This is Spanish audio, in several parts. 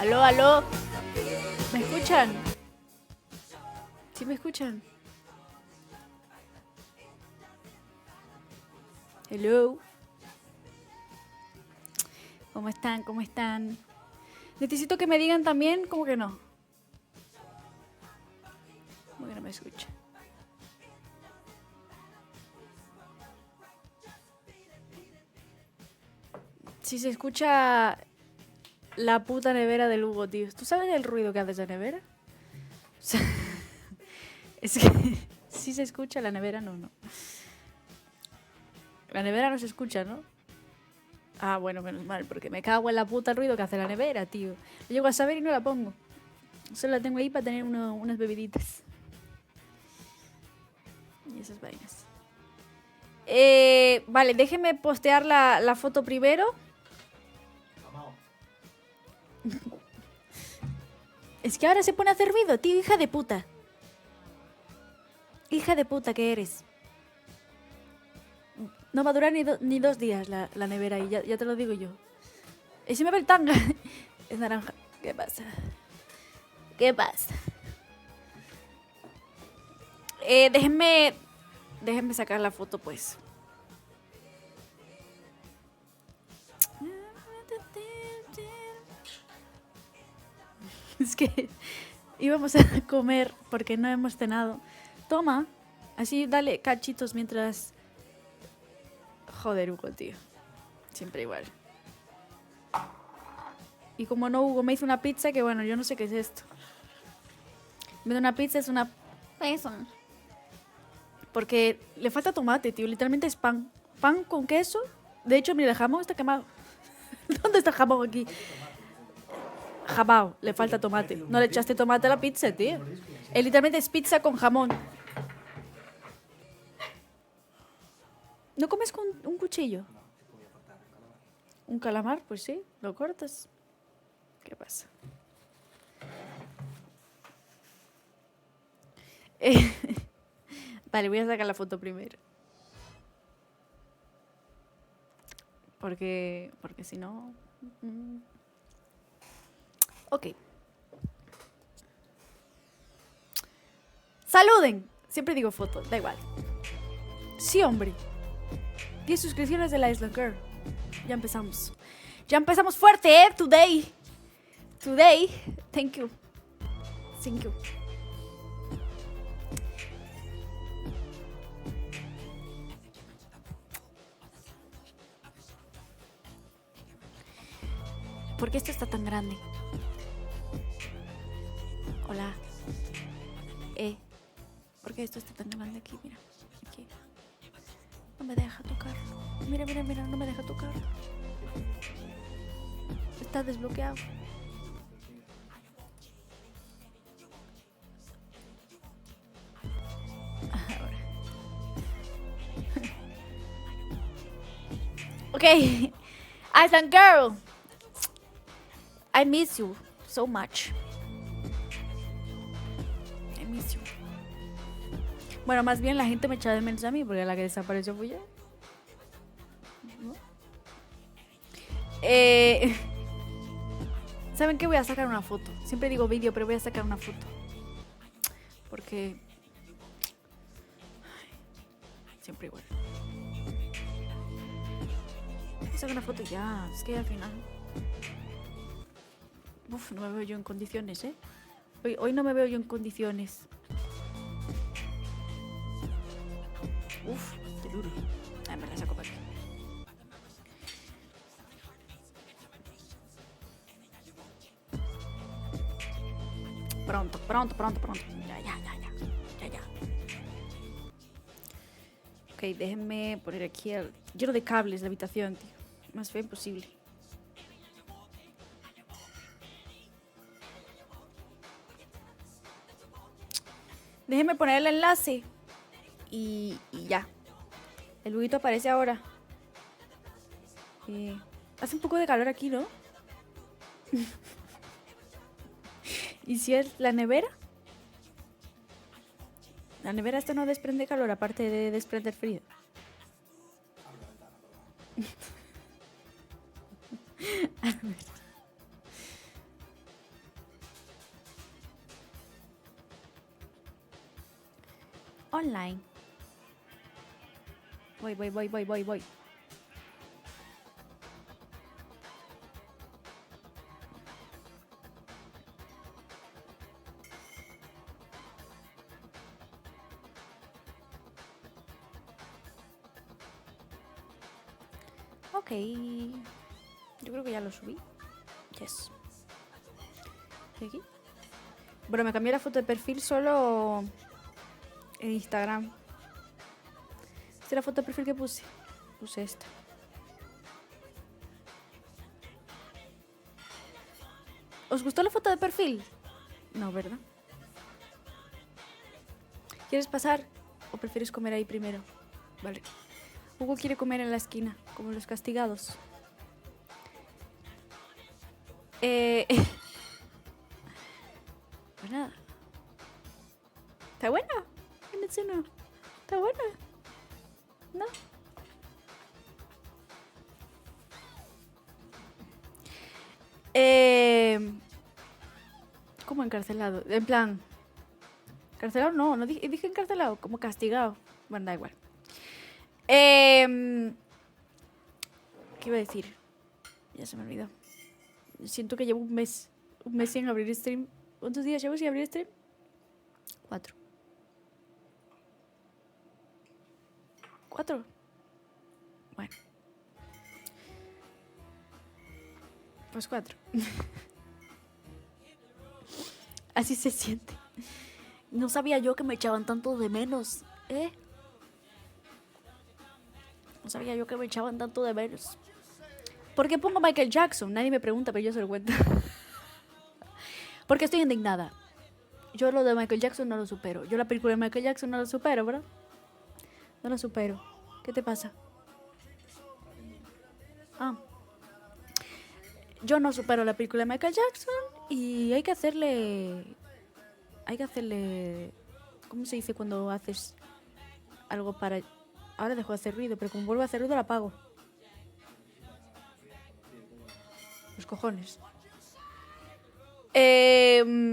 Aló, aló. ¿Me escuchan? ¿Sí me escuchan? Hello. ¿Cómo están? ¿Cómo están? Necesito que me digan también, ¿cómo que no? ¿Cómo que no me escucha? Si se escucha la puta nevera de Lugo, tío. ¿Tú sabes el ruido que hace esa nevera? O sea, es que si se escucha la nevera, no. La nevera no se escucha, ¿no? Ah, bueno, menos mal, porque me cago en la puta el ruido que hace la nevera, tío. Lo llego a saber y no la pongo. Solo la tengo ahí para tener unas bebiditas. Y esas vainas. Vale, déjenme postear la foto primero. Es que ahora se pone a hacer ruido, tío, hija de puta. Hija de puta que eres. No va a durar ni 2 días la nevera ahí, ya te lo digo yo. Y si me ve el tanga. Es naranja. ¿Qué pasa? ¿Qué pasa? Déjenme sacar la foto, pues. Es que íbamos a comer porque no hemos cenado. Toma, así dale cachitos mientras... Joder, Hugo, tío. Siempre igual. Y como no, Hugo me hizo una pizza que, bueno, yo no sé qué es esto. En vez de una pizza es una... Eso. Porque le falta tomate, tío. Literalmente es pan. Pan con queso. De hecho, mira, el jamón está quemado. ¿Dónde está el jamón aquí? Jamao, le falta tomate. No le echaste tomate a la pizza, tío. Literalmente es pizza con jamón. ¿No comes con un cuchillo? ¿Un calamar? Pues sí, lo cortas. ¿Qué pasa? Vale, voy a sacar la foto primero. Porque si no... Ok. ¡Saluden! Siempre digo foto, da igual. Sí, hombre. 10 suscripciones de la Island Girl. Ya empezamos. Ya empezamos fuerte, ¿eh? Today. Thank you. Thank you. ¿Por qué esto está tan grande? Hola. ¿Por qué esto está tan grande aquí? Mira, aquí. No me deja tocar. Mira, no me deja tocar. Está desbloqueado. Ahora. Ok. Island Girl. I miss you so much. I miss you. Bueno, más bien la gente me echa de menos a mí porque la que desapareció fui yo. ¿No? ¿Saben qué? Voy a sacar una foto. Siempre digo vídeo, pero voy a sacar una foto. Porque... siempre igual. Voy a sacar una foto ya. Es que al final... Uf, no me veo yo en condiciones, ¿eh? Hoy no me veo yo en condiciones. Uf, qué duro. Me la saco para aquí. Pronto. Ya. Ok, déjenme poner aquí el... lleno de cables la habitación, tío. Más feo imposible. Déjenme poner el enlace. Y ya. El buguito aparece ahora. Hace un poco de calor aquí, ¿no? ¿Y si es la nevera? La nevera esta no desprende calor, aparte de desprender frío. A ver. online. Voy. Ok. Yo creo que ya lo subí. Yes. ¿Y aquí? Bueno, me cambié la foto de perfil solo en Instagram. Esta es la foto de perfil que puse. Puse esta. ¿Os gustó la foto de perfil? No, ¿verdad? ¿Quieres pasar o prefieres comer ahí primero? Vale. Hugo quiere comer en la esquina, como los castigados. Pues nada. ¿Está buena? No. ¿Está buena? ¿No? ¿Cómo encarcelado? En plan... Encarcelado no dije encarcelado, como castigado. Bueno, da igual. ¿Qué iba a decir? Ya se me olvidó. Siento que llevo un mes sin abrir stream. ¿Cuántos días llevo sin abrir stream? 4. 4. Bueno. Pues 4. Así se siente. No sabía yo que me echaban tanto de menos, ¿eh? No sabía yo que me echaban tanto de menos. ¿Por qué pongo Michael Jackson? Nadie me pregunta, pero yo se lo cuento. Porque estoy indignada. Yo lo de Michael Jackson no lo supero. Yo la película de Michael Jackson no lo supero, ¿verdad? No lo supero. ¿Qué te pasa? Ah. Yo no supero la película de Michael Jackson y hay que hacerle... ¿Cómo se dice cuando haces algo para... Ahora dejo de hacer ruido, pero como vuelvo a hacer ruido la apago. Los cojones. Ayer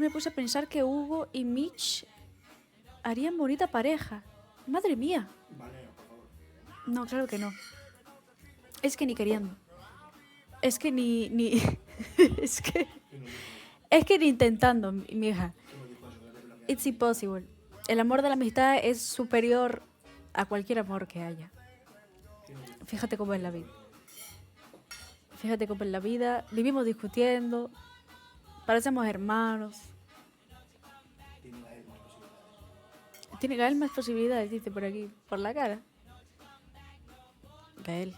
me puse a pensar que Hugo y Mitch harían bonita pareja. Madre mía. No, claro que no. Es que ni queriendo. Es que ni es que ni intentando, mi hija. It's impossible. El amor de la amistad es superior a cualquier amor que haya. Fíjate cómo es la vida. Fíjate cómo es la vida. Vivimos discutiendo. Parecemos hermanos. Tiene Gael más posibilidades, dice por aquí. Por la cara. Gael.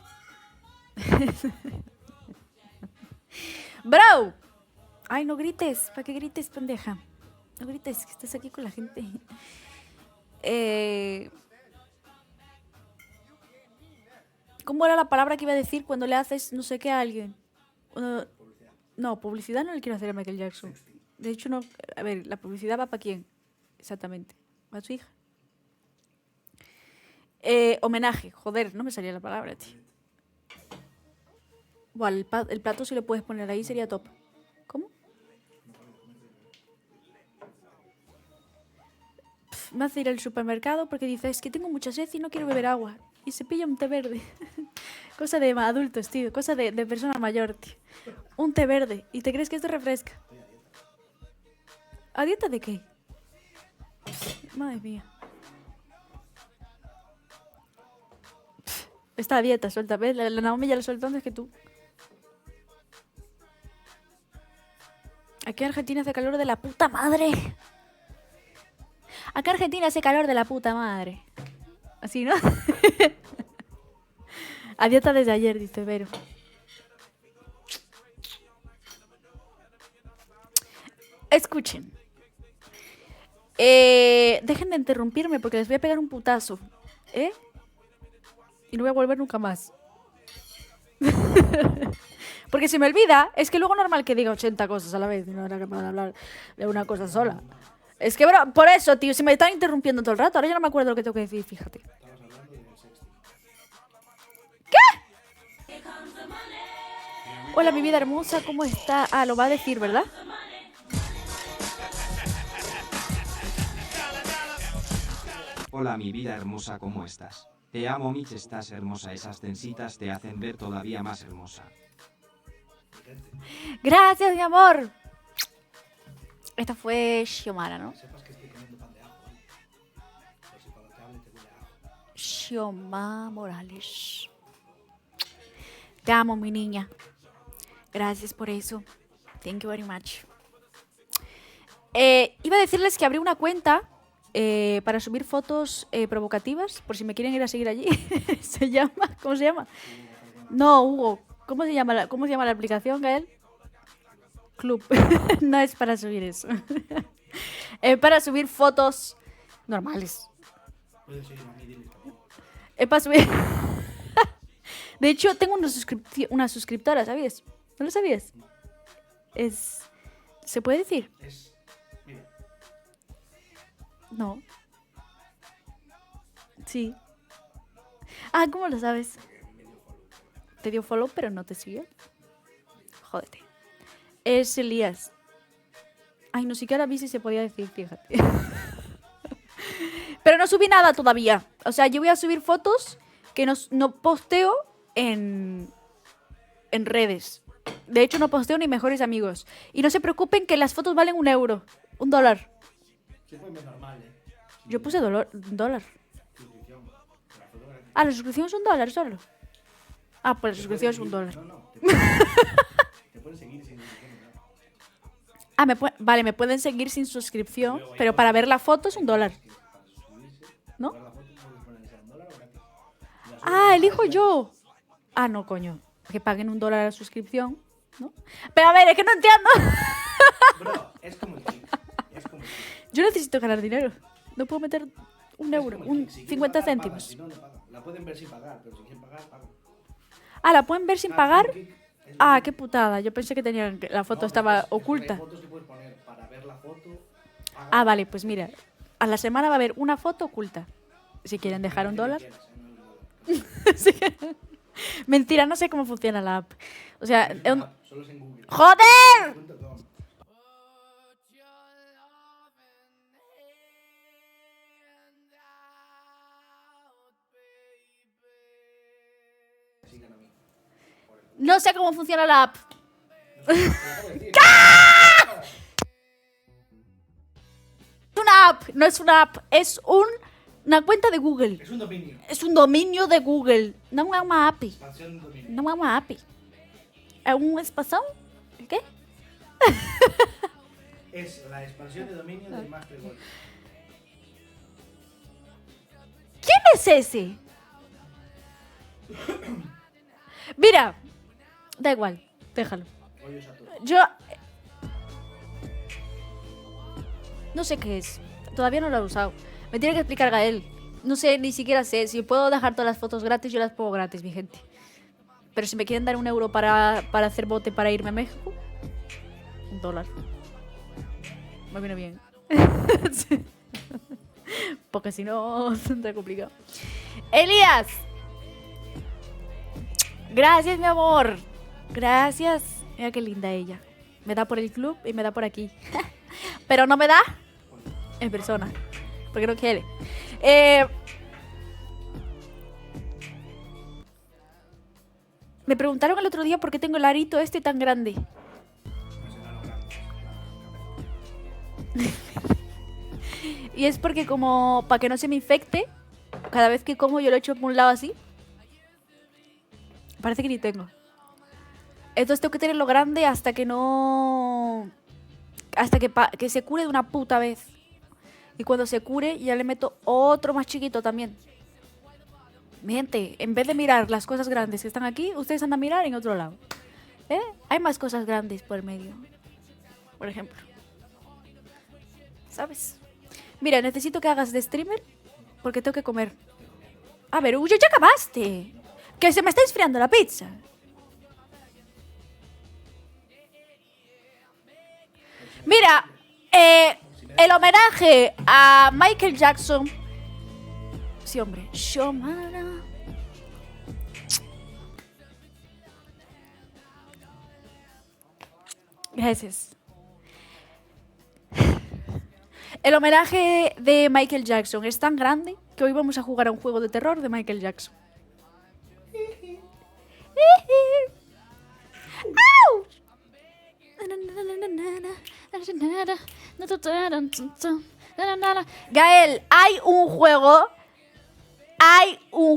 ¡Bro! Ay, no grites. ¿Para qué grites, pendeja? No grites, que estás aquí con la gente. ¿Cómo era la palabra que iba a decir cuando le haces no sé qué a alguien? No, publicidad no le quiero hacer a Michael Jackson. De hecho, no. A ver, ¿la publicidad va para quién? Exactamente. ¿Va a su hija? Homenaje. Joder, no me salía la palabra, tío. Bueno, el plato si lo puedes poner ahí sería top. ¿Cómo? Me hace ir al supermercado porque dice, es que tengo mucha sed y no quiero beber agua. Y se pilla un té verde. Cosa de adultos, tío. Cosa de persona mayor, tío. Un té verde. ¿Y te crees que esto refresca? ¿A dieta de qué? Madre mía. Está a dieta, suelta. ¿Ves? La Naomi ya lo soltó antes que tú. Aquí en Argentina hace calor de la puta madre. Acá en Argentina hace calor de la puta madre. Así, ¿no? A dieta desde ayer, dice Vero. Escuchen. Dejen de interrumpirme porque les voy a pegar un putazo. ¿Eh? Y no voy a volver nunca más. Porque se me olvida. Es que luego normal que diga 80 cosas a la vez. No era capaz de hablar de una cosa sola. Es que, bro, por eso, tío, se me están interrumpiendo todo el rato. Ahora ya no me acuerdo lo que tengo que decir, fíjate. ¿Qué? Hola, mi vida hermosa, ¿cómo está? Ah, lo va a decir, ¿verdad? Hola mi vida hermosa, ¿cómo estás? Te amo Mitch, estás hermosa, esas cencitas te hacen ver todavía más hermosa. Gracias, mi amor. Esta fue Xiomara, ¿no? Sepas que estoy comiendo pan de ajo, ¿vale? Por si cuando te hable te huele a ajo. Xiomara Morales. Te amo, mi niña. Gracias por eso. Thank you very much. Iba a decirles que abrí una cuenta para subir fotos provocativas, por si me quieren ir a seguir allí. Se llama, ¿cómo se llama? No, Hugo. ¿Cómo se llama la aplicación, Gael? Club. No es para subir eso. Es para subir fotos normales. Puedes seguir a mí directamente. Es para subir. De hecho, tengo una suscriptora, ¿sabías? ¿No lo sabías? ¿Se puede decir? Mira, No. Sí. Ah, ¿cómo lo sabes? Te dio follow, pero no te siguió. Jódete. Es Elías. Ay, no siquiera vi si se podía decir, fíjate. Pero no subí nada todavía. O sea, yo voy a subir fotos que no posteo en redes. De hecho, no posteo ni mejores amigos. Y no se preocupen que las fotos valen €1. $1. se puede ver normal, ¿eh? Yo puse $1. Suscripción. La foto gratis. Ah, la suscripción es $1 solo. Ah, pues la suscripción es $1. No, no. Te pueden seguir sin suscripción, ¿no? Ah, vale, me pueden seguir sin suscripción, pero para ver la foto es $1. Para suscribirse, ¿No? ver la foto, puedes poner ese $1 o gratis. Ah, elijo yo. Ah, no, coño. Que paguen $1 la suscripción, ¿no? Pero a ver, es que no entiendo. Bro, es como el Kik. Es como el Kik. Yo necesito ganar dinero. No puedo meter €1, Es como el un Kik. Si quieren 50 pagar, pagan. céntimos. Si no, no pagan. La pueden ver sin pagar, pero si quieren pagar, pagan. Ah, ¿la pueden ver sin Ah, pagar? es como el Kik. Es Ah, el qué Kik. putada. Yo pensé que la foto No, estaba es que oculta. Hay fotos que puedes poner para ver la foto. pagar. Ah, vale, pues mira. A la semana va a haber una foto oculta. Si quieren dejar $1. Quieras, no es $1. Sí. Mentira, no sé cómo funciona la app. O sea, Solo es en Google. ¡joder! .com. Sigan a mí. No sé cómo funciona la app. Te lo acabo de decir. Es una app, no es una app, es una cuenta de Google. Es un dominio. Es un dominio de Google. No es una API. Expansión de un dominio. No es una API. ¿Es un espacio? ¿Qué? Es la expansión de dominio del Master Gold. ¿Quién es ese? Mira, da igual, déjalo. Hoyos a todo. Yo no sé qué es. Todavía no lo he usado. Me tiene que explicar Gael. No sé, ni siquiera sé. Si puedo dejar todas las fotos gratis, yo las pongo gratis, mi gente. Pero si me quieren dar €1 para hacer bote para irme a México, $1. Me viene bien. Sí. Porque si no, está complicado. Elías. Gracias, mi amor. Gracias. Mira qué linda ella. Me da por el club y me da por aquí. Pero no me da en persona. Porque no quiere. Me preguntaron el otro día por qué tengo el arito este tan grande. Y es porque como para que no se me infecte, cada vez que como yo lo echo por un lado así. Parece que ni tengo. Entonces tengo que tenerlo grande hasta que no... Hasta que se cure de una puta vez. Y cuando se cure ya le meto otro más chiquito también. Mi gente, en vez de mirar las cosas grandes que están aquí, ustedes andan a mirar en otro lado. ¿Eh? Hay más cosas grandes por el medio. Por ejemplo. ¿Sabes? Mira, necesito que hagas de streamer porque tengo que comer. A ver, Hugo, ya acabaste. Que se me está enfriando la pizza. Mira, el homenaje a Michael Jackson. Sí, hombre. Shomana. Gracias. El homenaje de Michael Jackson es tan grande que hoy vamos a jugar a un juego de terror de Michael Jackson. ¡Au! Gael, hay un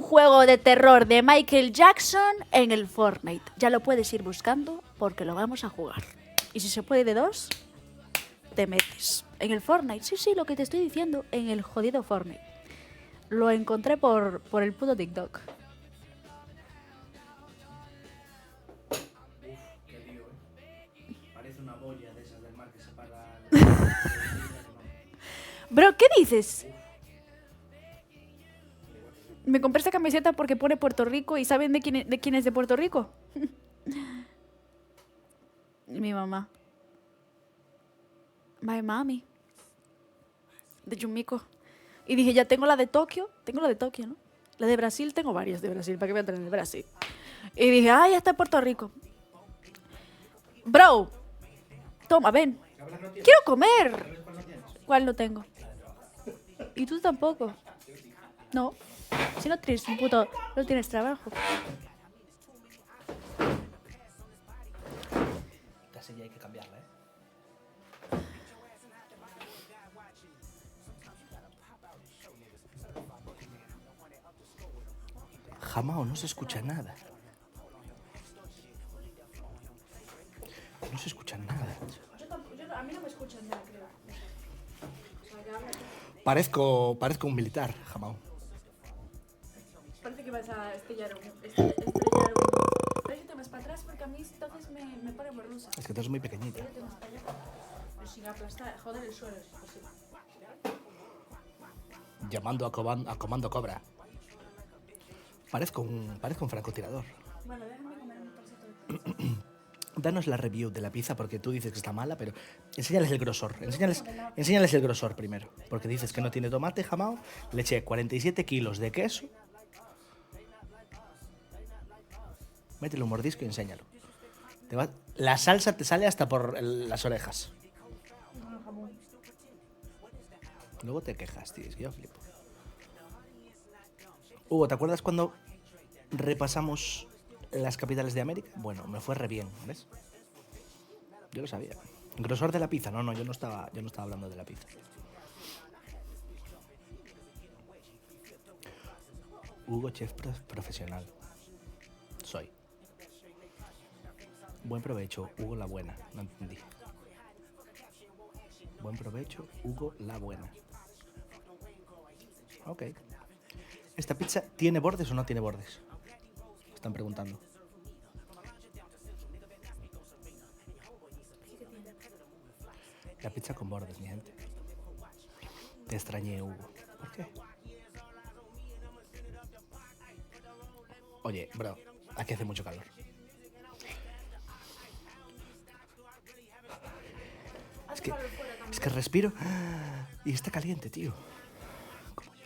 juego de terror de Michael Jackson en el Fortnite. Ya lo puedes ir buscando porque lo vamos a jugar. Y si se puede de 2, te metes. En el Fortnite, sí, lo que te estoy diciendo, en el jodido Fortnite. Lo encontré por el puto TikTok. Qué lío, Parece una boya de esas del mar que separa. Bro, ¿qué dices? Me compré esta camiseta porque pone Puerto Rico. ¿Y saben de quién es de Puerto Rico? Mi mamá. My mami. De Yumiko. Y dije, ya tengo la de Tokio. Tengo la de Tokio, ¿no? La de Brasil, tengo varias de Brasil. ¿Para qué voy a tener de Brasil? Y dije, ya está en Puerto Rico. Bro. Toma, ven. Quiero comer. ¿Cuál no tengo? Y tú tampoco. No. Si no tienes un puto... No tienes trabajo. Esta silla hay que cambiarla, Jamao, no se escucha nada. No se escucha nada. A mí no me escuchan nada, creo. Parezco un militar, Jamao. Parece que vas a estrellar un... Pero te vas para atrás porque a mí entonces me pone borrosa. Es que tú eres muy pequeñita. Te vas para allá. Pero sin aplastar, joder el suelo es posible. Llamando a Comando Cobra. Parezco un francotirador. Bueno, déjame comer un trocito de pizza. Danos la review de la pizza porque tú dices que está mala, pero enséñales el grosor. Enséñales el grosor primero. Porque dices que no tiene tomate, Jamao. Le eché 47 kilos de queso. Métele un mordisco y enséñalo. La salsa te sale hasta por las orejas. Luego te quejas, tío. Es que yo flipo. Hugo, ¿te acuerdas cuando repasamos las capitales de América? Bueno, me fue re bien, ¿ves? Yo lo sabía. Grosor de la pizza. No, yo no estaba hablando de la pizza. Hugo, chef profesional. Soy. Buen provecho, Hugo la buena. No entendí. Buen provecho, Hugo la buena. Ok. ¿Esta pizza tiene bordes o no tiene bordes? Están preguntando. La pizza con bordes, mi gente. Te extrañé, Hugo. ¿Por qué? Oye, bro, aquí hace mucho calor. Es que respiro y está caliente, tío. Como yo.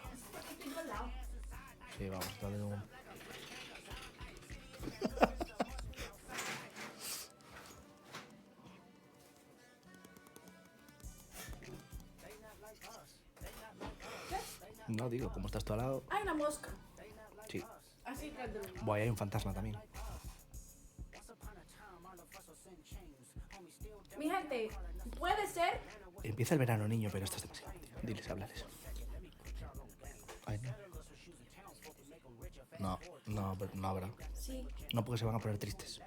Sí, vamos, dale un... No, digo, como estás tú al lado... Hay una mosca. Sí. Así que... Buah, hay un fantasma también. Mi gente, puede ser... Empieza el verano, niño, pero esto es demasiado, tío. Diles, háblales. Ay, no, bro. Sí. No, porque se van a poner tristes.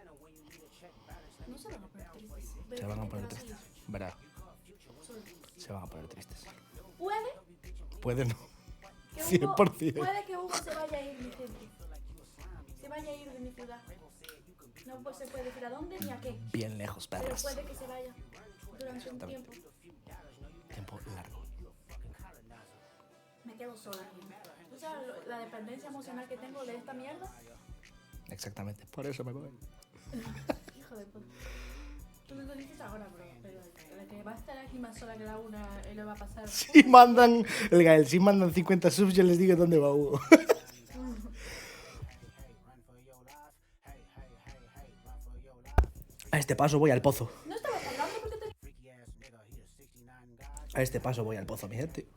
No se van a poner tristes. Se van a poner tristes. Verá. Se van a poner tristes. Puede Puede no. que Hugo, 100%. puede que Hugo se vaya a ir, mi gente. Se vaya a ir de mi ciudad. No pues, se puede decir a dónde ni a qué. Bien lejos, Pero perras. puede que se vaya durante un tiempo. Tiempo largo. Me quedo sola. ¿Tú sabes la dependencia emocional que tengo de esta mierda? Exactamente. Por eso me voy. Hijo de puta. Tú me lo dices ahora, bro. Pero la que va a estar aquí más sola que la una, él le va a pasar. Si mandan 50 subs, yo les digo dónde va Hugo. A este paso voy al pozo. No estabas hablando porque te... A este paso voy al pozo, mi gente.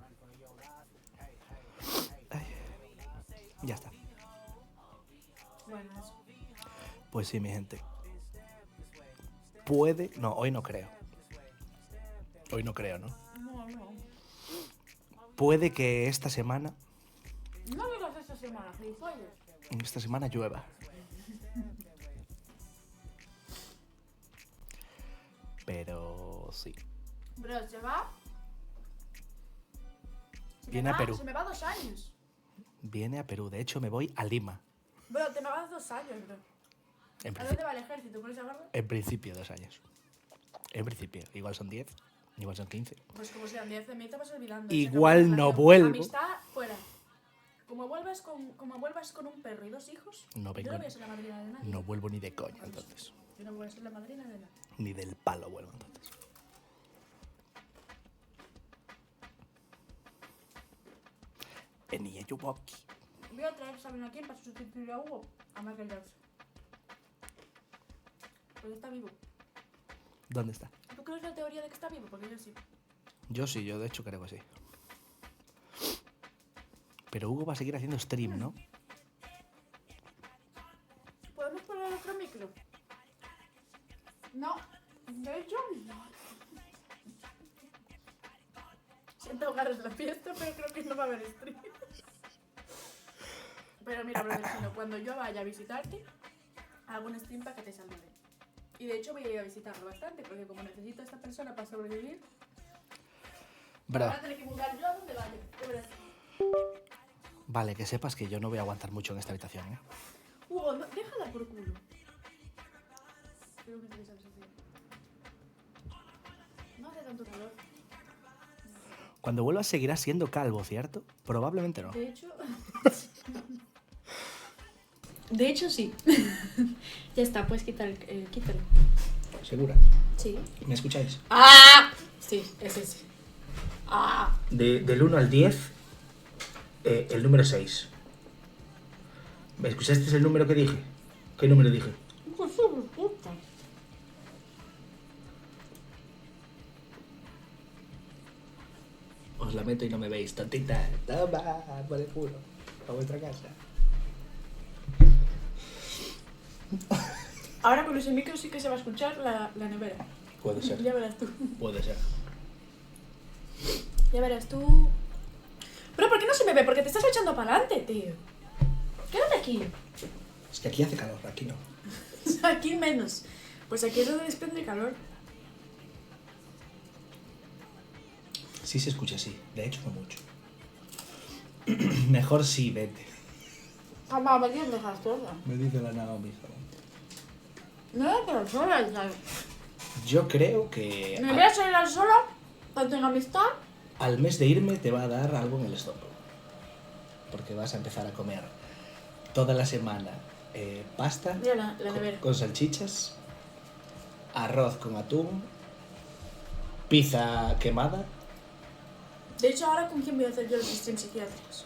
Ay. Ya está. Bueno, eso. Pues sí, mi gente. Puede... No, hoy no creo. Hoy no creo, ¿no? No. Puede que esta semana... No digas esta semana, gilipollas. Esta semana llueva. Pero sí. Bro, se va. Viene a Perú. Se me va 2 años. Viene a Perú. De hecho, me voy a Lima. Bro, te me vas 2 años, bro. ¿A dónde va el ejército con esa barba? En principio, 2 años. En principio. Igual son 10. Igual son 15. Pues como sean 10 de mí te vas olvidando. Igual Se acabó la no relación. vuelvo. Amistad, fuera. Como vuelvas con un perro y 2 hijos, No yo vengo. no voy a ser la madrina de nadie. No vuelvo ni de coña, entonces. Yo no voy a ser la madrina de nadie. Ni del palo vuelvo, entonces. Ni yo aquí. Voy a traer, ¿saben a quién? Para sustituir a Hugo. A Michael Jackson. Porque está vivo. ¿Dónde está? ¿Tú crees la teoría de que está vivo? Porque yo sí. Yo sí, yo de hecho creo que sí. Pero Hugo va a seguir haciendo stream, ¿no? ¿Podemos poner otro micro? No. De hecho, no. Siento ganas la fiesta, pero creo que no va a haber stream. Pero mira, Brothercino, cuando yo vaya a visitarte, hago un stream para que te salude. Y de hecho voy a ir a visitarlo bastante, porque como necesito a esta persona para sobrevivir, Bro, voy a tener que buscar yo a donde vaya. Ya verás. vale, que sepas que yo no voy a aguantar mucho en esta habitación, ¿eh? Hugo, no, déjala por culo. Creo que te sabes hacer. No hace tanto calor. Cuando vuelvas seguirás siendo calvo, ¿cierto? Probablemente no. De hecho... De hecho, sí. Ya está, puedes quítalo. ¿Segura? Sí. ¿Me escucháis? ¡Ah! Sí, es ese. ¡Ah! Del 1 al 10, el número 6. ¿Me escuchaste el número que dije? ¿Qué número dije? Puta. Os la meto y no me veis, tontita. Toma, por el culo. A vuestra casa. Ahora con ese micro sí que se va a escuchar la nevera. Puede ser. Ya verás tú. Puede ser. Ya verás tú. Pero ¿por qué no se me ve? Porque te estás echando para adelante, tío. Quédate aquí. Es que aquí hace calor, aquí no. Aquí menos. Pues aquí es donde desprende calor. Sí se escucha así, de hecho no mucho. Mejor sí, vete. Mamá, me quieres dejar sola. Me dice la Naomi. No, pero sola, ya. Yo creo que Me voy a salir al sola, tanto en amistad. al mes de irme te va a dar algo en el estómago. Porque vas a empezar a comer toda la semana pasta Mira la nevera. con salchichas, arroz con atún, pizza quemada. De hecho, ahora con quién voy a hacer yo los streams psiquiátricos.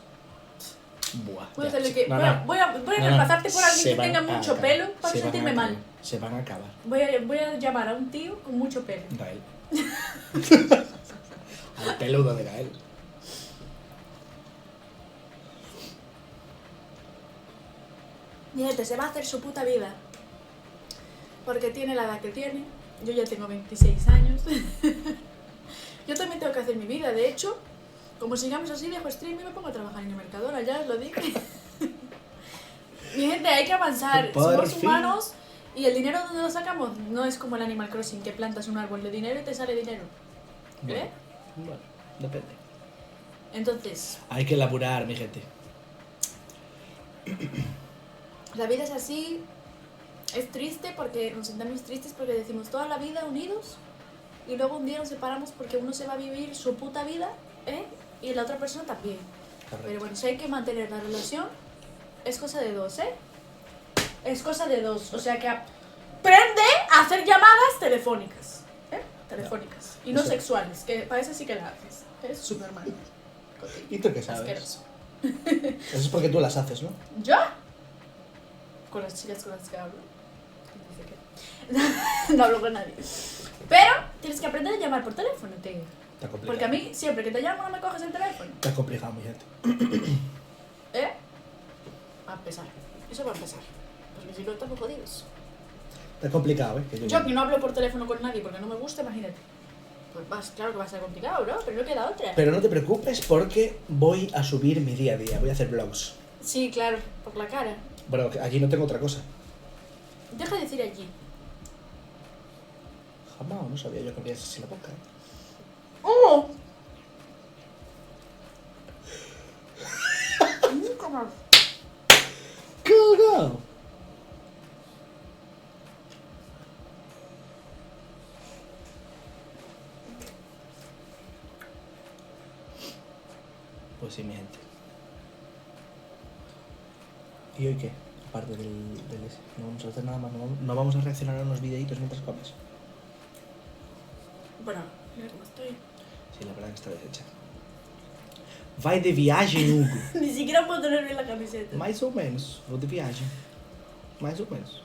Buah, Voy a ya, hacerle sí. que. No, Voy a no, reemplazarte por alguien se que van tenga a mucho acabar. pelo para Se van a sentirme mal. acabar. Se van a acabar. Voy a llamar a un tío con mucho pelo. Gael. Al peludo de Gael. Niete, se va a hacer su puta vida. Porque tiene la edad que tiene. Yo ya tengo 26 años. Yo también tengo que hacer mi vida. De hecho, como sigamos así, dejo stream y me pongo a trabajar en el Mercadona. Ya os lo dije. Mi gente, hay que avanzar. Por Somos fin. humanos y el dinero donde lo sacamos no es como el Animal Crossing, que plantas un árbol de dinero y te sale dinero. ¿Eh? Bueno, depende. Entonces, Hay que laburar, mi gente. la vida es así. Es triste porque nos sentimos tristes porque decimos toda la vida unidos y luego un día nos separamos porque uno se va a vivir su puta vida, ¿eh? Y la otra persona también. Pero bueno, si hay que mantener la relación, es cosa de dos, ¿eh? Es cosa de dos. O sea que aprende a hacer llamadas telefónicas, ¿eh? Telefónicas. Y no Eso. sexuales, que para eso sí que la haces. Es su normal. ¿Y tú qué sabes? Asqueroso. Eso es porque tú las haces, ¿no? ¿Yo? Con las chicas con las que hablo. Dice que no hablo con nadie. Pero tienes que aprender a llamar por teléfono, tío. Está complicado. Porque a mí, siempre que te llamo, no me coges el teléfono. Está complicado, mi gente. ¿Eh? a empezar. Eso va a empezar. Porque si no estamos jodidos. Es complicado, ¿eh? Yo que no hablo por teléfono con nadie porque no me gusta, imagínate. Pues claro que va a ser complicado, ¿no? Pero no queda otra. Pero no te preocupes porque voy a subir mi día a día, voy a hacer vlogs. Sí, claro, por la cara. Bueno, aquí no tengo otra cosa. Deja de decir allí. Jamás, no sabía yo que abrías así la boca. ¡Oh! Nunca más. ¡Cagao! Pues sí, mi gente. ¿Y hoy qué? Aparte del ese. No vamos a hacer nada más. No vamos a reaccionar a unos videitos mientras comes. Bueno, mira cómo estoy. Sí, la verdad que está deshecha. Vai de viagem, Hugo. Ni siquiera puedo tener bien la camiseta. Mais ou menos. Vou de viagem. Mais ou menos.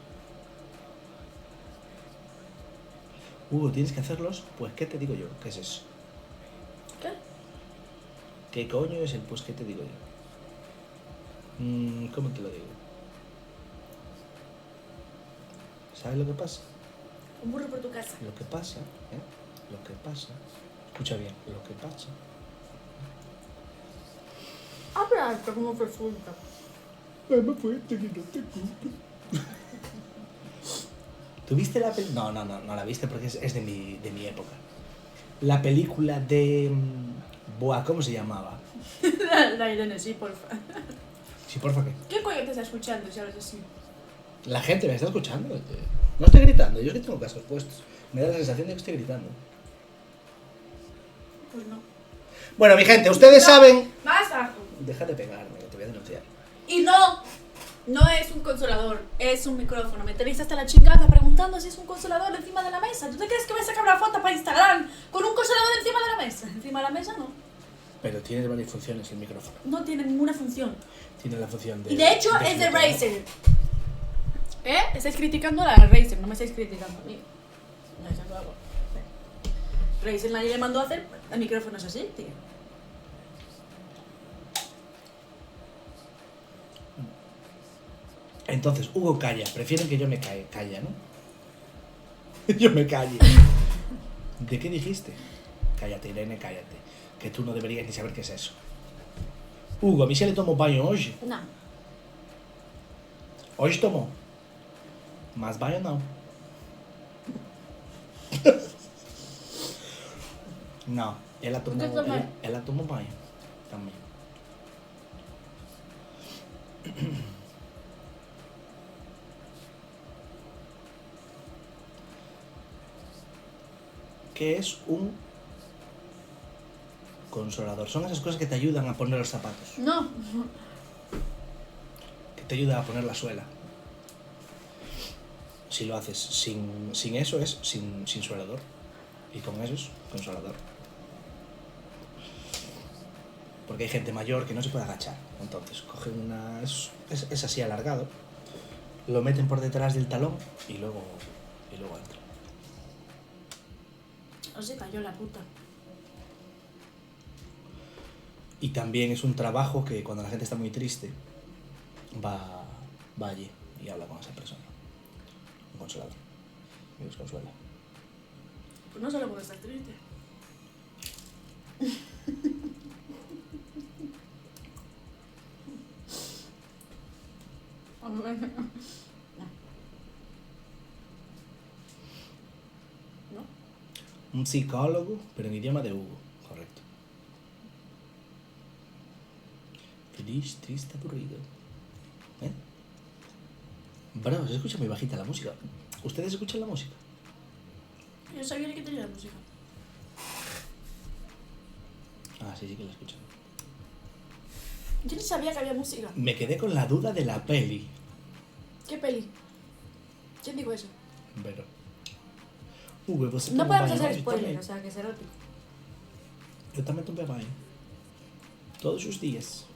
Hugo, tienes que hacerlos. Pues, ¿qué te digo yo? ¿Qué es eso? ¿Qué? ¿Qué coño es el pues qué te digo yo? ¿Cómo te lo digo? ¿Sabes lo que pasa? Un burro por tu casa. Lo que pasa, Lo que pasa. Escucha bien, lo que pasa. Habla esto como perfulta. Me fuiste que no te culpo. ¿Tuviste la película? No la viste porque es de mi época. La película de... Buah, ¿cómo se llamaba? La Irene, sí, porfa. Sí, porfa, ¿qué? ¿Qué coño te está escuchando si hablas así? La gente me está escuchando. No estoy gritando, yo es que tengo cascos puestos. Me da la sensación de que estoy gritando. Pues no. Bueno, mi gente, ustedes saben... Más bajo. Deja de pegarme, que te voy a denunciar. Y no es un consolador, es un micrófono. Me tenéis hasta la chingada preguntando si es un consolador encima de la mesa. ¿Tú te crees que voy a sacar una foto para Instagram con un consolador encima de la mesa? Encima de la mesa no. Pero tiene varias funciones el micrófono. No tiene ninguna función. Tiene la función de... Y de hecho es de flotar. Razer. Estáis criticando a la Razer, no me estáis criticando a mí. No, eso no hago. Razer nadie le mandó a hacer micrófonos así, tío. Entonces, Hugo calla. Prefieren que yo me calla, ¿no? Yo me calle. ¿De qué dijiste? Cállate, Irene, cállate. Que tú no deberías ni saber qué es eso. Hugo, a mí se le tomó baño hoy. No. Hoy tomó. Más baño no. No, ela tomó, ¿Qué tomó? ela tomó baño también. ¿Qué es un consolador? Son esas cosas que te ayudan a poner los zapatos, No. que te ayudan a poner la suela. Si lo haces sin eso es sin suelador. Y con eso es consolador. Porque hay gente mayor que no se puede agachar. Entonces cogen una... Es así alargado. Lo meten por detrás del talón y luego entra. O se cayó la puta. Y también es un trabajo que cuando la gente está muy triste va allí y habla con esa persona. Un consolador. Y los consuela. Pues no solo porque estás triste. No. Un psicólogo, pero en idioma de Hugo. Correcto. Feliz, triste, aburrido. ¿Eh? Bro, se escucha muy bajita la música. ¿Ustedes escuchan la música? Yo sabía que tenía la música. Ah, sí que la escuchan. Yo ni sabía que había música. Me quedé con la duda de la peli. ¿Qué peli? ¿Quién dijo eso? Pero... Hugo, você No toma podemos banho hacer hoje spoiler, também? o sea, que es erótico. Eu também tomo banho. Todos os dias.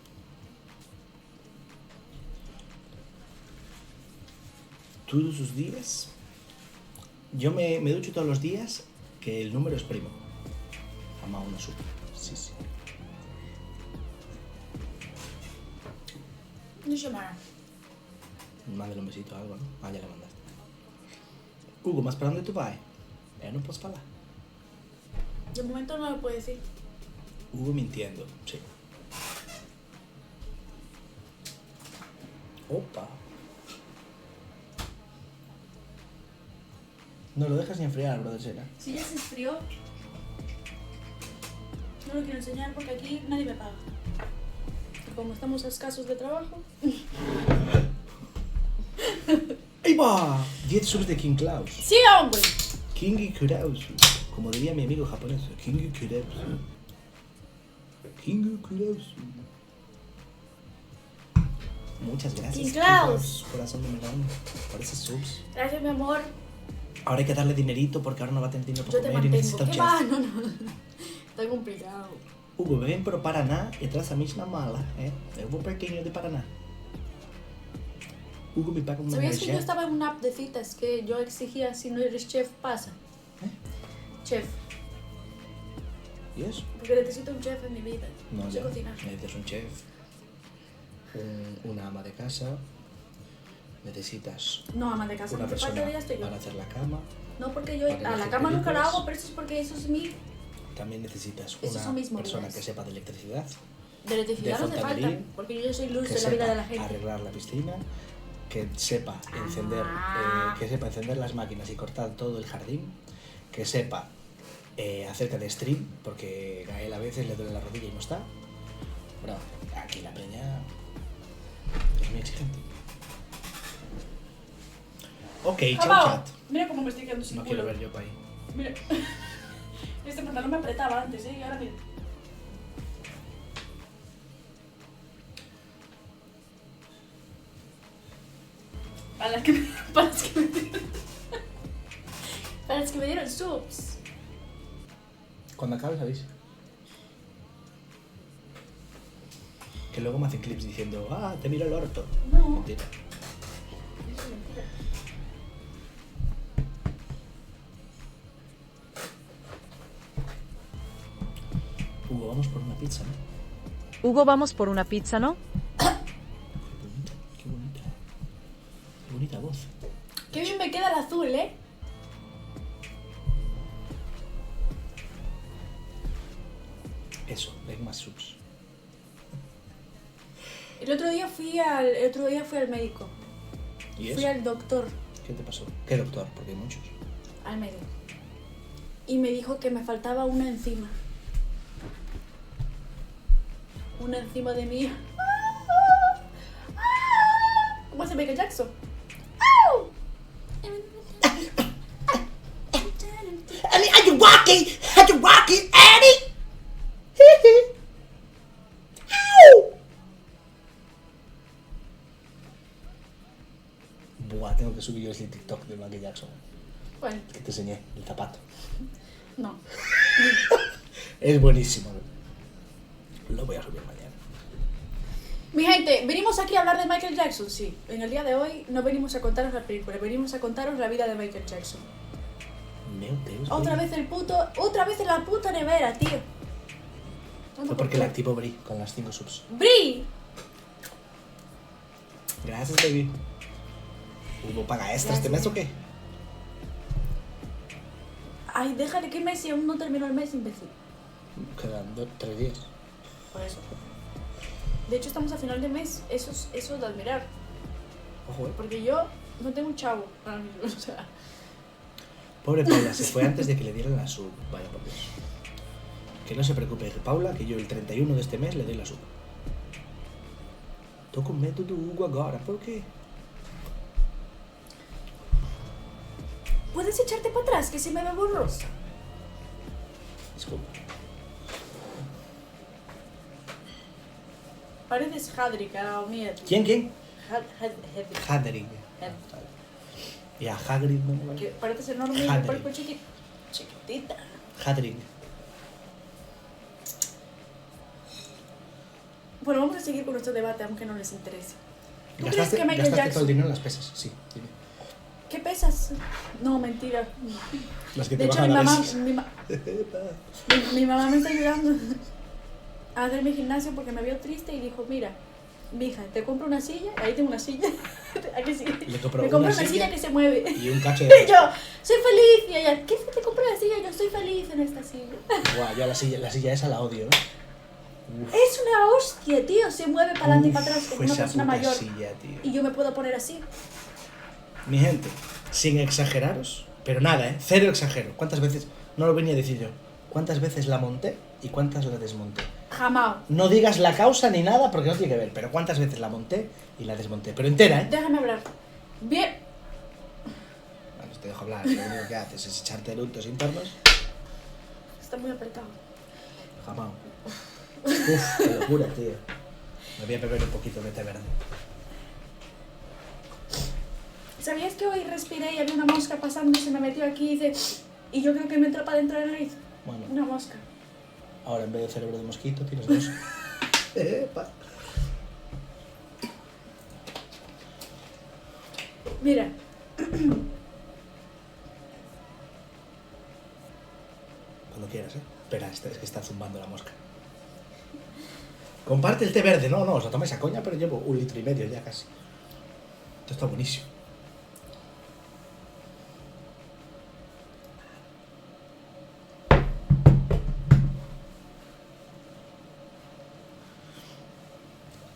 Todos os días. Yo me ducho todos los días, que el número es primo. Ama una supe. Sí, sí. No llamará. Mándale un besito o algo, ¿no? Ah, ya le mandaste. Hugo, ¿más para dónde tú vas? No puedes hablar. De momento no lo puedo decir. Hugo mintiendo, sí. Opa. No lo dejas ni enfriar, brother Sena. Si ya se enfrió, no lo quiero enseñar porque aquí nadie me paga. Y como estamos escasos de trabajo... ¡Ahí va! 10 subs de King Klaus. ¡Sí, hombre! Kingi Kurausu. Como diría mi amigo japonés. Kingi Kurausu. Kingi Kurausu. Muchas gracias. King Klaus. Corazón de melón. Por esos subs. Gracias, mi amor. Ahora hay que darle dinerito porque ahora no va a tener dinero para Yo te comer y necesita mantengo. un ¿Qué chef. va? No. Está complicado. Hugo, ven pro Paraná e traz a mesma mala, Eu vou pertinho de Paraná. Hugo me paga uma ¿Sabías que yo energía. estaba en una app de citas que yo exigía si no eres chef, pasa? Chef. ¿Y eso? Porque necesito un chef en mi vida. No sé ya. cocinar. Necesitas un chef, una ama de casa, necesitas No, ama de casa, una no te persona falta, ya estoy yo. para hacer la cama. No, porque yo para a la hacer cama nunca la películas. hago, pero eso es porque eso es mi... También necesitas Esos son una mis persona movidas. que sepa de electricidad, De electricidad De no te falta, fontanería, porque yo soy luz que de la vida sepa de la gente. arreglar la piscina, que sepa encender, las máquinas y cortar todo el jardín, que sepa acerca de stream, porque a él a veces le duele la rodilla y no está. Pero aquí la peña es muy exigente. Ok, chao Japao, chat. mira cómo me estoy quedando sin No culo. quiero ver yo para ahí. Mira. Este pantalón me apretaba antes, y ahora mira. Para las que me, para las que me dieron, para las que me dieron subs. Cuando acabes avisa. Que luego me hacen clips diciendo, te miro el orto. No. Mentira. Eso es mentira. Hugo, vamos por una pizza, ¿no? Hugo, vamos por una pizza, ¿no? Qué bonita. Qué bonita voz. Qué bien me queda el azul, ¿eh? Eso, ven más subs. El otro día fui al médico. ¿Y Fui eso? al doctor, ¿Qué te pasó? ¿Qué doctor? Porque hay muchos. al médico. Y me dijo que me faltaba una enzima. Una enzima de mí. ¿Cómo hace Michael Jackson? Are you walking, Eddie? Buah, tengo que subir yo ese TikTok de Michael Jackson. ¿Cuál? Que te enseñé, el zapato. No. Es buenísimo. Lo voy a subir mañana. Mi gente, venimos aquí a hablar de Michael Jackson, sí. En el día de hoy no venimos a contaros la película, venimos a contaros la vida de Michael Jackson. Meu Deus. Otra vez en la puta nevera, tío. Fue porque la activo Bri con las 5 subs. ¡Bri! Gracias, baby. ¿Hubo paga extra este mes o qué? Ay, déjale que Messi aún no terminó el mes, imbécil. Quedan 3 días. Por eso. De hecho, estamos a final de mes, eso es de admirar. Ojo, Porque yo no tengo un chavo ahora mismo, o sea. Pobre Paula, se fue antes de que le dieran la sub. Vaya por Dios. Que no se preocupe, Paula, que yo el 31 de este mes le doy la sub. Tô com medo do Hugo agora, por qué? ¿Puedes echarte para atrás que se me ve borrosa? Disculpa. Pareces Hadrick, a la mía. ¿Quién? Hadrick. Hadrig. Y a Hagrid no me Que vale. pareces enorme y yo Hadrick. parezco chiquitita. Hadrig. Bueno, vamos a seguir con nuestro debate, aunque no les interese. ¿Tú crees ¿Gastaste, que Michael gastaste todo el Jackson... dinero en las pesas? Sí, dime. ¿Qué pesas? No, mentira. Las que De te hecho, bajan mi a mamá, veces. mi mamá me está ayudando a hacer mi gimnasio porque me vio triste y dijo, mira, mija, te compro una silla, ahí tengo una silla. Aquí sí. Le compró Me compré una una silla silla que se mueve. y un cacho Y de... yo, soy feliz. Y ella, ¿qué te compré la silla? Yo soy feliz en esta silla. Guau, yo la silla esa la odio, ¿eh? Uf. Es una hostia, tío. Se mueve para adelante y para atrás como Uf, una esa persona puta mayor. silla, tío. Y yo me puedo poner así. Mi gente, sin exageraros, pero nada, ¿eh? Cero exagero. ¿Cuántas veces? No lo venía a decir yo. ¿Cuántas veces la monté y cuántas la desmonté? Jamás. No digas la causa ni nada porque no tiene que ver, pero ¿cuántas veces la monté y la desmonté? Pero entera, ¿eh? Déjame hablar. Bien. Bueno, te dejo hablar, lo único que haces es echarte eructos internos. Está muy apretado. Jamás. Uf, qué locura, tío. Me voy a beber un poquito de té verde. ¿Sabías que hoy respiré y había una mosca pasando y se me metió aquí y yo creo que me entró para dentro de la nariz? Bueno, Una mosca. ahora en vez de cerebro de mosquito tienes dos. Epa. Mira. Cuando quieras, ¿eh? Espera, es que está zumbando la mosca. Comparte el té verde. No, os lo tomes a coña, pero llevo 1,5 litros ya casi. Esto está buenísimo.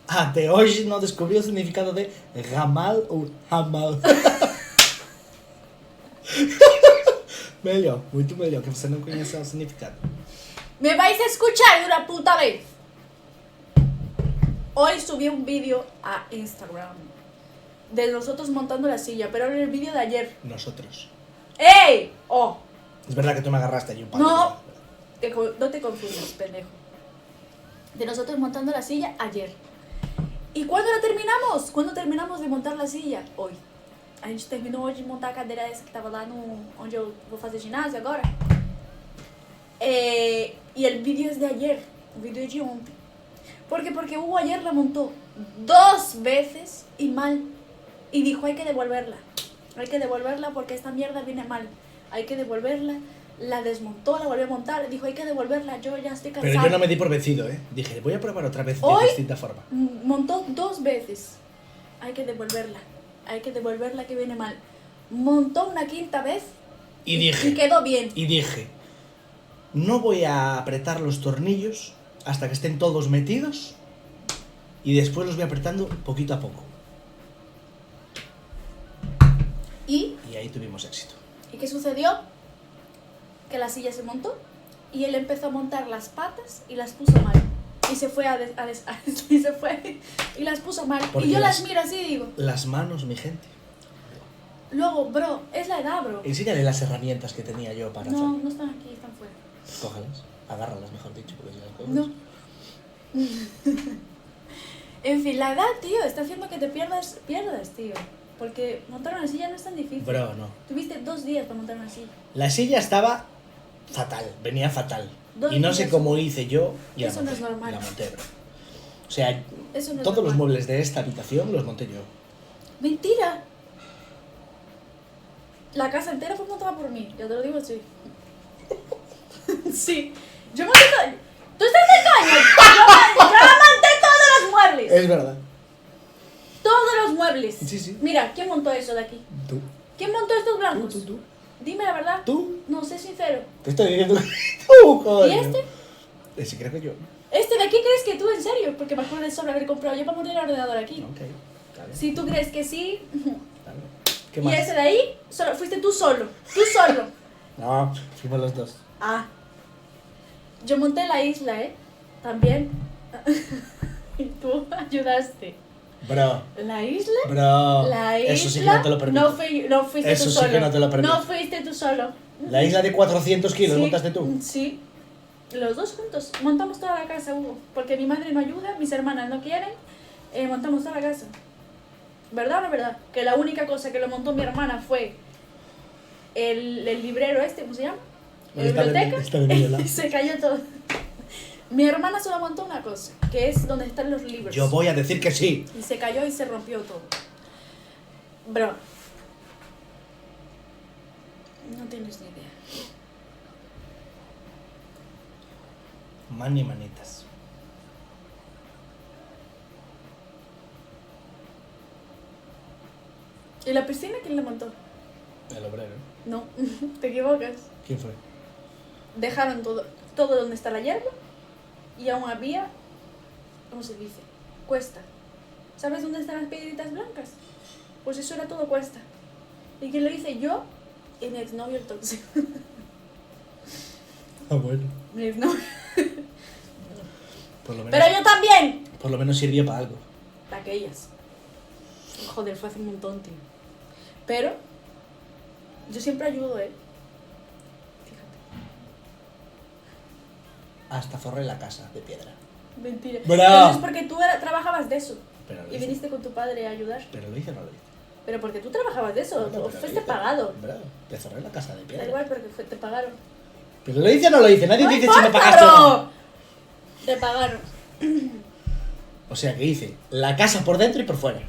Até hoje não descobri o significado de ramal ou ramal. Melhor, muito melhor, que você não conhece o significado. ¿Me vais a escuchar de una puta vez? Hoy subí un vídeo a Instagram de nosotros montando la silla, pero era el vídeo de ayer. Nosotros. ¡Ey! ¡Oh! Es verdad que tú me agarraste allí un palo. No. No te confundas, pendejo. De nosotros montando la silla ayer. ¿Y cuándo la terminamos? ¿Cuándo terminamos de montar la silla? Hoy. A gente terminou hoje de montar a cadeira essa que tava lá no, onde eu vou fazer ginásio agora. Y el vídeo es de ayer, el vídeo es de ontem. ¿Por qué? Porque Hugo ayer la montó 2 veces y mal. Y dijo, hay que devolverla. Hay que devolverla porque esta mierda viene mal. Hay que devolverla. La desmontó, la volvió a montar. Dijo, hay que devolverla. Yo ya estoy cansada. Pero yo no me di por vencido, ¿eh? Dije, voy a probar otra vez de Hoy distinta forma. montó 2 veces. Hay que devolverla. Hay que devolverla que viene mal. Montó una 5ª vez Y dije, y quedó bien. y dije, no voy a apretar los tornillos hasta que estén todos metidos y después los voy apretando poquito a poco. ¿Y ahí tuvimos éxito. qué sucedió? Que la silla se montó y él empezó a montar las patas y las puso mal. Y se fue y se fue y las puso mal. Porque y yo las las- miro así y digo, Las manos, mi gente. luego, bro, es la edad, bro. Enséñale las herramientas que tenía yo para No, hacer. no están aquí, están fuera. Cógelas, agárralas, mejor dicho, porque si las coges... No. En fin, la edad, tío, está haciendo que te pierdas, tío. Porque montar una silla no es tan difícil. Bro, no. Tuviste 2 días para montar una silla. La silla estaba fatal, venía fatal. Dos Y no sé días. cómo hice yo y Eso la no monté. es normal. La monté, bro. O sea, Eso no es todos los normal. muebles de esta habitación los monté yo. Mentira. La casa entera fue montada por mí, yo te lo digo así. Sí. Yo monté todo. ¿Tú estás de coña? Yo monté todos los muebles. Es verdad. Todos los muebles. Sí, sí. Mira, ¿quién montó eso de aquí? Tú. ¿Quién montó estos blancos? Tú. Dime la verdad. ¿Tú? No, sé sincero. Te estoy diciendo que tú, joder. ¿Y este? Sí, creo que yo. ¿Este de aquí crees que tú, en serio? Porque me acuerdo de sobre haber comprado yo para poner el ordenador aquí. Ok, dale. Si tú crees que sí. Dale. ¿Qué Y más? ese de ahí, solo, fuiste tú solo. Tú solo. No, fuimos los dos. Ah. Yo monté la isla, ¿eh? También. Y tú ayudaste. Bro, ¿La isla? bro. La isla. Eso sí que no te lo permito. No fuiste Eso tú sí solo. que no te lo permito. No fuiste tú solo. La isla de 400 kilos, Sí, ¿montaste tú? Sí. Los dos juntos. Montamos toda la casa, Hugo. Porque mi madre no ayuda, mis hermanas no quieren. Montamos toda la casa. ¿Verdad o no es verdad? Que la única cosa que lo montó mi hermana fue el librero este, ¿cómo se llama? La biblioteca. Está de Y se cayó todo. Mi hermana solo montó una cosa, que es donde están los libros. Yo voy a decir que sí. Y se cayó y se rompió todo. Bro. No tienes ni idea. Man y manitas. ¿Y la piscina quién la montó? El obrero. No, te equivocas. ¿Quién fue? Dejaron todo donde está la hierba y aún había, ¿cómo se dice? Cuesta. ¿Sabes dónde están las piedritas blancas? Pues eso era todo cuesta. ¿Y quién lo hice? Yo y mi exnovio el tóxico. Ah, bueno. Mi exnovio. Por lo menos, Pero yo también. por lo menos sirvió para algo. Para aquellas. Joder, fue hace un montón, tío. Pero yo siempre ayudo, Fíjate. Hasta forré la casa de piedra. Mentira. ¡Bravo! Eso es porque tú trabajabas de eso. Pero lo Y hice. viniste con tu padre a ayudar. Pero lo hice o no lo hice. Pero porque tú trabajabas de eso. Bueno, pero lo Fuiste hice. pagado. Bravo. Te forré la casa de Da piedra. igual porque te pagaron. Pero lo hice o no lo hice. Nadie ¡No dice si me importa, pagaste o no. bro! Te pagaron. O sea que hice la casa por dentro y por fuera.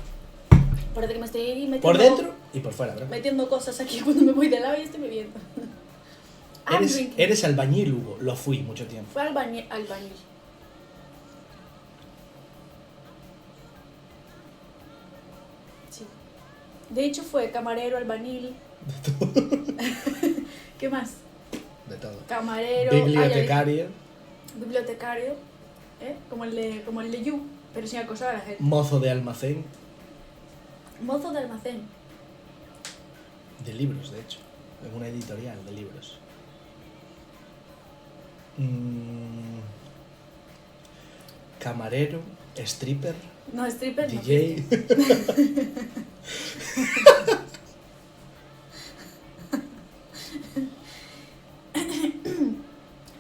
Parece que me estoy metiendo, Por dentro y por fuera, bro. metiendo cosas aquí cuando me voy de lado y estoy bebiendo. I'm drinking. Eres albañil, Hugo. Lo fui mucho tiempo. Fue albañil. Sí. De hecho fue camarero, albañil. ¿Qué más? De todo. Camarero. Bibliotecario, Bibliotecario. Como el de You, pero sin acosar a la gente. mozo de almacén, Mozo de almacén. de libros, de hecho. En una editorial de libros. Camarero, stripper, No, stripper no. DJ.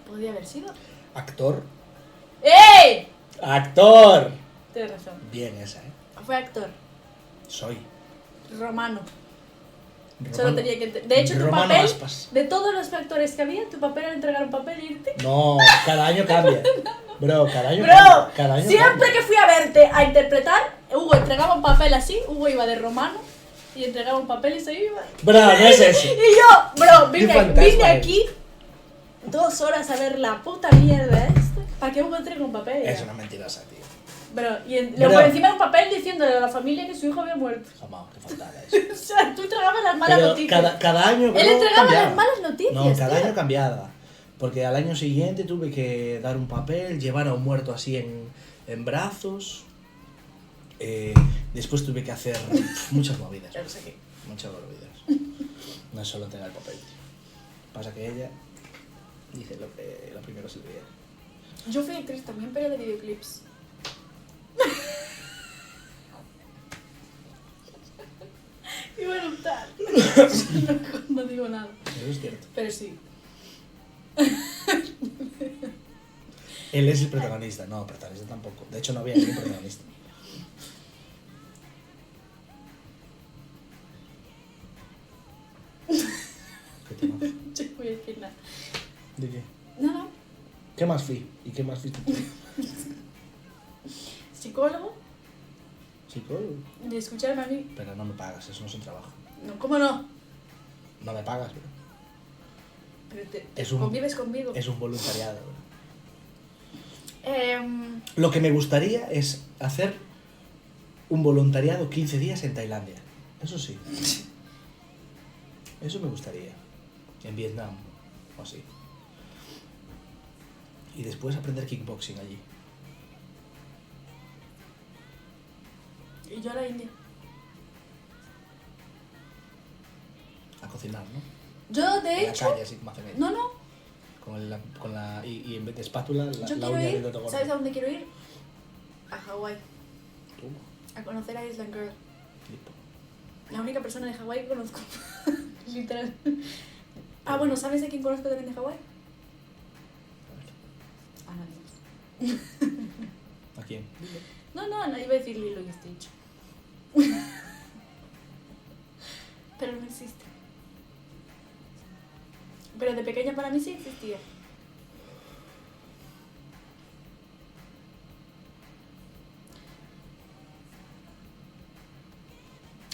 Podría haber sido. Actor. ¡Ey! ¡Actor! Tienes razón. Bien esa, ¿eh? Fue actor. Soy. Romano. Romano- Solo tenía que... De hecho, tu Romano papel... Aspas. De todos los actores que había, tu papel era entregar un papel e irte. No, cada año cambia. Bro, cada año Bro, cambia. Cada año siempre cambia. que fui a verte a interpretar, Hugo entregaba un papel así, Hugo iba de romano y entregaba un papel y se iba. Bro, no es eso. Y yo, bro, Qué vine fantasma aquí 2 horas a ver la puta mierda esta para que Hugo entregue un papel. Es una mentirosa, tío. Bro, y Bro. por encima de un papel diciéndole a la familia que su hijo había muerto. Jamás, qué faltada eso. O sea, tú entregabas las malas Pero noticias. cada año. Él bro, entregaba cambiaba. las malas noticias. No, cada tío. año cambiaba. Porque al año siguiente tuve que dar un papel, llevar a un muerto así en brazos. Después tuve que hacer muchas movidas. Ya lo sé qué. Muchas movidas. No es solo entregar el papel, tío. Pasa que ella dice lo primero se le viene. Yo fui actriz también, pero de videoclips. Iba a notar. No digo nada. Eso es cierto. Pero sí. Él es el protagonista. No, protagonista tampoco. De hecho, no había ningún protagonista. ¿Qué te pasa? Yo voy a decir nada. ¿De qué? No. ¿Qué más fui? ¿Y qué más fuiste tú? Psicólogo. Psicólogo. De escucharme a mí. Pero no me pagas, eso no es un trabajo. No, ¿cómo no? No me pagas, bro. Pero te Es un- convives conmigo. Es un voluntariado, bro. Em, Lo que me gustaría es hacer un voluntariado 15 días en Tailandia. Eso sí. Eso me gustaría. En Vietnam o así. Y después aprender kickboxing allí. y yo a la India. A cocinar, ¿no? Yo, de En la hecho. calle, así como hacen ellos. No, no. Y en vez de espátula, Yo la quiero uña del ir. dedo gordo. ¿Sabes a dónde quiero ir? A Hawái. Tú, A conocer a Island Girl. flipo. La única persona de Hawái que conozco. Literal. Ah, bueno, ¿sabes de quién conozco también de Hawái? A nadie más. ¿A quién? No, iba a decir Lilo y Stitch. Pero no existe. Pero de pequeña para mí sí existía.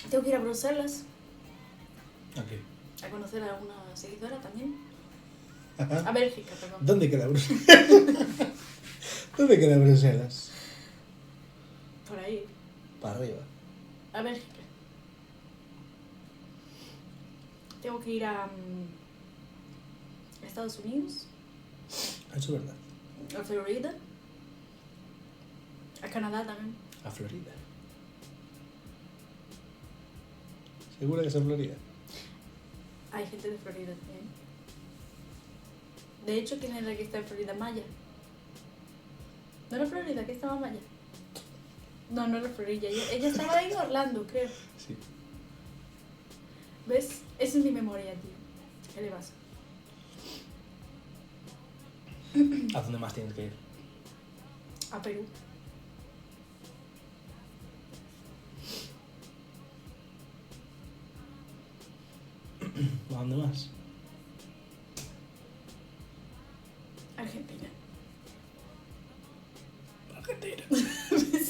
Tengo que ir a Bruselas ¿A qué? a conocer a una seguidora también. A Bélgica, perdón. ¿Dónde queda Bruselas? ¿Dónde queda Bruselas? Por ahí. Para arriba. A Bélgica. tengo que ir a Estados Unidos, Eso es verdad. a Florida, a Canadá también. A Florida. ¿Segura que es en Florida? Hay gente de Florida también. De hecho, ¿quién era la que está en Florida? Maya. ¿No era Florida? ¿Qué estaba Maya? No, no era Florida. Ella estaba en Orlando, creo. Sí. ¿Ves? Esa es mi memoria, tío. ¿Qué le pasa? ¿A dónde más tienes que ir? A Perú. ¿A dónde más? Argentina. Argentina.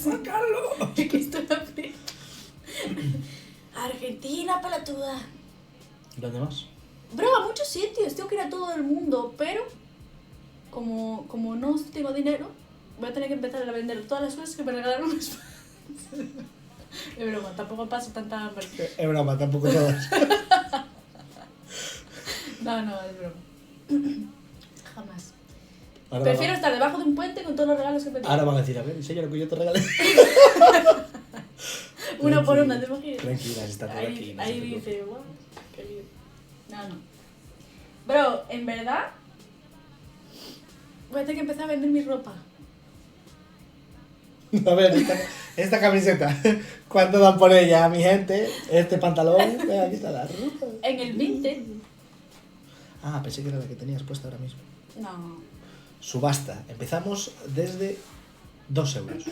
¡Sácalo! Que estoy abriendo. Argentina, pelotuda. ¿Dónde más? Bro, a muchos sitios. Tengo que ir a todo el mundo, pero como no tengo dinero, voy a tener que empezar a vender todas las cosas que me regalaron mis padres. Es broma, tampoco paso tanta hambre. Es broma, tampoco todas. No, es broma. Jamás. Ahora Prefiero estar debajo de un puente con todos los regalos que pedí. Ahora van a decir, a ver, enseña lo que yo te regalé. Una por una, ¿te imaginas? Tranquila, está todo aquí. Ahí, no se ahí preocupe. dice, wow, qué lío. No. Bro, en verdad, voy a tener que empezar a vender mi ropa. A ver, esta camiseta, ¿cuánto dan por ella, mi gente? Este pantalón, mira, aquí está la ropa. En el Vinted, Ah, pensé que era la que tenías puesta ahora mismo. no. Subasta, empezamos desde 2 euros.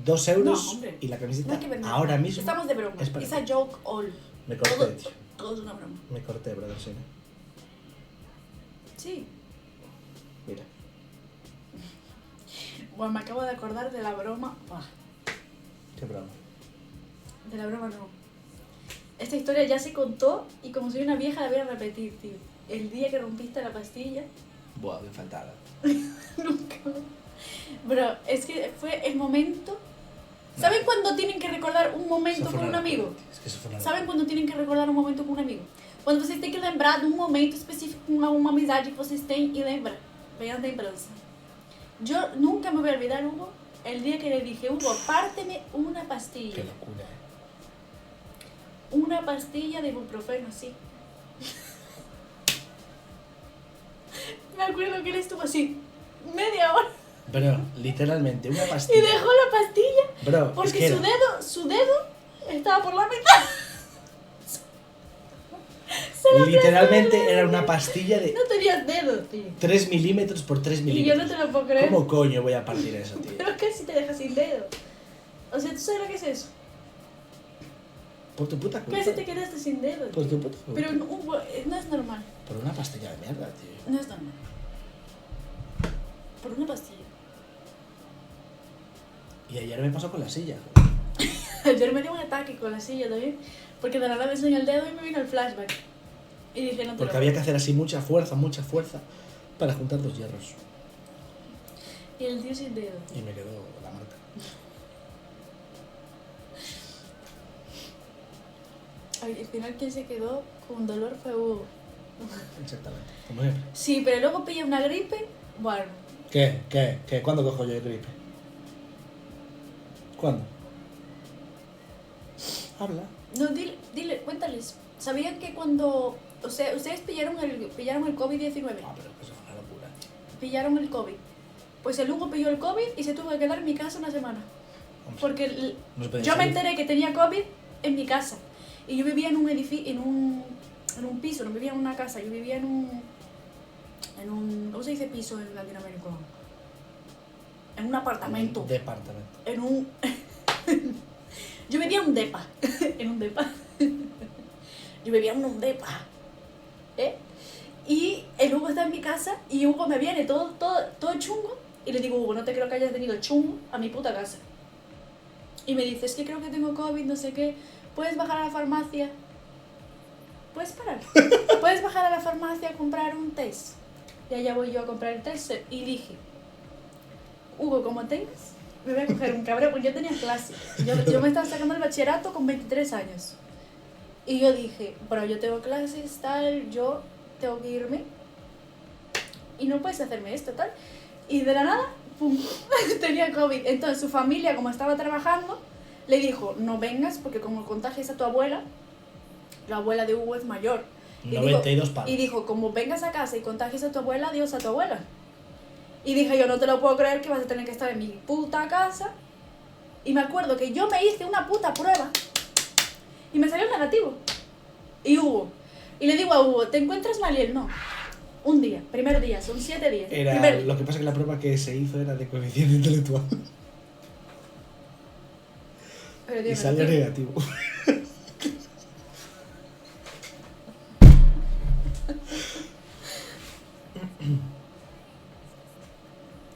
2 euros No, hombre. y la No camiseta hay que vender. ahora mismo. Estamos de broma. es para It's a ti. joke all. Me corté, Todo, tío. todo es una broma. Me corté, brother, sí. Sí. Mira. Bueno, me acabo de acordar de la broma. Buah, Qué broma. de la broma no. Esta historia ya se contó y como soy una vieja la voy a repetir, tío. El día que rompiste la pastilla, Buah, me faltaba. nunca. Bro, es que fue el momento. ¿Saben cuándo tienen que recordar un momento Eso fue con un una amigo? locura, tío. Es que eso fue una ¿Saben cuándo tienen que recordar um momento com um amigo? Quando vocês têm que lembrar de um momento específico com uma amizade que vocês têm e lembra. Vem a lembrança. Yo nunca me voy a olvidar, Hugo, el día que le dije, Hugo, párteme una pastilla. Qué locura, Una pastilla de ibuprofeno, sí. Me acuerdo que él estuvo así, media hora, Bro, literalmente, una y pastilla. dejó la pastilla Bro, es porque que su era- dedo estaba por la mitad. Se la literalmente aplastó. era una pastilla de No tenías dedo, tío. 3 milímetros por 3 Y yo milímetros. no te lo puedo creer. ¿Cómo coño voy a partir eso, tío? Pero casi te deja sin dedo. O sea, ¿tú sabes lo que es eso? Por tu puta culpa. Casi te quedaste sin dedo. Por tío. tu puta culpa. Pero no es normal. Por una pastilla de mierda, tío. No es normal. Por una pastilla. Y ayer me pasó con la silla. Ayer me dio un ataque con la silla también. Porque de la nada me enseñó el dedo y me vino el flashback. Y dije, no te Porque lo había que hacer así mucha fuerza para juntar 2 hierros. Y el tío sin dedo. Y me quedó la marca. Ay, al final quien se quedó con dolor fue Hugo. Exactamente. Como siempre. Sí, pero luego pillé una gripe. Bueno, ¿Qué? ¿Cuándo cojo yo de gripe? ¿Cuándo? Habla. no, dile, cuéntales. ¿Sabían que cuando... O sea, ustedes pillaron el COVID-19? Ah, pero eso fue una locura. Pillaron el COVID. Pues el Hugo pilló el COVID y se tuvo que quedar en mi casa una semana. Vamos. Porque No se podía yo me salir. enteré que tenía COVID en mi casa. Y yo vivía en un edificio, en un piso, no vivía en una casa, yo vivía en un ¿cómo se dice piso en Latinoamérica? En un apartamento. Departamento. En un... Yo vivía en un depa. En un depa. Yo vivía en un depa. ¿Eh? Y el Hugo está en mi casa y Hugo me viene todo chungo. Y le digo, Hugo, no te creo que hayas venido chungo a mi puta casa. Y me dice, es que creo que tengo COVID, no sé qué. ¿Puedes bajar a la farmacia? ¿Puedes parar? ¿Puedes bajar a la farmacia a comprar un test? Y allá voy yo a comprar el test y dije, Hugo, como tengas, me voy a coger un cabrón, porque yo tenía clase. Yo me estaba sacando el bachillerato con 23 años. Y yo dije, pero yo tengo clases, tal, yo tengo que irme. Y no puedes hacerme esto, tal. Y de la nada, pum, tenía COVID. Entonces su familia, como estaba trabajando, le dijo, no vengas porque como contagias a tu abuela, la abuela de Hugo es mayor. Y 92 palos. Y dijo, como vengas a casa y contagies a tu abuela, adiós a tu abuela. Y dije, yo no te lo puedo creer que vas a tener que estar en mi puta casa. Y me acuerdo que yo me hice una puta prueba y me salió negativo. Y le digo a Hugo, ¿te encuentras mal? Y él, no. Un día, primer día, son 7 días. Era, lo que pasa es que la prueba que se hizo era de coeficiente intelectual. Pero Y salió negativo.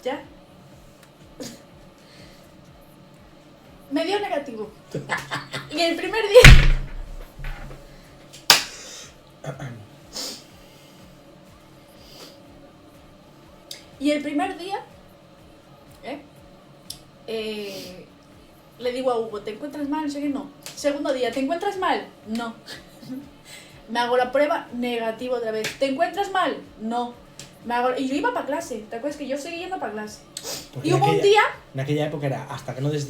¿Ya? Me dio negativo. Y el primer día... Y el primer día... le digo a Hugo, ¿te encuentras mal? No. Segundo día, ¿te encuentras mal? No. Me hago la prueba, negativo otra vez. ¿Te encuentras mal? No. Y yo iba para clase, ¿te acuerdas que yo seguía yendo para clase? Porque y hubo un día... En aquella época era, hasta que no des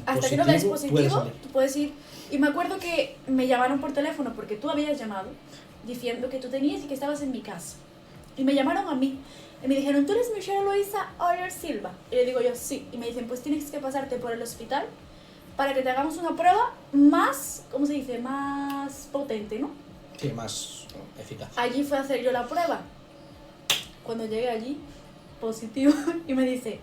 hasta que no des positivo, salir. tú puedes ir. Y me acuerdo que me llamaron por teléfono porque tú habías llamado diciendo que tú tenías y que estabas en mi casa. Y me llamaron a mí. Y me dijeron, ¿tú eres Michelle Luisa Oyer Silva? Y le digo yo, sí. Y me dicen, pues tienes que pasarte por el hospital para que te hagamos una prueba más, ¿cómo se dice? Más potente, ¿no? Sí, más eficaz. Allí fue a hacer yo la prueba. Cuando llegué allí, positivo, y me dice,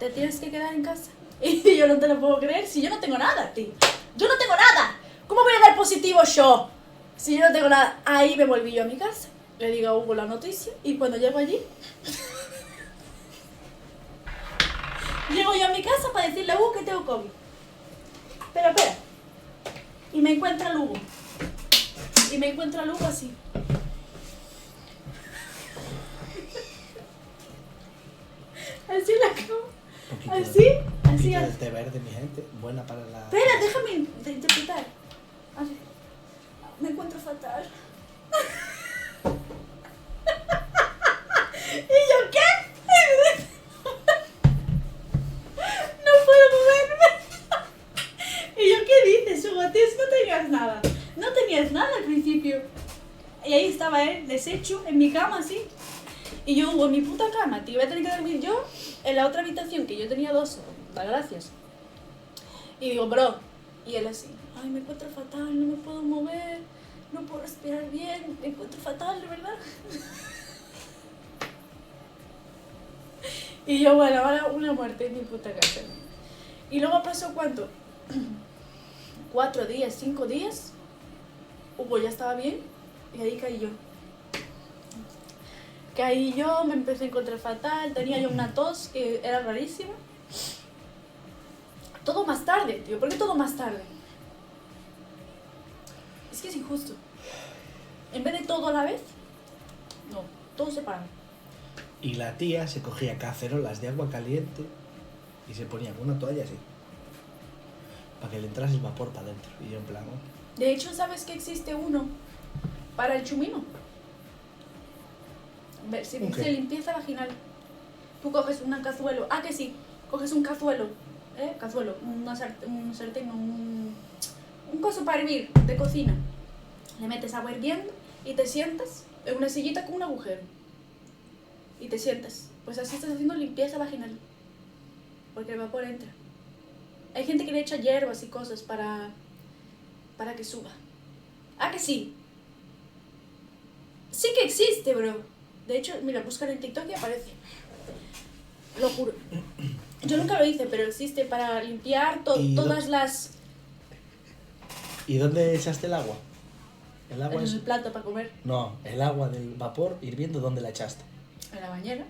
¿te tienes que quedar en casa? Y yo no te lo puedo creer, si yo no tengo nada, tío. Yo no tengo nada. ¿Cómo voy a dar positivo yo? Si yo no tengo nada. Ahí me volví yo a mi casa. Le digo a Hugo la noticia y cuando llego allí... llego yo a mi casa para decirle a Hugo que tengo COVID. Pero espera. Y me encuentra el Hugo. Y me encuentra el Hugo así. Así la cama. Así. De té verde, mi gente. Buena para la... Espera, déjame interpretar. Así. Me encuentro fatal. ¿Y yo qué? No puedo moverme. ¿Y yo qué dices, Hugo? Tío, no tenías nada. No tenías nada al principio. Y ahí estaba él, deshecho, en mi cama, así. Y yo, Hugo, en mi puta cama, tío, voy a tener que dormir yo en la otra habitación, que yo tenía 2. Gracias. Y digo, bro. Y él así, ay, me encuentro fatal, no me puedo mover, no puedo respirar bien, me encuentro fatal, de verdad. Y yo, bueno, ahora una muerte en mi puta casa. Y luego pasó, ¿cuánto? 4 días, 5 días. Hugo ya estaba bien y ahí caí yo. Caí yo, me empecé a encontrar fatal, tenía yo una tos que era rarísima. Todo más tarde, tío. ¿Por qué todo más tarde? Es que es injusto. En vez de todo a la vez, no, todo separado. Y la tía se cogía cacerolas de agua caliente y se ponía con una toalla así. Para que le entrase el vapor para adentro. Y yo en plan... ¿no? De hecho, ¿sabes que existe uno para el chumino? Se dice limpieza vaginal. Tú coges un cazuelo. Ah, que sí. Coges un cazuelo. Cazuelo. Un sartén, un coso para hervir de cocina. Le metes agua hirviendo y te sientas en una sillita con un agujero. Y te sientas. Pues así estás haciendo limpieza vaginal. Porque el vapor entra. Hay gente que le echa hierbas y cosas para que suba. Ah, que sí. Sí que existe, bro. De hecho, mira, buscan en TikTok y aparece. Lo juro. Yo nunca lo hice, pero existe para limpiar todas las... ¿Y dónde echaste el agua? El agua en es... el plato para comer. No, el agua del vapor hirviendo, ¿dónde la echaste? En la bañera.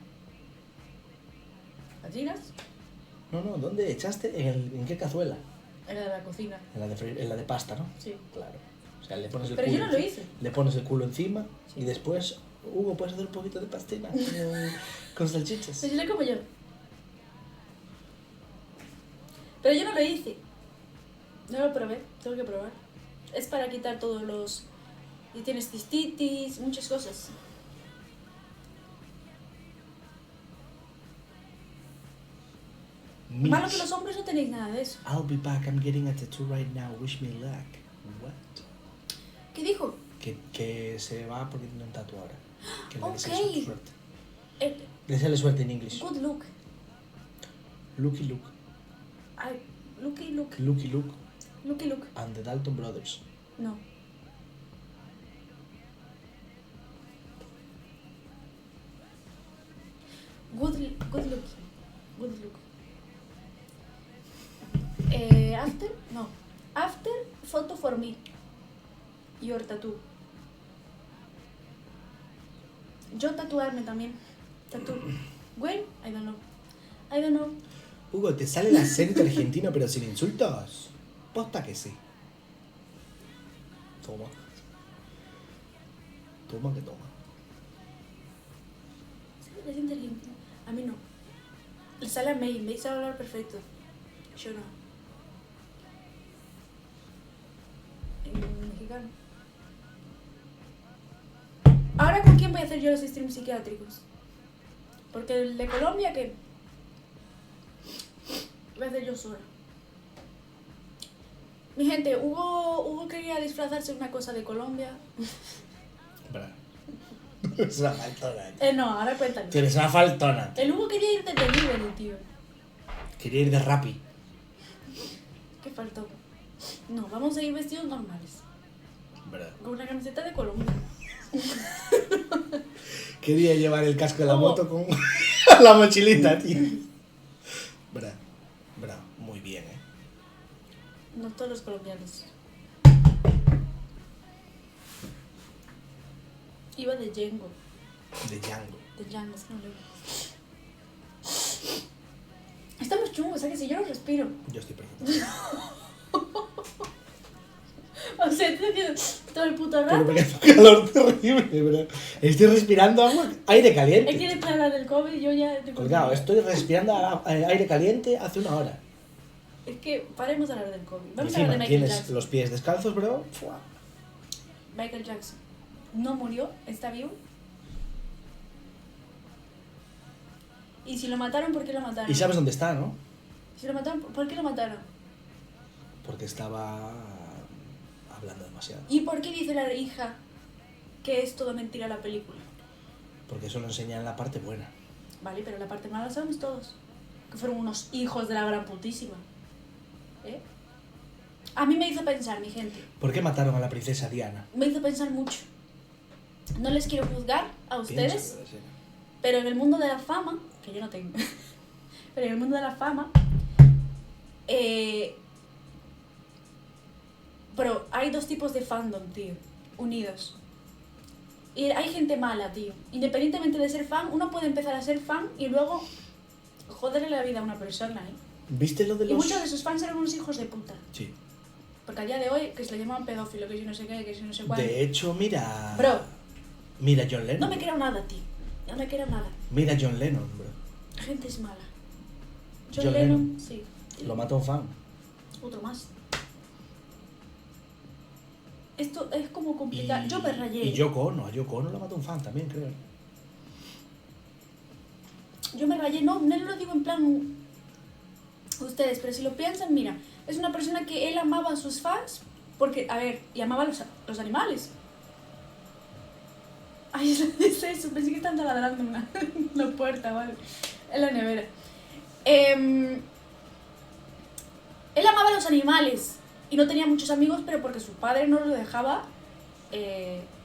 ¿La tiras? No, ¿dónde echaste? ¿En qué cazuela? En la cocina. En la de pasta, ¿no? Sí. Claro. O sea, le pones el Pero culo yo no lo hice. Le pones el culo encima Sí. y después, Hugo, ¿puedes hacer un poquito de pastina con salchichas? Pues yo le como yo. Pero yo no lo hice. No lo probé. Tengo que probar. es para quitar todos los... Y tienes cistitis, muchas cosas. Malo que los hombres no tenéis nada de eso. I'll be back, I'm getting a tattoo right now, wish me luck. What? ¿Qué dijo? Que se va porque tiene un tatu ahora. Que le Ok. desea suerte. Eh, Deseale suerte en inglés. good look. Lucky Luke. Ay, looky look. Lucky Luke Looky look. and the Dalton Brothers. No. Good look. Good look. After? No. After, photo for me. Your tattoo. Yo tatuarme también. Tattoo. When? I don't know. I don't know. Hugo, ¿te sale el acento argentino pero sin insultos? Posta que sí. Toma. Toma que toma. ¿Sabes la gente argentina? A mí no. Le sale a May. May sabe hablar perfecto. Yo no. En mexicano. Ahora, ¿con quién voy a hacer yo los streams psiquiátricos? Porque el de Colombia, ¿qué? Voy a hacer yo sola. Mi gente, Hugo quería disfrazarse de una cosa de Colombia. Bra. Es una faltona. No, ahora cuéntame. Tú eres una faltona. El Hugo quería ir de delivery, tío. Quería ir de Rappi. ¿Qué faltó? No, vamos a ir vestidos normales. Bra. Con una camiseta de Colombia. Quería llevar el casco de la ¿Cómo? moto con la mochilita, tío. Bra. Bra. Muy bien, No todos los colombianos. Iba de Django. De Django. De Django, es que no leo. Estamos chungos, ¿sabes? Si yo no respiro. Yo estoy perfecto. O sea, estoy haciendo todo el puto Pero rato. me hace un calor terrible, bro. Estoy respirando agua, aire Es que caliente. después de hablar del COVID yo ya... Colgado, estoy respirando aire caliente hace una hora. Es que paremos de hablar del COVID. Y Vamos a hablar de encima Michael tienes Jackson. los pies descalzos, bro. Fua. Michael Jackson. No murió, está vivo. Y si lo mataron, ¿por qué lo mataron? Y sabes dónde está, ¿no? Si lo mataron, ¿por qué lo mataron? Porque estaba hablando demasiado. ¿Y por qué dice la hija que es todo mentira la película? Porque eso lo enseña en la parte buena. Vale, pero la parte mala la sabemos todos. Que fueron unos hijos de la gran putísima. ¿Eh? A mí me hizo pensar, mi gente. ¿Por qué mataron a la princesa Diana? Me hizo pensar mucho. No les quiero juzgar a ustedes, Piénsalo, sí. pero en el mundo de la fama, que yo no tengo, pero en el mundo de la fama, pero hay dos tipos de fandom, tío, unidos. Y hay gente mala, tío. Independientemente de ser fan, uno puede empezar a ser fan y luego joderle la vida a una persona, ¿eh? ¿Viste lo de Y los...? muchos de esos fans eran unos hijos de puta. Sí. Porque a día de hoy, que se le llaman pedófilo, que yo no sé qué, que yo no sé cuál. De hecho, mira... Bro. Mira John Lennon. No me creo nada, tío. No me creo nada. Mira John Lennon, bro. La gente es mala. John, John Lennon, Lennon. sí. Lo mató un fan. Otro más. Esto es como complicado. Yo me rayé. Y Yoko Ono. A Yoko Ono lo mató un fan también, creo. Yo me rayé. No lo digo en plan ustedes, pero si lo piensan, mira, es una persona que él amaba a sus fans porque, a ver, y amaba a los animales. Ay, es eso, pensé que estaban taladrando en una puerta, ¿vale? En la nevera. Él amaba a los animales y no tenía muchos amigos, pero porque su padre no lo dejaba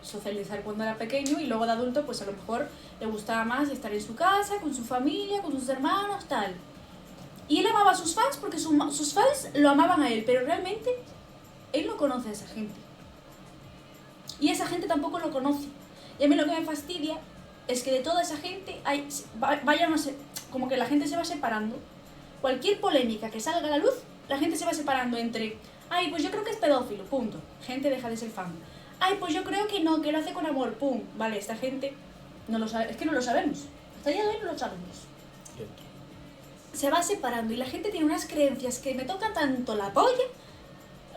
socializar cuando era pequeño y luego de adulto, pues a lo mejor le gustaba más estar en su casa, con su familia, con sus hermanos, tal. Y él amaba a sus fans porque sus fans lo amaban a él, pero realmente él no conoce a esa gente. Y esa gente tampoco lo conoce. Y a mí lo que me fastidia es que de toda esa gente como que la gente se va separando. Cualquier polémica que salga a la luz, la gente se va separando entre, ay, pues yo creo que es pedófilo, punto. Gente deja de ser fan. Ay, pues yo creo que no, que lo hace con amor, pum. Vale, esta gente no lo sabe, es que no lo sabemos. Hasta el día de hoy no lo sabemos. Se va separando y la gente tiene unas creencias que me tocan tanto la polla.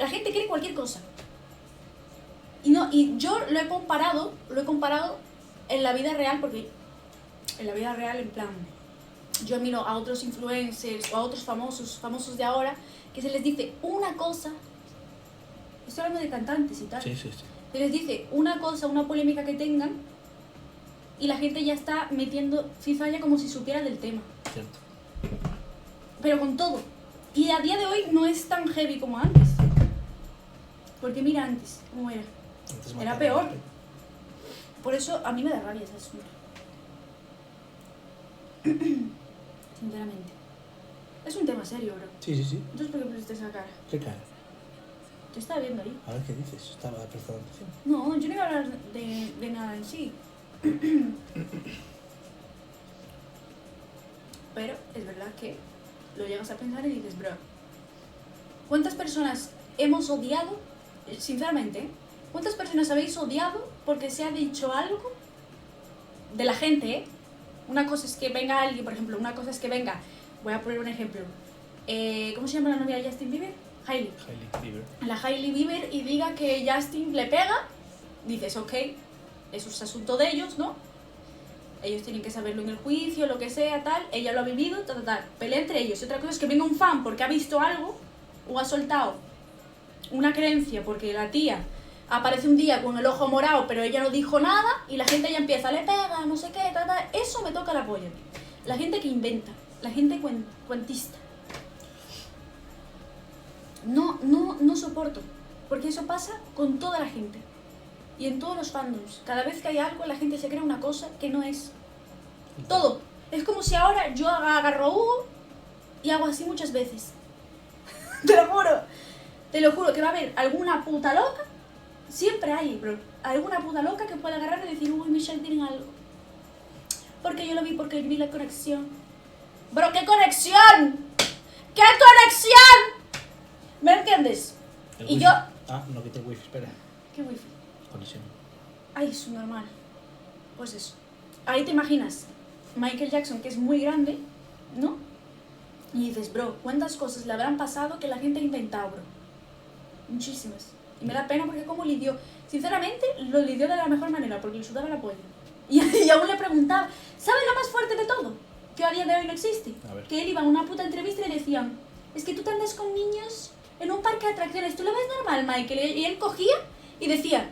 La gente cree cualquier cosa. Y yo lo he comparado en la vida real, porque en la vida real, en plan, yo miro a otros influencers o a otros famosos de ahora, que se les dice una cosa, estoy hablando de cantantes y tal, Sí. se les dice una cosa, una polémica que tengan, y la gente ya está metiendo cizalla como si supiera del tema, Cierto. pero con todo. Y a día de hoy no es tan heavy como antes, porque mira antes cómo era. Antes Era mataban peor. a la Por eso a mí me da rabia ese asunto. Sinceramente. Es un tema serio, bro. Sí. Entonces, ¿por qué pusiste esa cara? ¿Qué cara? Te estaba viendo ahí. A ver qué dices. Estaba prestando atención. No, yo no iba a hablar de nada en sí. Pero es verdad que lo llegas a pensar y dices, bro, ¿cuántas personas hemos odiado? Sinceramente, ¿eh? ¿Cuántas personas habéis odiado porque se ha dicho algo de la gente, eh? Una cosa es que venga alguien, por ejemplo, voy a poner un ejemplo. ¿Cómo se llama la novia de Justin Bieber? Hailey. Hailey Bieber. La Hailey Bieber y diga que Justin le pega, dices, ok, eso es asunto de ellos, ¿no? Ellos tienen que saberlo en el juicio, lo que sea, tal, ella lo ha vivido, tal. Pelea entre ellos. Y otra cosa es que venga un fan porque ha visto algo o ha soltado una creencia porque la tía aparece un día con el ojo morado pero ella no dijo nada y la gente ya empieza, le pega, no sé qué, tal. Eso me toca la polla. La gente que inventa, la gente cuentista. No soporto, porque eso pasa con toda la gente y en todos los fandoms. Cada vez que hay algo, la gente se crea una cosa que no es. Todo. Es como si ahora yo agarro a Hugo y hago así muchas veces. Te lo juro que va a haber alguna puta loca, siempre hay, bro, alguna puta loca que pueda agarrar y decir, uy, Michelle tienen algo. Porque yo lo vi, porque vi la conexión. Bro, ¿qué conexión? ¿Qué conexión? ¿Me entiendes? El Y wifi. yo... Ah, no quité el wifi, espera. ¿Qué wifi? Conexión. Ay, es normal. Pues eso. Ahí te imaginas Michael Jackson, que es muy grande, ¿no? Y dices, bro, ¿cuántas cosas le habrán pasado que la gente ha inventado, bro? Muchísimas. Y me da pena porque como lidió. Sinceramente, lo lidió de la mejor manera, porque le sudaba la polla. Y aún le preguntaba, ¿sabes lo más fuerte de todo? Que a día de hoy no existe. A ver. Que él iba a una puta entrevista y le decían, es que tú te andas con niños en un parque de atracciones, ¿tú lo ves normal, Michael? Y él cogía y decía,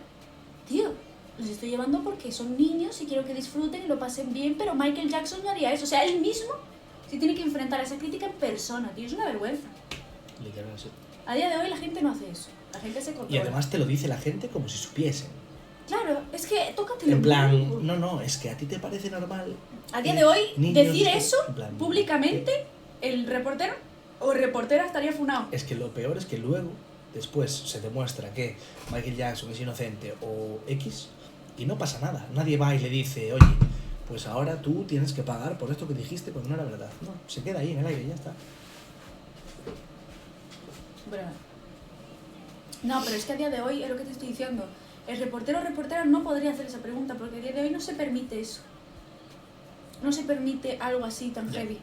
tío, los estoy llevando porque son niños y quiero que disfruten y lo pasen bien, pero Michael Jackson no haría eso. O sea, él mismo se tiene que enfrentar a esa crítica en persona, tío, es una vergüenza. Literal, sí. A día de hoy la gente no hace eso, la gente se controla. Y además te lo dice la gente como si supiesen. Claro, es que tócate En plan, no, es que a ti te parece normal. A día de hoy, niños decir que- eso en plan, públicamente, el reportero o reportera estaría funado. Es que lo peor es que luego, después se demuestra que Michael Jackson es inocente o X y no pasa nada. Nadie va y le dice, oye, pues ahora tú tienes que pagar por esto que dijiste cuando no era verdad. No, se queda ahí en el aire y ya está. Bueno. No, pero es que a día de hoy es lo que te estoy diciendo. El reportero o reportera no podría hacer esa pregunta porque a día de hoy no se permite eso. No se permite algo así tan Ya. heavy.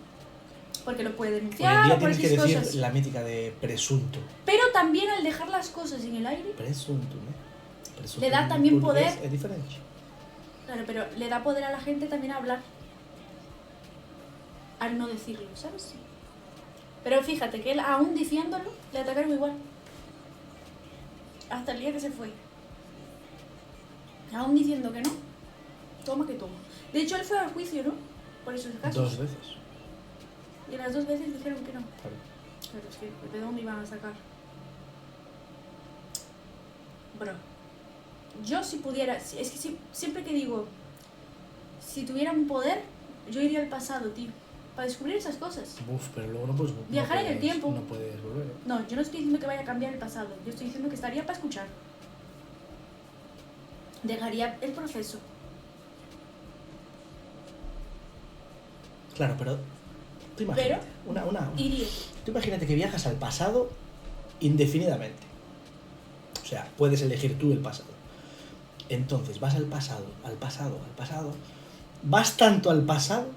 Porque lo puede Hoy en denunciar día o por tienes que X decir cosas. la mítica de presunto. Pero también al dejar las cosas en el aire, Presunto, ¿no? Presunto Le da en también portugués poder. Es diferente. claro, pero le da poder a la gente también a hablar. Al no decirlo, ¿sabes? Pero fíjate que él aún diciéndolo, le atacaron igual. Hasta el día que se fue. Aún diciendo que no, toma que toma. De hecho, él fue al juicio, ¿no? Por esos casos. 2 veces. Y las 2 veces dijeron que no. Claro. Pero es que, ¿de dónde iban a sacar? Bro, yo si pudiera, es que siempre que digo, si tuviera un poder, yo iría al pasado, tío, para descubrir esas cosas. Uf, pero luego no puedes Viajar en el tiempo. No puedes volver. ¿eh? No, yo no estoy diciendo que vaya a cambiar el pasado, yo estoy diciendo que estaría para escuchar. Dejaría el proceso. Claro, pero tú imagínate. Iría. Tú imagínate que viajas al pasado indefinidamente. O sea, puedes elegir tú el pasado. Entonces vas al pasado, al pasado, al pasado. Vas tanto al pasado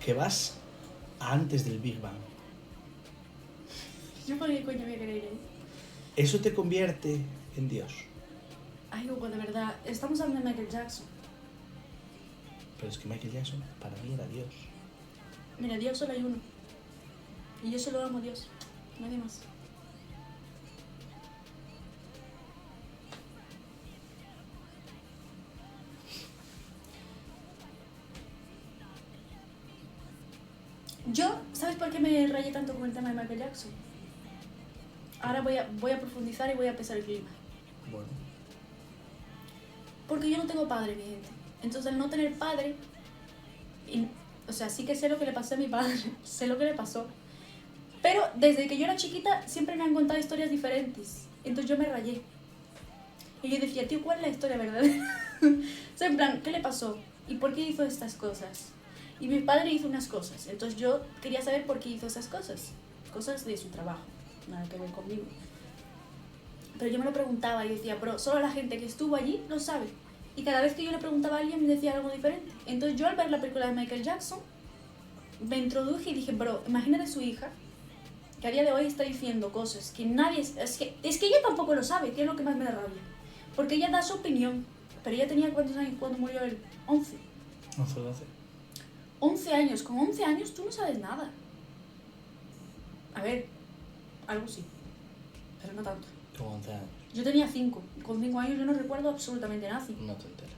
que vas a antes del Big Bang. ¿Yo por qué coño voy a querer ir ahí? Eso te convierte en Dios. Ay, Hugo, de verdad, estamos hablando de Michael Jackson. Pero es que Michael Jackson para mí era Dios. Mira, Dios solo hay uno. Y yo solo amo a Dios. Nadie más. Yo, ¿sabes por qué me rayé tanto con el tema de Michael Jackson? Ahora voy a profundizar y voy a pesar el clima. Bueno. Porque yo no tengo padre, mi gente. Entonces, al no tener padre, o sea, sí que sé lo que le pasó a mi padre, sé lo que le pasó. Pero desde que yo era chiquita, siempre me han contado historias diferentes. Entonces yo me rayé. Y yo decía, tío, ¿cuál es la historia verdadera? O sea, en plan, ¿qué le pasó? ¿Y por qué hizo estas cosas? Y mi padre hizo unas cosas. Entonces yo quería saber por qué hizo esas cosas. Cosas de su trabajo. Nada que ver conmigo. Pero yo me lo preguntaba y decía, pero solo la gente que estuvo allí lo sabe. Y cada vez que yo le preguntaba a alguien me decía algo diferente. Entonces yo al ver la película de Michael Jackson, me introduje y dije, bro, imagínate su hija, que a día de hoy está diciendo cosas que nadie... Es que ella tampoco lo sabe, que es lo que más me da rabia. Porque ella da su opinión. Pero ella tenía ¿cuántos años cuando murió él? 11. 11 o 12. 11 años. Con 11 años tú no sabes nada. A ver, algo sí. Pero no tanto. Con 11 años. Yo tenía 5. Con 5 años yo no recuerdo absolutamente nada. No te enteras.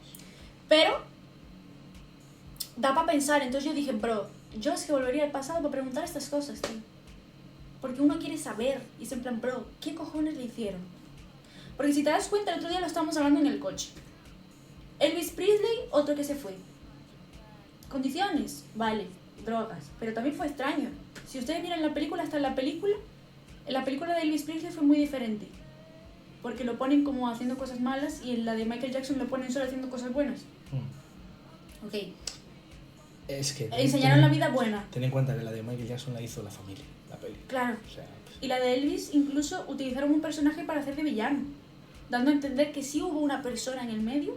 Pero da para pensar. Entonces yo dije, bro, yo es que volvería al pasado para preguntar estas cosas, tío. Porque uno quiere saber. Y es en plan, bro, ¿qué cojones le hicieron? Porque si te das cuenta, el otro día lo estábamos hablando en el coche. Elvis Presley, otro que se fue. Condiciones, vale, drogas. Pero también fue extraño. Si ustedes miran la película, hasta en la película de Elvis Presley fue muy diferente. Porque lo ponen como haciendo cosas malas y en la de Michael Jackson lo ponen solo haciendo cosas buenas. Ok. Es que... Enseñaron la vida buena. Ten en cuenta que la de Michael Jackson la hizo la familia, la peli. Claro. O sea, pues, Y la de Elvis incluso utilizaron un personaje para hacer de villano. Dando a entender que sí hubo una persona en el medio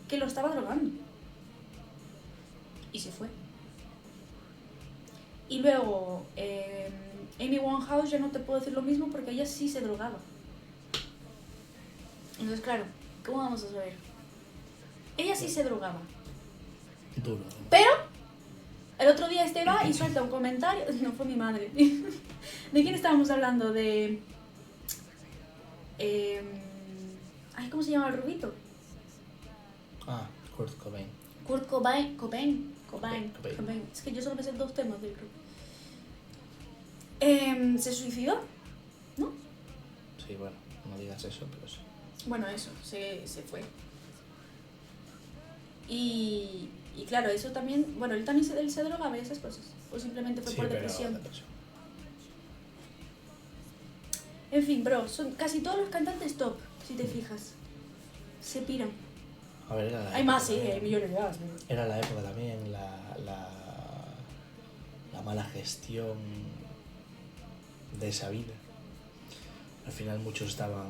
que lo estaba drogando. Y se fue. Y luego, Amy Winehouse ya no te puedo decir lo mismo porque ella sí se drogaba. Entonces, claro, ¿cómo vamos a saber? Ella sí se drogaba. duro. Pero, el otro día va y suelta un comentario. No fue mi madre. ¿De quién estábamos hablando? De... ay, ¿cómo se llama el rubito? Ah, Kurt Cobain. Kurt Cobain. Cobain. Cobain. Es que yo solo me sé 2 temas del grupo. Se suicidó, ¿no? Sí, bueno, no digas eso, pero sí. Bueno, eso, se fue. Y claro, eso también... Bueno, él también se drogaba y esas cosas. O simplemente fue Sí, por pero depresión. depresión. En fin, bro, son casi todos los cantantes top, si te fijas. Se piran. A ver, era la Hay época más, sí, también. hay millones de más. Era la época también, la mala gestión de esa vida. Al final muchos estaban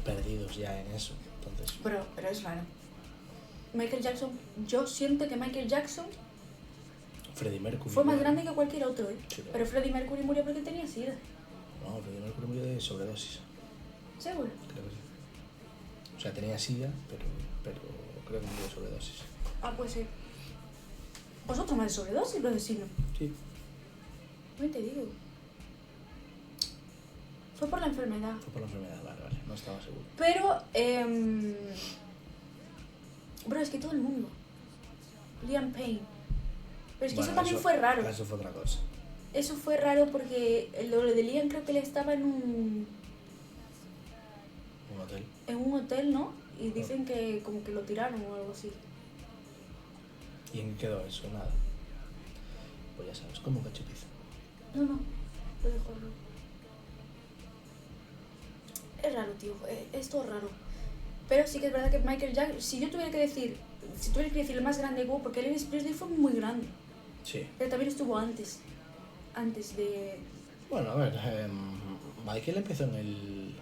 perdidos ya en eso. Entonces, Pero es raro. Michael Jackson, yo siento que Michael Jackson Freddie Mercury fue más igual. grande que cualquier otro, ¿eh? Sí, claro. Pero Freddie Mercury murió porque tenía sida. No, Freddie Mercury murió de sobredosis, ¿Seguro? creo que sí. O sea, tenía sida, pero creo que murió de sobredosis. Ah, pues sí. Vosotros más de sobredosis, lo decirlo. Sí. No te digo. Fue por la enfermedad. Fue por la enfermedad, vale, no estaba seguro. Pero, bro, es que todo el mundo. Liam Payne. Pero es que Bueno, eso también fue raro. Eso fue otra cosa. Eso fue raro porque lo de Liam creo que él estaba en Un hotel. un hotel, ¿no? Y dicen que como que lo tiraron o algo así. ¿Y en qué quedó eso? Nada. Pues ya sabes, como cachupiza. No, lo dejo raro. Es raro, tío. Es todo raro. Pero sí que es verdad que Michael Jackson, si tuviera que decir el más grande que hubo, porque Elvis Presley fue muy grande. Sí. Pero también estuvo antes de... Bueno, a ver, Michael empezó en el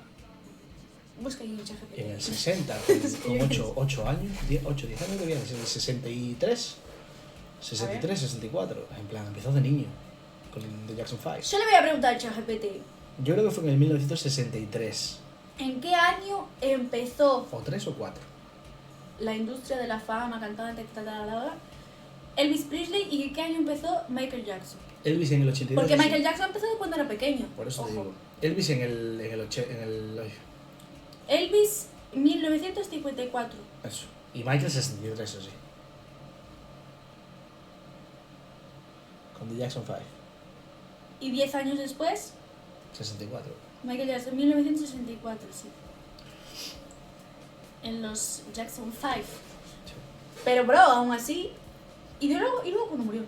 Busca ahí en ChatGPT. 60, con 8 años, 10 años debía ser, 63, 64, en plan, empezó de niño, con The Jackson 5. Yo le voy a preguntar al ChatGPT. Yo creo que fue en el 1963. ¿En qué año empezó ¿O 3 o 4? la industria de la fama, cantante, Elvis Presley, y en qué año empezó Michael Jackson? Elvis en el 82. Porque Michael Jackson empezó de cuando era pequeño. Por eso te Ojo. digo. Elvis en el Elvis, 1954. eso. Y Michael 63, eso sí. Con The Jackson 5. Y 10 años después, 64. Michael Jackson, 1964, sí. En los Jackson 5. Sí. Pero, bro, aún así. Y luego cuando murió.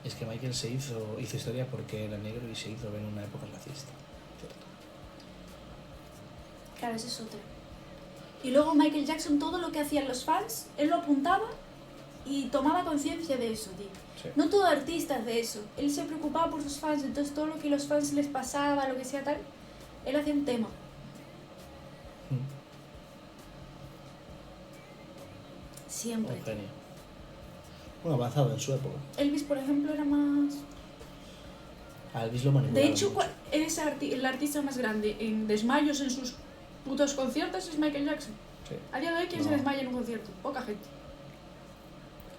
Es que Michael hizo historia porque era negro y se hizo en una época racista. ¿Cierto? Claro, esa es otra. Y luego Michael Jackson, todo lo que hacían los fans, él lo apuntaba y tomaba conciencia de eso, tío. Sí. No todo artista hace eso. Él se preocupaba por sus fans, entonces todo lo que a los fans les pasaba, lo que sea tal, él hacía un tema. Siempre. Un genio. Un avanzado en su época. Elvis, por ejemplo, era más... A Elvis lo manipularon De hecho, mucho. es el artista más grande en desmayos en sus putos conciertos es Michael Jackson. Sí. A día de hoy, ¿quién se No. desmaya en un concierto? Poca gente.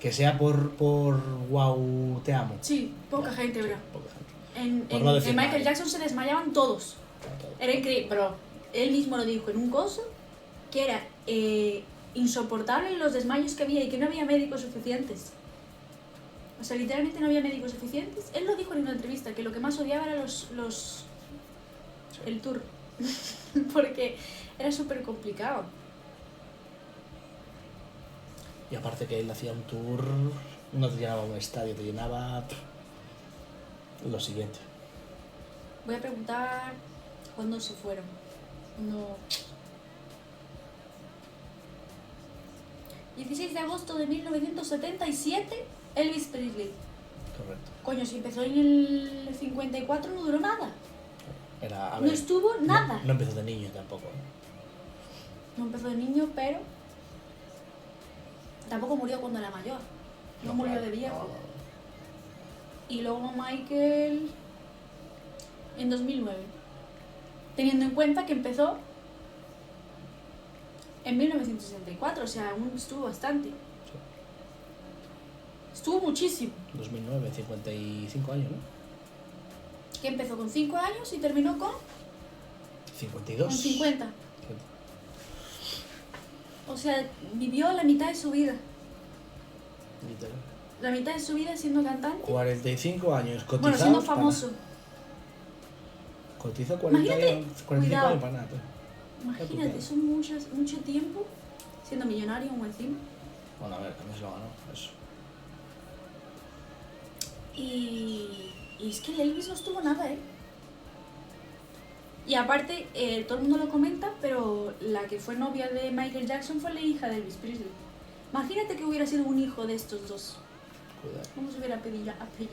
Que sea por wow, te amo. Sí, poca Ya, gente, sí, bro. poca gente. En Por no decir Michael nadie. Jackson se desmayaban todos. Para todo. Era increíble, pero él mismo lo dijo en un coso que era insoportable los desmayos que había y que no había médicos suficientes. O sea, literalmente no había médicos suficientes. Él lo dijo en una entrevista, que lo que más odiaba era el tour. Porque era súper complicado. Y aparte que él hacía un tour, no te llenaba un estadio, te llenaba lo siguiente. Voy a preguntar cuándo se fueron. No. 16 de agosto de 1977, Elvis Presley. Correcto. Coño, si empezó en el 54 no duró nada. Era, a No ver, estuvo nada. No empezó de niño tampoco. No empezó de niño, pero tampoco murió cuando era mayor. No murió claro, de viejo. no. Y luego Michael en 2009. Teniendo en cuenta que empezó en 1964, o sea, aún estuvo bastante. Sí. Estuvo muchísimo. 2009, 55 años, ¿no? Que empezó con 5 años y terminó con 52. 50. O sea, vivió la mitad de su vida. Literal. La mitad de su vida siendo cantante. 45 años, cotizado. Bueno, siendo famoso. Cotizó 40 Imagínate, años, 45 cuidado. años para nada. tío. Imagínate, son mucho tiempo siendo millonario aún encima. Bueno, a ver, también se lo ganó, eso. Y es que el Elvis no estuvo nada, ¿eh? Y aparte, todo el mundo lo comenta, pero la que fue novia de Michael Jackson fue la hija de Elvis Presley. Imagínate que hubiera sido un hijo de estos dos. Cuidado. ¿Cómo se hubiera apellidado? Aquí.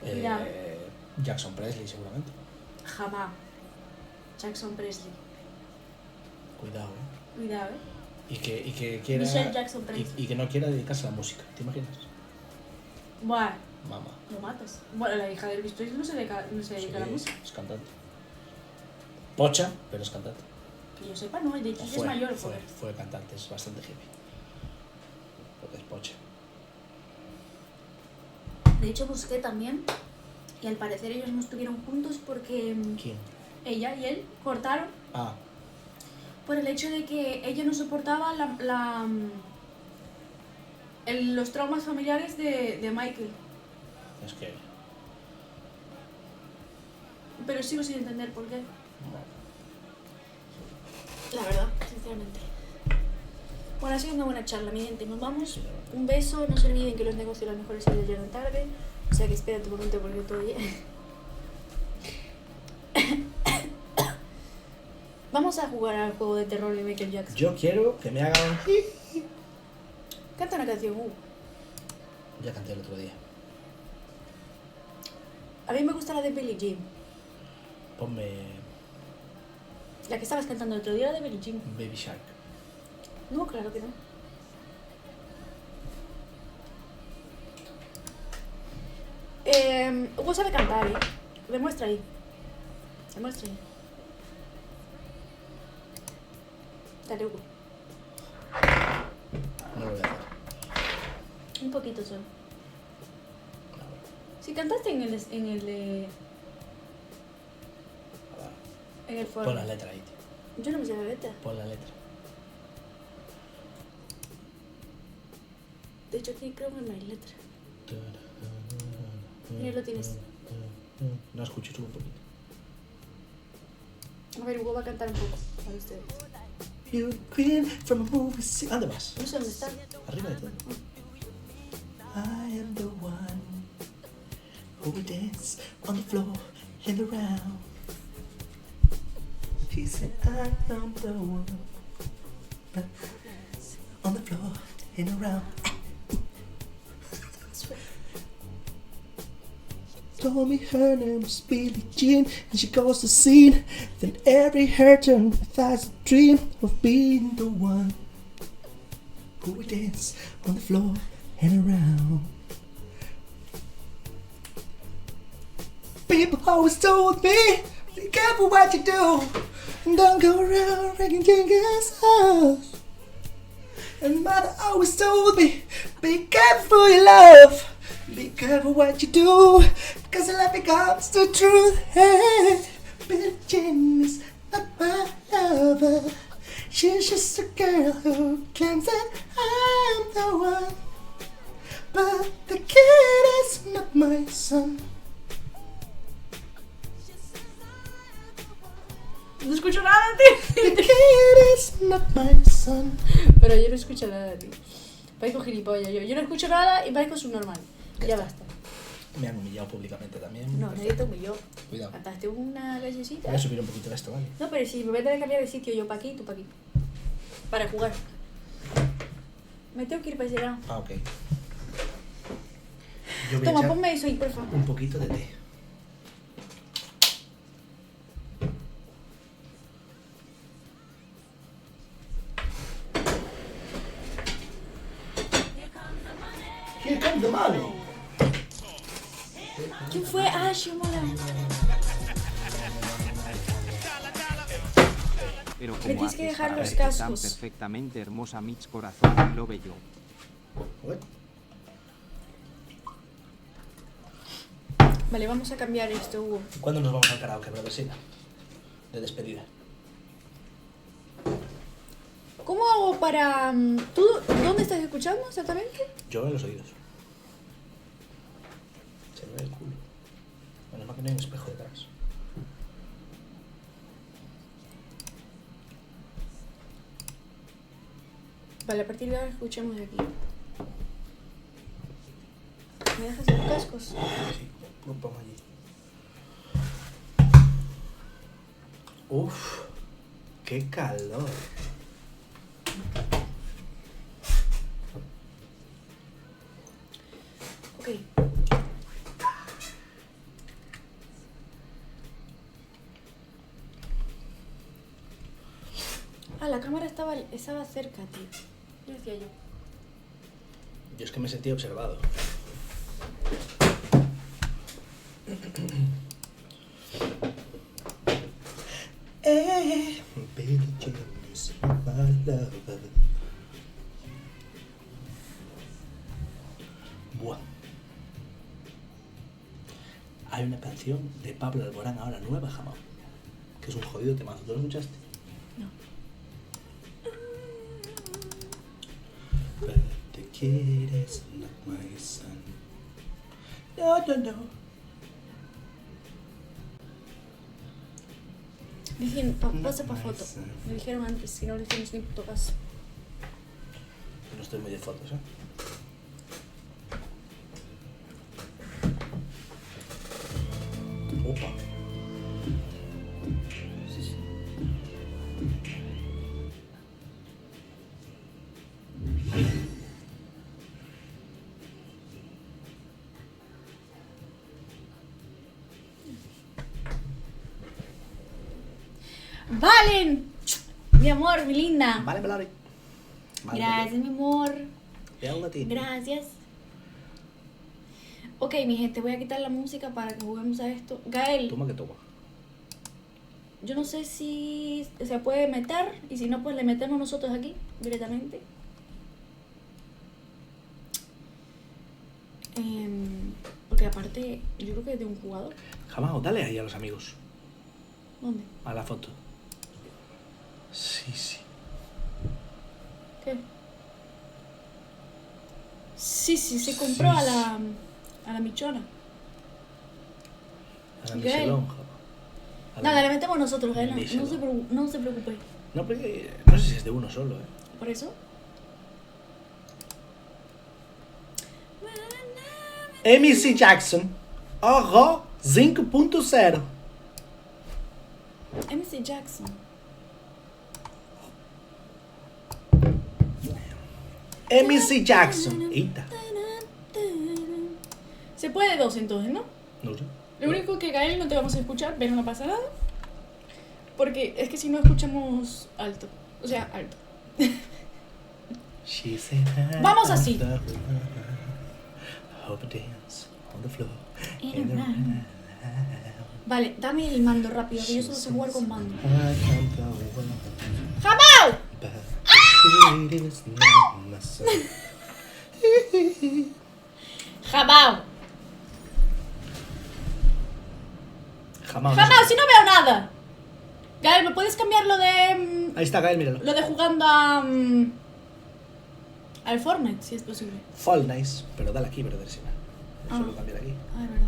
Cuidado. Jackson Presley, seguramente. Jamás. Jackson Presley. Cuidado, ¿eh? Cuidado, ¿eh? Y que quiera. Michelle Jackson Presley. Y que no quiera dedicarse a la música, ¿te imaginas? Buah, Mamá. lo matas. Bueno, la hija de Elvis Presley no se dedica a la música. Es cantante. Pocha, pero es cantante. Que yo sepa, no. De hecho, ella es Fue, mayor. fue cantante, es bastante hippie. Porque es pocha. De hecho, busqué también. Y al parecer ellos no estuvieron juntos porque ¿Quién? ella y él cortaron Ah, por el hecho de que ella no soportaba los traumas familiares de Michael. es que. Pero sigo sin entender por qué. No. La verdad, sinceramente. Bueno, ha sido una buena charla, mi gente. Nos vamos. Sí, la verdad. Un beso. No se olviden que los negocios las mejores ideas llegan tarde. O sea que espérate un momento porque todavía... Vamos a jugar al juego de terror de Michael Jackson. Yo quiero que me hagan. Canta una canción. Ya canté el otro día. A mí me gusta la de Billie Jean. Ponme La que estabas cantando el otro día era de Billie Jean. Baby Shark. No, claro que no. Hugo sabe cantar, Demuestra ahí. Demuestra ahí. Dale, Hugo. No lo voy a hacer. Un poquito solo. Si cantaste en el de... En el foro. Pon la letra ahí, tío. Yo no me sé la letra. Pon la letra. De hecho, aquí creo que no hay letra. Y ahí lo tienes. No escucho, sube un poquito. A ver, Hugo va a cantar un poco. Para ustedes. You're queen from a movie scene. ¿Dónde vas? No sé dónde está. Arriba de todo. I am the one who will dance on the floor and around. He said, I am the one on the floor and around. Told me her name was Billie Jean, and she goes to scene. Then every hurt turn that's a dream of being the one who would dance on the floor and around. People always told me, be careful what you do, and don't go around ringing jingles house. And mother always told me, be careful for your love. Be careful what you do, cause the life becomes the truth. Hey, Billie Jean is not my lover. She's just a girl who claims that I'm the one. But the kid is not my son. No escucho nada, tío. The kid is not my son. Pero yo no escucho nada, tío. Parezco gilipollas yo. Yo no escucho nada y parezco subnormal. Ya basta. Me han humillado públicamente también. No, nadie te humilló. Cuidado. Cantaste una cancioncita. Voy a subir un poquito esto, ¿vale? No, pero si me voy a tener que cambiar de sitio, yo para aquí y tú para aquí. Para jugar. Me tengo que ir para ese lado. Ah, ok. Yo voy a Toma, echar ponme eso ahí, por favor. un poquito de té. Here comes the money. ¿Quién fue? Ah, Shimola. Pero Le como tienes que haces dejar para los verte tan cascos. perfectamente hermosa, Mitch corazón, lo bello. What? Vale, vamos a cambiar esto, Hugo. ¿Cuándo nos vamos al karaoke, bravesina? De despedida. ¿Cómo hago para...? ¿Tú dónde estás escuchando exactamente? Yo en los oídos. Se me ve el culo. Menos mal que no hay un espejo detrás. Vale, a partir de ahora escuchemos de aquí. ¿Me dejas los cascos? Sí, lo pongo allí. Uf, qué calor. Ok. Ah, la cámara estaba cerca, tío. ¿Qué decía yo? Yo es que me sentí observado. Billie Jean is my lover. Buah. Hay una canción de Pablo Alborán ahora nueva, jamás. Que es un jodido temazo. ¿Tú lo escuchaste? No. But the kid is not my son. No, no, no. Dicen, pasa para foto. Me dijeron antes, si no le hicimos ni puto caso. No estoy muy de fotos, ¿eh? Opa. Sí, sí. Valen, mi amor, mi linda. Vale, vale. Gracias, mi amor. Ve a un latín. Gracias. Ok, mi gente, voy a quitar la música para que juguemos a esto. Gael, Toma que toma. yo no sé si se puede meter y si no, pues le metemos nosotros aquí directamente. Porque aparte, yo creo que es de un jugador. Jamás, dale ahí a los amigos. ¿Dónde? A la foto. Sí, sí. ¿Qué? Sí, se compró Sí, a la michona. A la Miguel. Michelón, Jama. A la- Nada, le metemos nosotros, Gael. Michelón. No se preocupe. No, porque no sé si es de uno solo, ¿eh? ¿Por eso? MC Jackson. Aham, 5.0. MC Jackson. MC Jackson. Eita. Se puede dos entonces, ¿no? No sé. Lo único que Gael no te vamos a escuchar, pero no pasa nada. Porque es que si no escuchamos alto. O sea, alto. She said, Vamos así. Hope dance on the floor. Vale, dame el mando rápido, que yo solo sé jugar con mando. I can't go on, ¡Jamao! but it is not myself. ¡Jamao! Jamás. ¡Jamao! ¡Si no veo nada! Gael, ¿me puedes cambiar lo de... Ahí está, Gael, míralo. lo de jugando a... al Fortnite, si es posible? Fall Nice, pero dale aquí, brother, si no. Ah. Solo cambiar aquí. Ah, es verdad.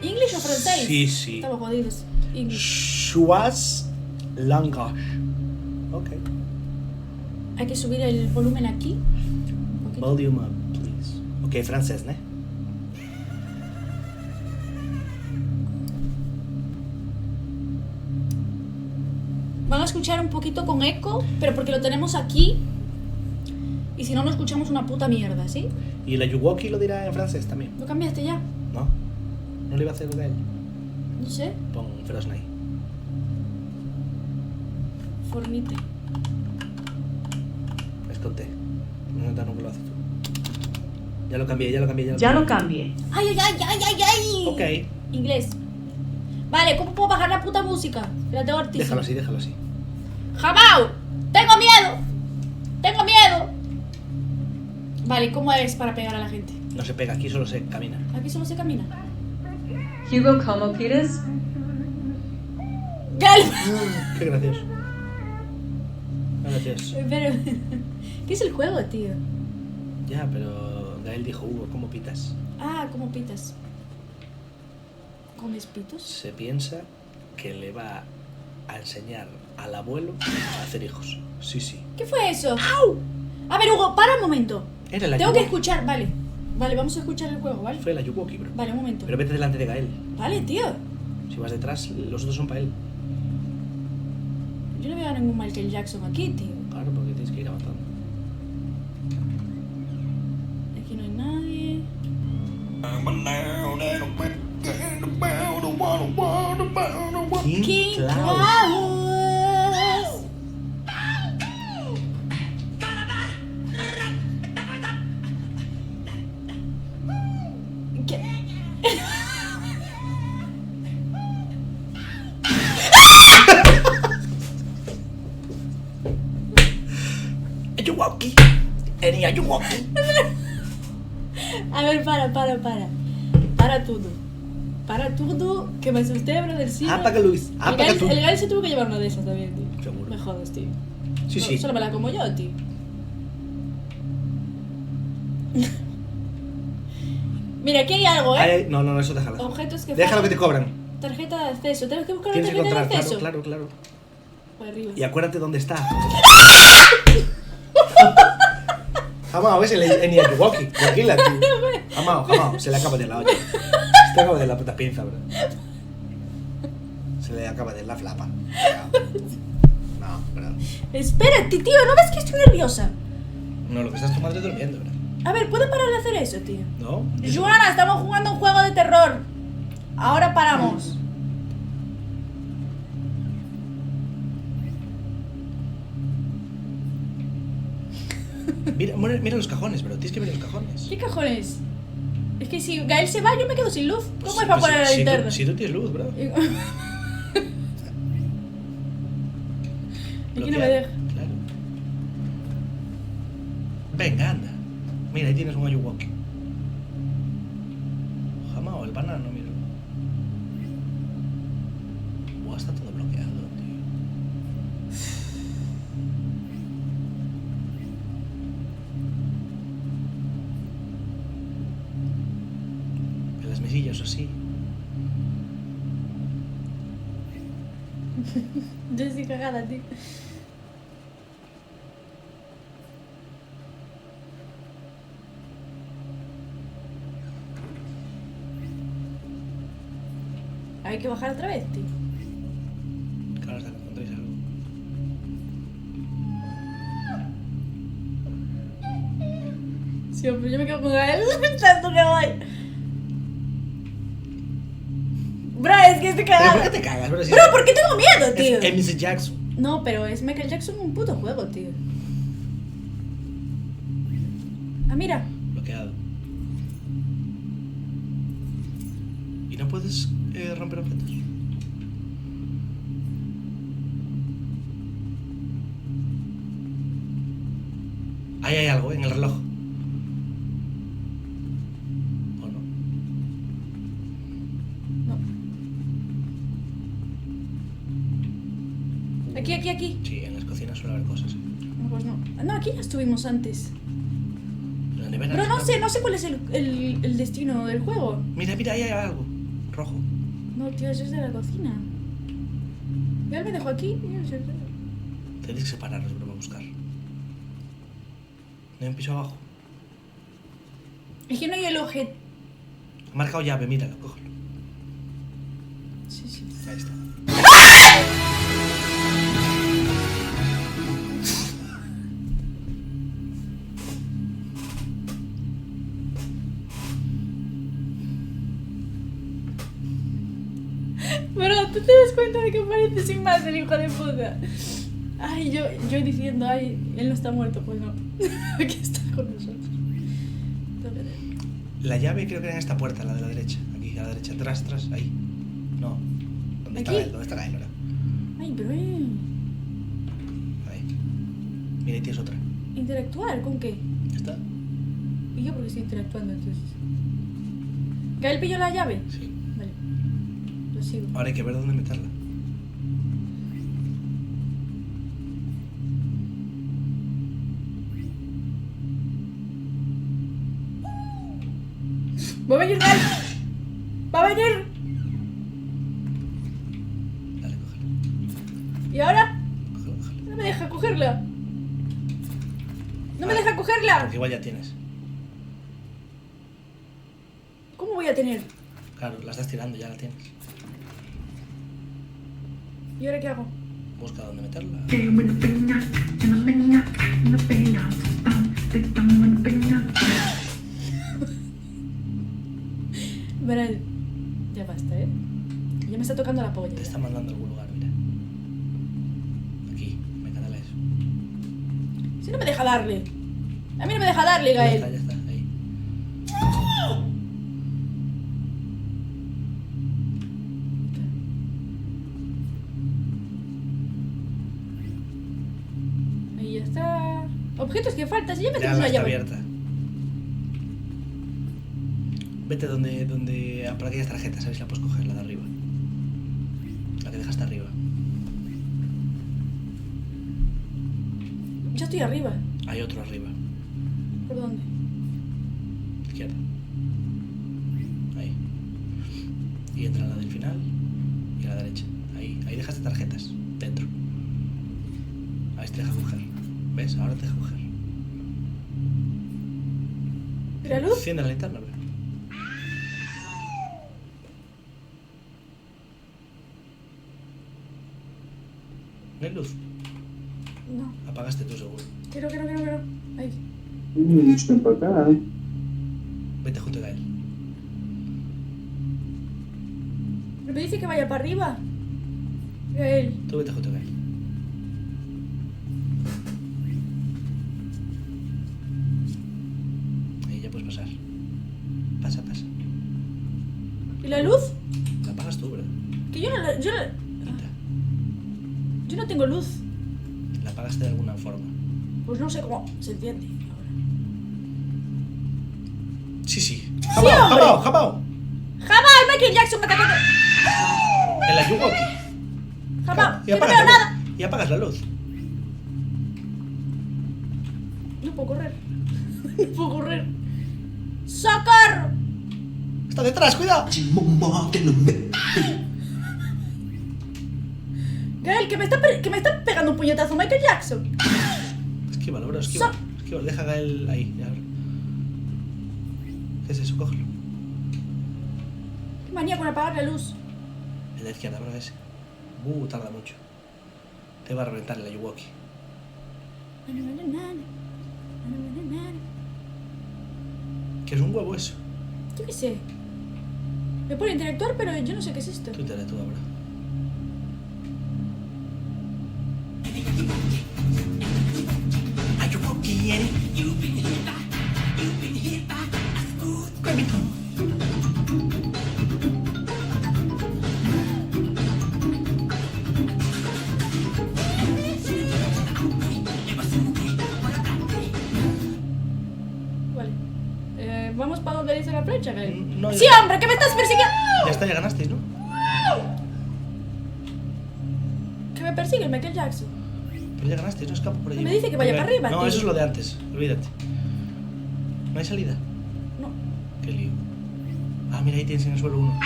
¿English o francés? Sí, sí. Estamos jodidos. English. Choix langage. Ok. Hay que subir el volumen aquí. Un poquito. Volume up, please. Ok, francés, ¿no? Van a escuchar un poquito con eco, pero porque lo tenemos aquí. Y si no, no escuchamos una puta mierda, ¿sí? Y el Ayuwoki lo dirá en francés también. ¿Lo cambiaste ya? ¿No? ¿No le iba a hacer Gael? No sé. Pon Feroz Night. Fornite. Esconté. No nunca lo haces tú. Ya lo cambié, ya lo cambié, Ya lo cambié. ¡Ay, ay, ay, ay, ay, ay! Ok. Inglés. Vale, ¿cómo puedo bajar la puta música? La tengo altísima. Déjalo así, déjalo así. ¡Jamao! ¡Tengo miedo! ¡Tengo miedo! Vale, ¿cómo es para pegar a la gente? No se pega, aquí solo se camina. Aquí solo se camina. Hugo como Peters. ¡Gal! Qué gracioso. Qué gracioso. Pero... ¿qué es el juego, tío? Ya, pero Gael dijo, Hugo, ¿cómo pitas? Ah, ¿cómo pitas? ¿Comes pitos? Se piensa que le va a enseñar al abuelo a hacer hijos. Sí, sí. ¿Qué fue eso? ¡Au! A ver, Hugo, para un momento. Era el Tengo que Ayuwoki. escuchar, vale. Vale, vamos a escuchar el juego, ¿vale? Fue el Ayuwoki, bro. Vale, un momento. Pero vete delante de Gael. Vale, tío. Si vas detrás, los otros son para él. Yo no veo a ningún Michael Jackson aquí, tío. Claro, porque tienes que ir avanzando. Aquí no hay nadie. King Klaus. ¿Qué? Ayuwoki. Eni Ayuwoki. A ver, para. Para todo. Para todo, que me asusté, brother. Sí, Apaga Luis. Apaga tú. el Gael se tuvo que llevar una de esas también, tío. Seguro. Me jodas, tío. Sí, No, sí. Solo me la como yo, tío. Mira, aquí hay algo, ¿eh? Ay, no, eso déjalo. Objetos que Déjalo que te faltan. cobran. Tarjeta de acceso. Tenemos que buscar Tienes una que tarjeta de encontrar, acceso. claro. Por arriba. Y acuérdate dónde está. Jamao, ¿ves? El Eni Ayuwoki. Tranquila, tío. Jamao. Se le acaba de la olla. Se le acaba de la puta pinza, bro. Se le acaba de la flapa. No, bro. Espérate, tío. ¿No ves que estoy nerviosa? No, lo que estás tu madre durmiendo, bro. A ver, ¿puedo parar de hacer eso, tío? ¿No? Joana, estamos jugando un juego de terror. Ahora paramos. Mira los cajones, bro. Tienes que ver los cajones. ¿Qué cajones? Es que si Gael se va, yo me quedo sin luz. ¿Cómo es para poner la linterna? Si tú tienes luz, bro. Aquí no me deja. Claro. Venga, anda. Mira, ahí tienes un Ayuwoki. Jamao, el banano, mira. Buah, está todo bloqueado, tío. En las mesillas así. Yo estoy cagada, tío. Hay que bajar otra vez, tío. Claro, hasta que encontréis algo. Sí, hombre, yo me quedo con Gael. Tanto que voy. Bro, es que estoy ¿Pero cagada. por qué te cagas, bro? Si Bro, ¿por qué tengo miedo, tío? es MC Jackson. No, pero es Michael Jackson un puto juego, tío. Ah, mira. Bloqueado. ¿Y no puedes romper objetos? Ahí hay algo, en el reloj. ¿O no? No. Aquí. Sí, en las cocinas suele haber cosas. No, pues no. No, aquí ya estuvimos antes. En la nevera Pero no está. sé cuál es el destino del juego. Mira, ahí hay algo. Rojo. No, tío, eso es de la cocina. Ya me dejó aquí. Tenéis que separarlos, bro, para buscar. No hay un piso abajo. Es que no hay el objeto. Ha marcado llave, míralo, cógelo. Sí. Ahí está. Pero tú te das cuenta de que aparece sin más el hijo de puta. Ay, yo diciendo, ay, él no está muerto, pues no. Aquí está con nosotros. La llave creo que era en esta puerta, la de la derecha. Aquí, a la derecha, atrás, ahí. No. ¿Dónde está ¿Aquí? Gael? ¿Dónde está Gael ahora? Ay, pero Ahí. Mira, ahí tienes otra. ¿interactuar con qué? ¿Ya está? ¿Y yo por qué estoy interactuando entonces? ¿Gael pilló la llave? Sí. Vale. Lo sigo. Ahora hay que ver dónde meterla. ¡Va a venir Gael! ¡Va a venir! Dale, cógela. ¿Y ahora? Cógela. No me deja cogerla. No me deja cogerla. Porque igual ya tienes. ¿Cómo voy a tener? Claro, la estás tirando, ya la tienes. ¿Y ahora qué hago? Busca dónde meterla. Verá, ya basta, ¿eh? Ya me está tocando la polla. Te está mandando a algún lugar, mira. Aquí, métala eso. Si no me deja darle. A mí no me deja darle, Ya Gael. está, ahí. Ahí ya está. Objetos que faltan. Si ya me Ya tengo una está llave. abierta. Vete donde por aquellas tarjetas, ¿sabes? La puedes coger, la de arriba. La que dejaste arriba. Ya estoy arriba. Hay otro arriba. ¿Por dónde? Izquierda. Ahí. Y entra a la del final y a la derecha. Ahí dejaste tarjetas. Dentro. Ahí te deja coger. ¿Ves? Ahora te deja coger. ¿La luz? Enciende la linterna, ve. ¿No hay luz? No. Apagaste tú seguro. Quiero. Ahí. Ven para acá. Vete junto a él. ¿Me dice que vaya para arriba? Gael. Tú vete junto a él. Ahí ya puedes pasar. Pasa. ¿Y la luz? La apagas tú, bro. Que yo no... Quita. Yo no tengo luz. La apagaste de alguna forma. Pues no sé cómo se enciende ahora. Sí. hombre. ¡Jamao! ¡Jamás! Michael Jackson me atacó. En la Yuwoki. ¡Jamás! Y ¡Que no apagas veo la nada! luz. Y apagas la luz. No puedo correr. No puedo correr. ¡Socorro! Está detrás, cuidado. Gael, que me está pegando un puñetazo Michael Jackson. Esquívalo, bro, esquívalo. Deja a Gael ahí. Ya, bro. ¿Qué es eso? Cógelo. Qué manía con apagar la luz. El de la izquierda, bro, ese. Tarda mucho. Te va a reventar la Yuwoki. ¿Qué es un huevo eso? Yo qué sé. Me pone a interactuar, pero yo no sé qué es esto. Tú interactúa, bro. Vale. ¿Vamos para donde dice la flecha, Gael? No, ¡Sí, hombre! ¡Que me estás persiguiendo! Ya está, ya ganasteis, ¿no? Que me persigue el Michael Jackson. Pero ya ganasteis, no escapo por allí. Me dice que vaya para arriba, No, tío. eso es lo de antes. Olvídate. ¿No hay salida? No. Qué lío. Ah, mira, ahí tienes en el suelo uno.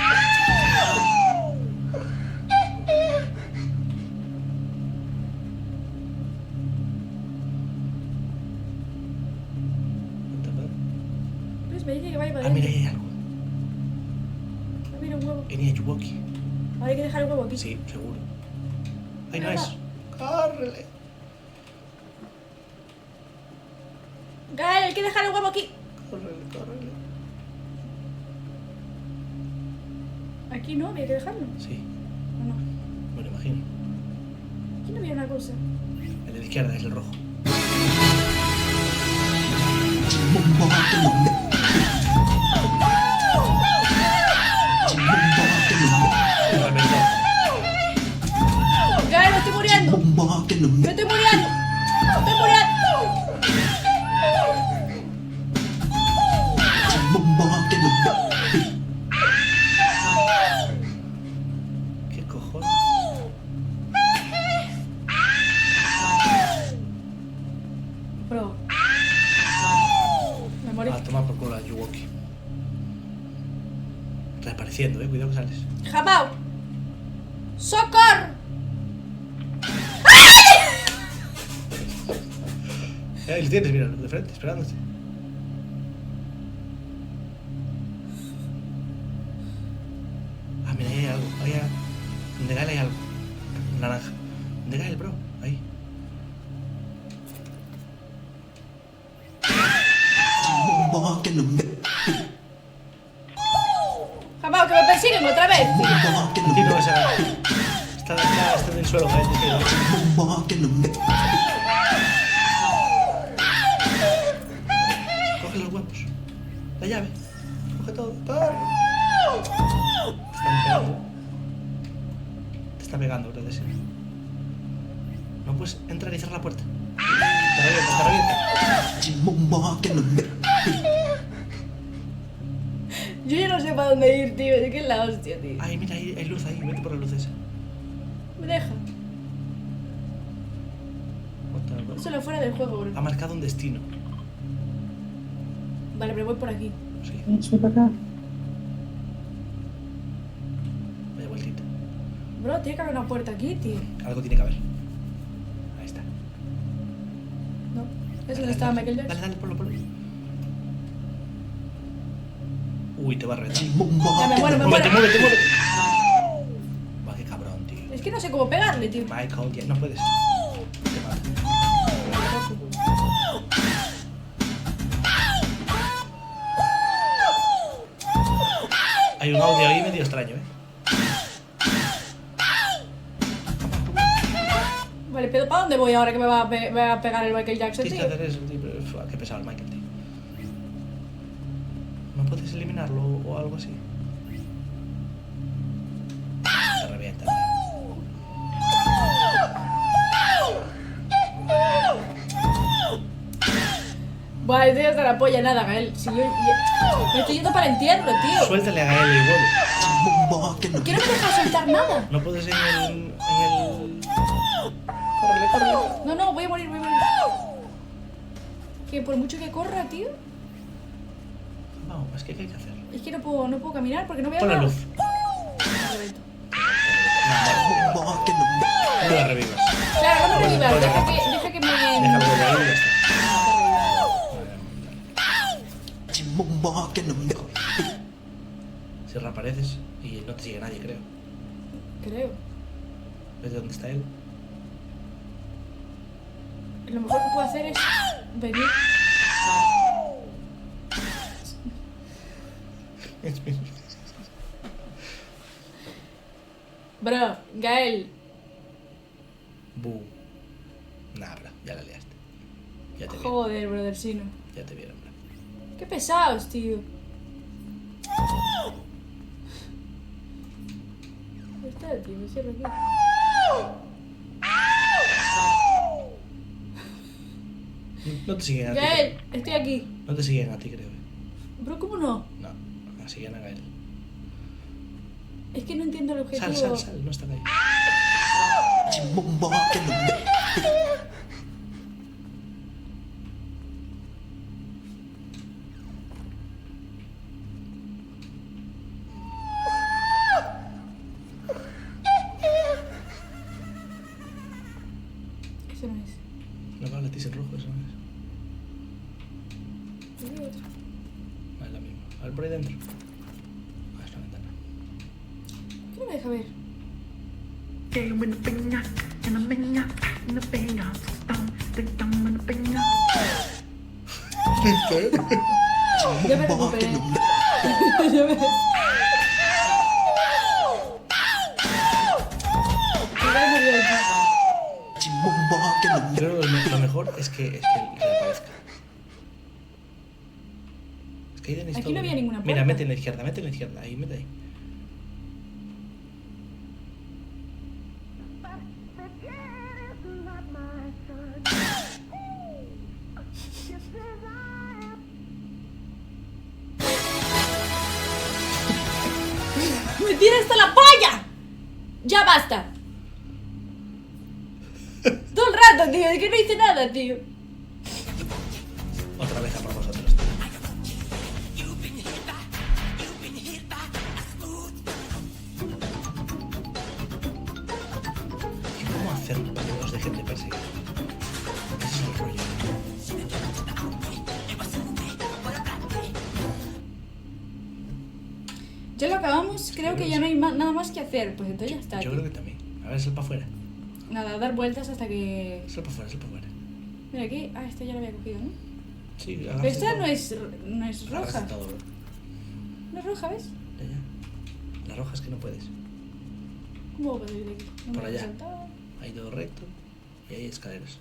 Pues me dice que vaya para Ah, mira, adentro. ahí hay algo. Mira un huevo. Venía Yuwoki. Ahora hay que dejar el huevo aquí. Sí, seguro. Ahí no Nada. es. ¡Córrele! Gael, hay que dejar el huevo aquí. ¡Córrele! Aquí no, había que dejarlo. Sí, ¿O no? me lo imagino. Aquí no había una cosa. El de la izquierda es el rojo. Reventó. Gael, me estoy muriendo. Me estoy muriendo. Me estoy muriendo. ¿Qué cojones? Bro. Me morí. A tomar por culo a Yuwoki. Reapareciendo, cuidado que sales. ¡Jamao! ¡Socorro! Ahí lo tienes, míralo, de frente, esperándote. Ah, mira, ahí hay algo. Donde Gael hay algo. Naranja. ¿Dónde Gael, bro? Ahí. ¡Jamao, que me persiguen otra vez! Aquí no vas a ganar. Está en el suelo, Gael. Coge los huevos. La llave. Coge todo. Te está pegando, bro, de ese. No puedes entrar y cerrar la puerta. Te revienta. Yo ya no sé para dónde ir, tío. ¿De qué es la hostia, tío? Ay, mira, hay luz ahí. Vete por la luz esa. Me deja. Otra, bro. Solo fuera del juego, bro. Ha marcado un destino. Vale, pero voy por aquí. Sí, Echa para acá. vaya vueltita. Bro, tiene que haber una puerta aquí, tío. Algo tiene que haber. Ahí está. No. Es donde estaba Michael Jackson. Dale, ponlo. Uy, te va a reventar. Ya me muero, me muero. Muévete. Va, qué cabrón, tío. Es que no sé cómo pegarle, tío. Michael, ya no puedes. Te mata. Hay un audio ahí medio extraño, Vale, pero ¿para dónde voy ahora que me va a pegar el Michael Jackson, Tienes que tío? hacer eso, tío. Pero, qué pesado el Michael, tío. ¿No puedes eliminarlo o algo así? voy a entender. Buah, estoy hasta la polla, nada, Gael. Si yo. Me estoy yendo para el entierro, tío. Suéltale a Gael el huevo. ¿Por qué no me dejas soltar nada? No puedes en el... Córrele. No, voy a morir. Que por mucho que corra, tío. Vamos, es que ¿qué hay que hacer? Es que no puedo caminar porque no veo Pon la nada. luz. No la revivas. Claro, no me revivas. Vale. Deja que me. Déjalo de ahí y ya está. Si reapareces y no te sigue nadie, creo. Creo. ¿Ves dónde está él? Lo mejor que puedo hacer es venir. Bro, Gael. Bu. Nah, bro, ya la liaste. Ya te vieron. Joder, brothercino. Ya te vieron, bro. Qué pesados, tío. ¿Dónde está el tío? Me cierro aquí. No te siguen a ti. Gael, estoy aquí. No te siguen a ti, creo. Bro, ¿cómo no? No, siguen a Gael. Es que no entiendo el objetivo. Sal, no están ahí. Eso no es. No vale, es el rojo, eso no es. Yo veo otro. No es la misma. A ver por ahí dentro. Ah, es la ventana. ¿Qué no me deja ver? Ya me recuperé. Ya me... Ya murió aquí. Creo que lo mejor es que reaparezca. Es que ahí tenéis Aquí todo. no había ninguna Mira, puerta. mete en la izquierda. Ahí, mete ahí. ¡Me tira hasta la polla! ¡Ya basta! Todo el rato, tío, es que no hice nada, tío. Otra vez a por vosotros. ¿Y cómo hacerlo para que os dejen de perseguir? Ese es el rollo. Ya lo acabamos, creo que ya no hay nada más que hacer. Pues entonces ya está. Yo tío. creo que también. A ver, sal para afuera. Nada, dar vueltas hasta que... Sal para afuera, sal para afuera. Mira aquí. Ah, esta ya la había cogido, ¿no? Sí, Pero agarraste esta todo. no es Agarraste roja. todo, bro. No es roja, ¿ves? Ya. La roja es que no puedes. ¿Cómo puedo ir de aquí? No Por me allá. he saltado. Ahí todo recto. Y ahí hay escaleras.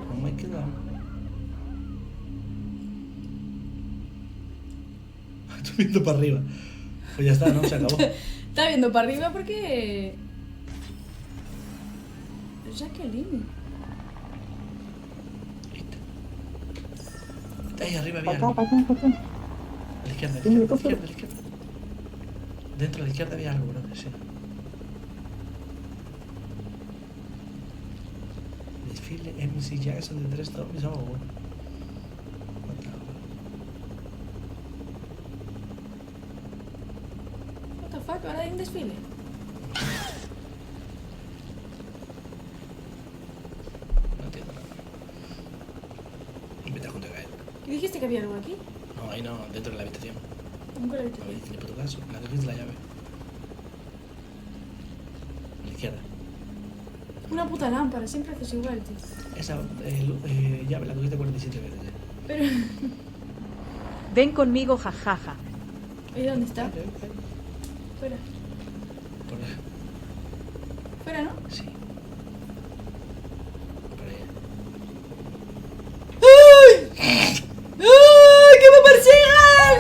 No me queda. Estoy viendo para arriba. Pues ya está, ¿no? Se acabó. Está viendo para arriba porque... Jacqueline. Listo. Ahí arriba había Para algo. acá, para acá, para acá. A la izquierda, a la izquierda, a la izquierda, a la izquierda. Dentro a la izquierda había algo, bro. Sí. Desfile MC Jackson de 3 zombies. Oh, bueno. What the fuck, ahora hay un desfile. No entiendo nada. Y vete junto a Gael. ¿Qué dijiste que había algo aquí? No, ahí no, dentro de la habitación. Nunca lo he visto. A ver, tiene puto caso. La que es la llave. A la izquierda. Una puta lámpara, siempre haces igual, tío. Esa llave la tuviste 47 veces. Pero... Ven conmigo, jajaja. ¿Y dónde está? Fuera. Por ahí. Fuera, ¿no? Sí. Por ahí. ¡Ay, que me persigan!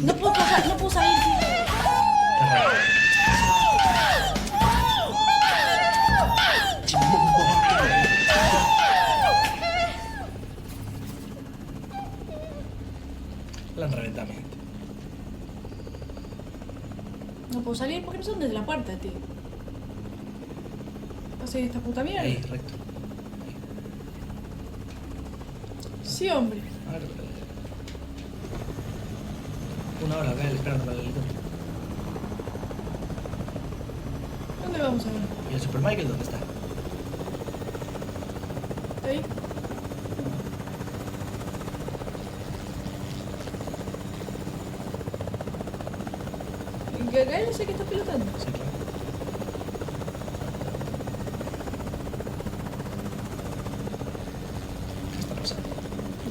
No puedo pasar, no puedo salir, tío. La han reventado, gente. No puedo salir porque no sé dónde es la puerta, tío. ¿Pasa esta puta mierda? Ahí, recto. Sí, hombre. A ver, una hora, acá esperando para el helicóptero. ¿Dónde vamos a ver? ¿Y el Super Michael dónde está? ¿Está ahí? ¿Que acá no sé qué está pilotando? Sí, claro. ¿Qué está pasando?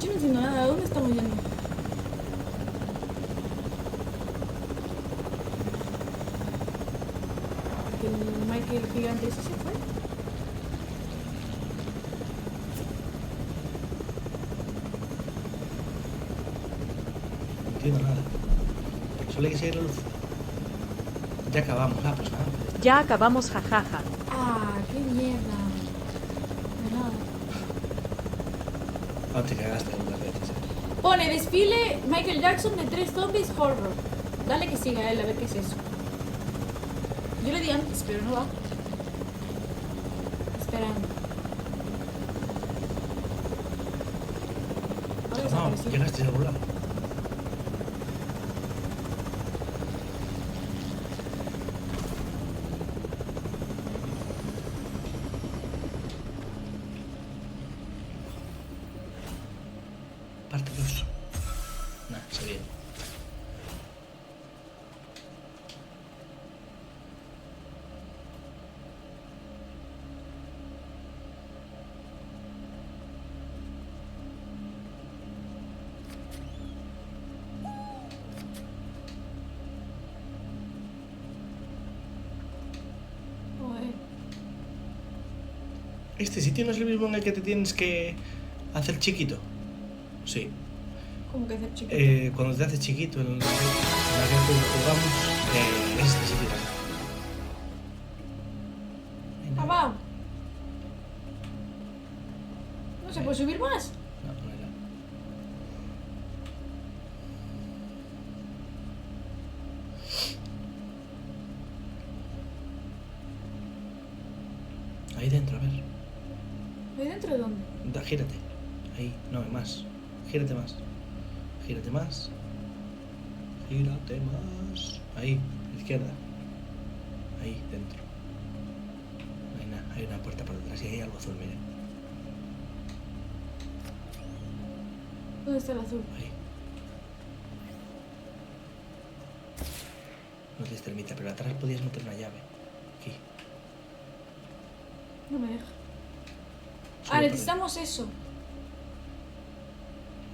Yo no entiendo nada. ¿A dónde estamos yendo? ¿Que el Michael gigante ese se fue? No entiendo nada. Solo hay que seguir la luz. Ya acabamos, pues nada. Ya acabamos, jajaja. Ah, qué mierda. De nada. No te cagaste algunas veces. Pone desfile Michael Jackson de 3 zombies horror. Dale que siga él a ver qué es eso. Yo le di antes, pero no va. Esperando. Ahora No, desapareció. llegaste a algún lado. Parte 2. Nah, se viene. Joder. ¿Este sitio no es el mismo en el que te tienes que hacer chiquito? Sí. ¿Cómo que hacer chico? Cuando te haces chiquito en la que jugamos, es este sitio. Abajo. ¿No se puede subir más? No, no era. Ahí dentro, a ver. ¿Ahí dentro de dónde? Gírate. Ahí, no, más. Gírate más. Gírate más. Gírate más. Ahí, a la izquierda. Ahí, dentro. No hay nada. Hay una puerta por detrás y hay algo azul, mira. ¿Dónde está el azul? Ahí. No tienes termita, pero atrás podías meter una llave. Aquí. No me deja. Sube Ah, por necesitamos eso. ahí.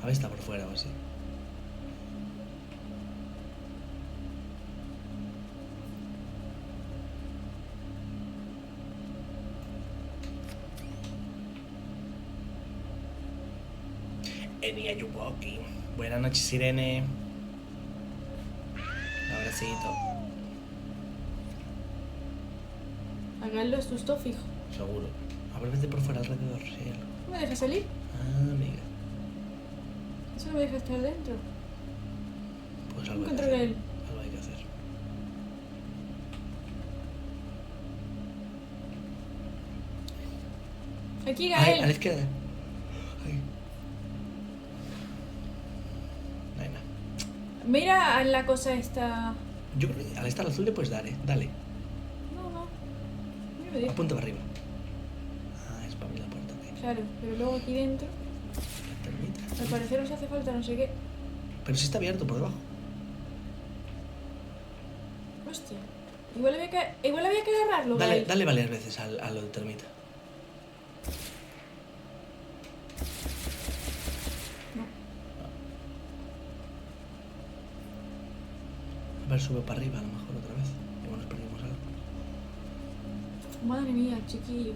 A ver, está por fuera o así. Eni Ayuwoki. Buenas noches, Irene. Un abracito. Acá lo asustó fijo. Seguro. A ver, vete por fuera alrededor, si hay algo. ¿No me deja salir? Ah, amiga. Eso no me deja estar dentro. Pues ¿Cómo algo hay que controla hacer. él? Algo hay que hacer. Aquí, Ahí, a la Gael. izquierda. Ahí. No hay nada. Mira a la cosa esta. Yo creo que al estar azul le puedes dar, Dale. No, no. No me deja. Apunta para arriba. Ah, es para abrir la puerta. Ok. Claro, pero luego aquí dentro, Termita. al parecer nos hace falta no sé qué. Pero sí está abierto por debajo. Hostia. Igual había que agarrarlo. Dale, Gael. dale varias veces a lo del termita. No. A ver, sube para arriba a lo mejor otra vez. Igual nos perdimos algo. Madre mía, chiquillo.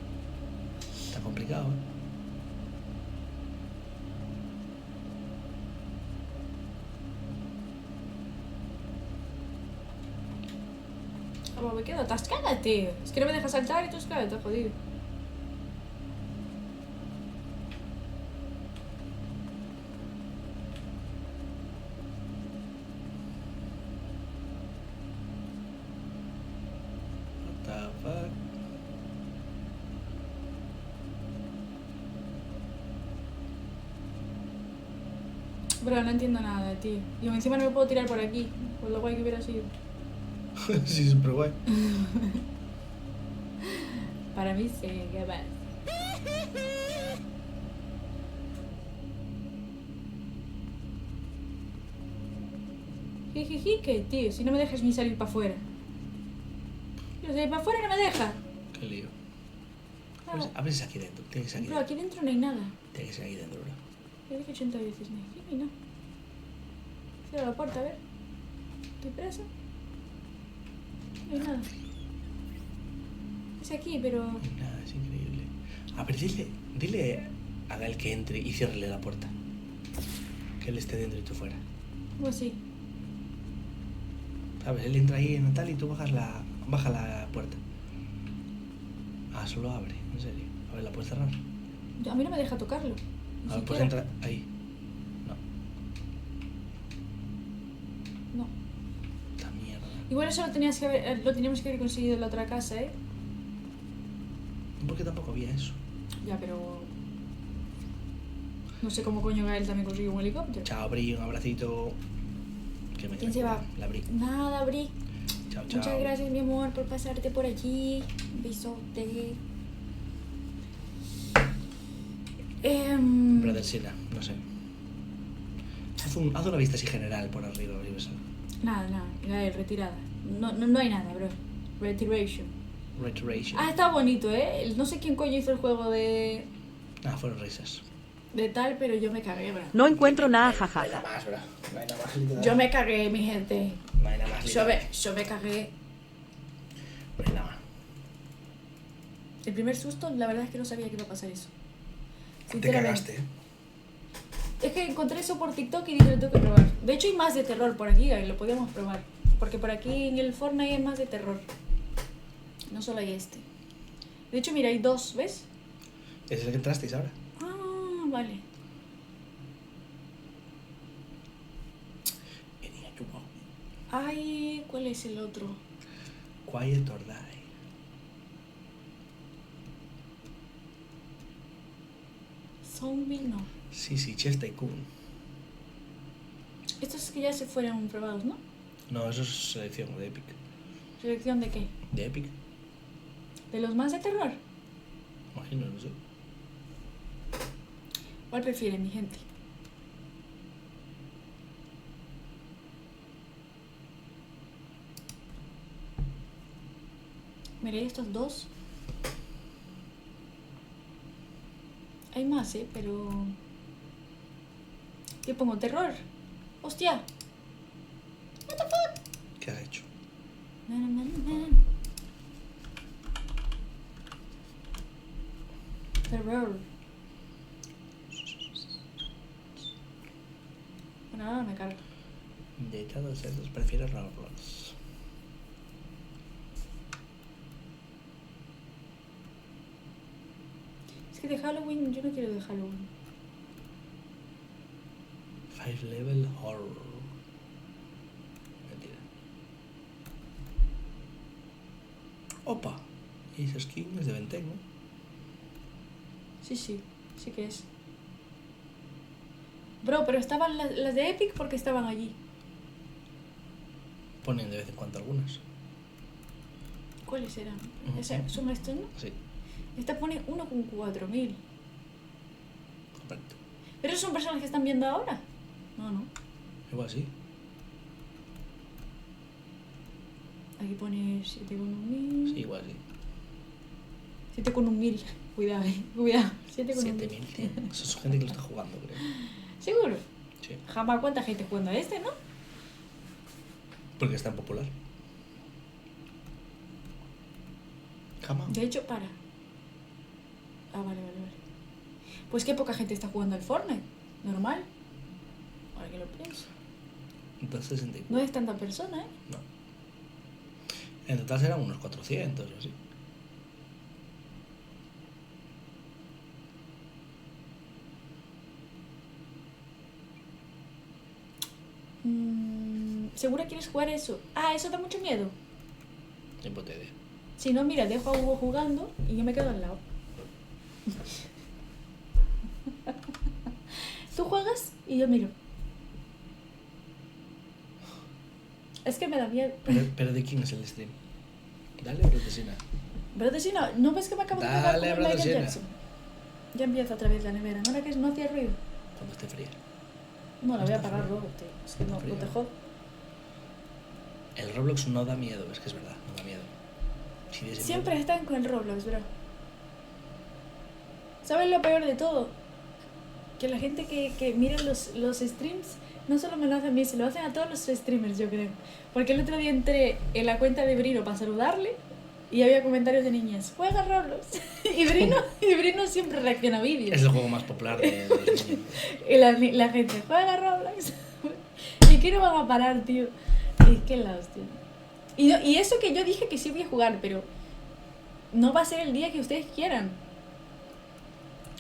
Está complicado, ¿eh? Oh, me quedo atascada, tío. Es que no me deja saltar y tú, claro, está jodido. What the fuck? Bro, no entiendo nada, tío. Y encima no me puedo tirar por aquí. Por lo guay que hubiera sido. Sí, súper guay. Para mí sí, qué más. Jijiji, ¿qué, tío? Si no me dejas ni salir para afuera. Tío, salir para afuera no me deja. Qué lío. Claro. A ver si es aquí dentro. Tiene que ser aquí Bro, dentro. aquí dentro no hay nada. Tiene que ser aquí dentro, bro. Lo dije 80 veces, no. Aquí no. Cierra la puerta, a ver. ¿Estoy presa? No hay nada. Es aquí, pero... No hay nada, es increíble. A ver, dile a Gael que entre y ciérrele la puerta. Que él esté dentro y tú fuera. ¿Cómo así? ¿Sabes? Él entra ahí en tal y tú baja la puerta. Ah, solo abre, en serio. A ver, ¿la puedes cerrar? A mí no me deja tocarlo. Ni A ver, pues siquiera. entra ahí. No, No. esta mierda. Igual eso lo teníamos que haber conseguido en la otra casa, ¿eh? Porque tampoco había eso. Ya, pero... No sé cómo coño Gael también consiguió un helicóptero. Chao, Bri, un abracito. Que me ¿Quién se va? La Bri. Nada, Bri. Chao, chao. Muchas gracias, mi amor, por pasarte por allí. Un besote. Brothersina, no sé. Haz una vista así general por arriba, Universal. Nada, Gael, retirada. No hay nada, bro. Retiration. Reiteration. Ah, está bonito, ¿eh? No sé quién coño hizo el juego de Fueron risas. tal, pero yo me cagué, bro. No encuentro nada, No hay jajaja. nada más, bro. No hay nada más literal. Yo me cagué, mi gente. No hay nada más Yo literal. me cagué. No hay nada más. El primer susto, la verdad es que no sabía que iba a pasar eso. Te Sinceramente. cagaste, ¿eh? Es que encontré eso por TikTok y dije, lo tengo que probar. De hecho, hay más de terror por aquí, y lo podíamos probar. Porque por aquí en el Fortnite hay más de terror. No solo hay este. De hecho, mira, hay dos, ¿ves? Es el que entrasteis ahora. Ah, vale. Venía, chupo. Ay, ¿cuál es el otro? Quiet or Die. Zombie, no. Sí, Chess Tycoon. Estos que ya se fueron probados, ¿no? No, eso es selección de Epic. ¿Selección de qué? ¿De Epic? ¿De los más de terror? Imagino, no sé. ¿Cuál prefieren, mi gente? Miré estos dos. Hay más, pero... ¿Qué pongo? ¿Terror? ¡Hostia! ¿Qué has hecho? Na, na, na, na. Terror. Bueno, ahora me cargo. De todos esos prefiero Roblox. Es que de Halloween, yo no quiero de Halloween. 5 level horror. Mentira. Opa. Y esa skin es de Ventec, ¿no? Sí que es. Bro, pero estaban las de Epic porque estaban allí. Ponen de vez en cuando algunas. ¿Cuáles eran? Ujú. ¿Son estos, no? Sí, Esta pone 1,4000. correcto. ¿Pero esos son personas que están viendo ahora? No. Igual sí. Aquí pone 7,1.000. Sí, igual sí. 7,1.000. Cuidado, cuidado. 7,1.000. 7.000, tío. Eso es gente que lo está jugando, creo. ¿Seguro? Sí. Jamás cuánta gente jugando a este, ¿no? Porque es tan popular. Jamás. De hecho, para. Ah, vale. Pues qué poca gente está jugando al Fortnite. Normal. Ahora que lo pienso. 264. No es tanta persona, ¿eh? No. En total serán unos 400 o así. ¿Segura quieres jugar eso? Ah, eso da mucho miedo. Ni puta idea. Si no, mira, dejo a Hugo jugando y yo me quedo al lado. Tú juegas y yo miro. Es que me da miedo. Pero ¿de quién es el stream? Dale o Brotesina. Pero si no, ¿no ves que me acabo de pegar Dale, con el brother, Michael Siena. Jackson? Ya empieza otra vez la nevera. ¿No era que no hacía ruido? Cuando esté fría. No, la voy a Está apagar frío. luego, tío. Es que no Frío. te jodo. El Roblox no da miedo, es que es verdad, no da miedo. Si diese Siempre miedo- están con el Roblox, bro. ¿Sabes lo peor de todo? Que la gente que mira los streams no solo me lo hacen a mí, se lo hacen a todos los streamers, yo creo. Porque el otro día entré en la cuenta de Brino para saludarle y había comentarios de niñas, juega Roblox. y Brino siempre reacciona a vídeos. Es el juego más popular de los niños. Y la gente, juega Roblox. ¿Y qué no van a parar, tío? Es que la hostia. Y eso que yo dije que sí voy a jugar, pero no va a ser el día que ustedes quieran.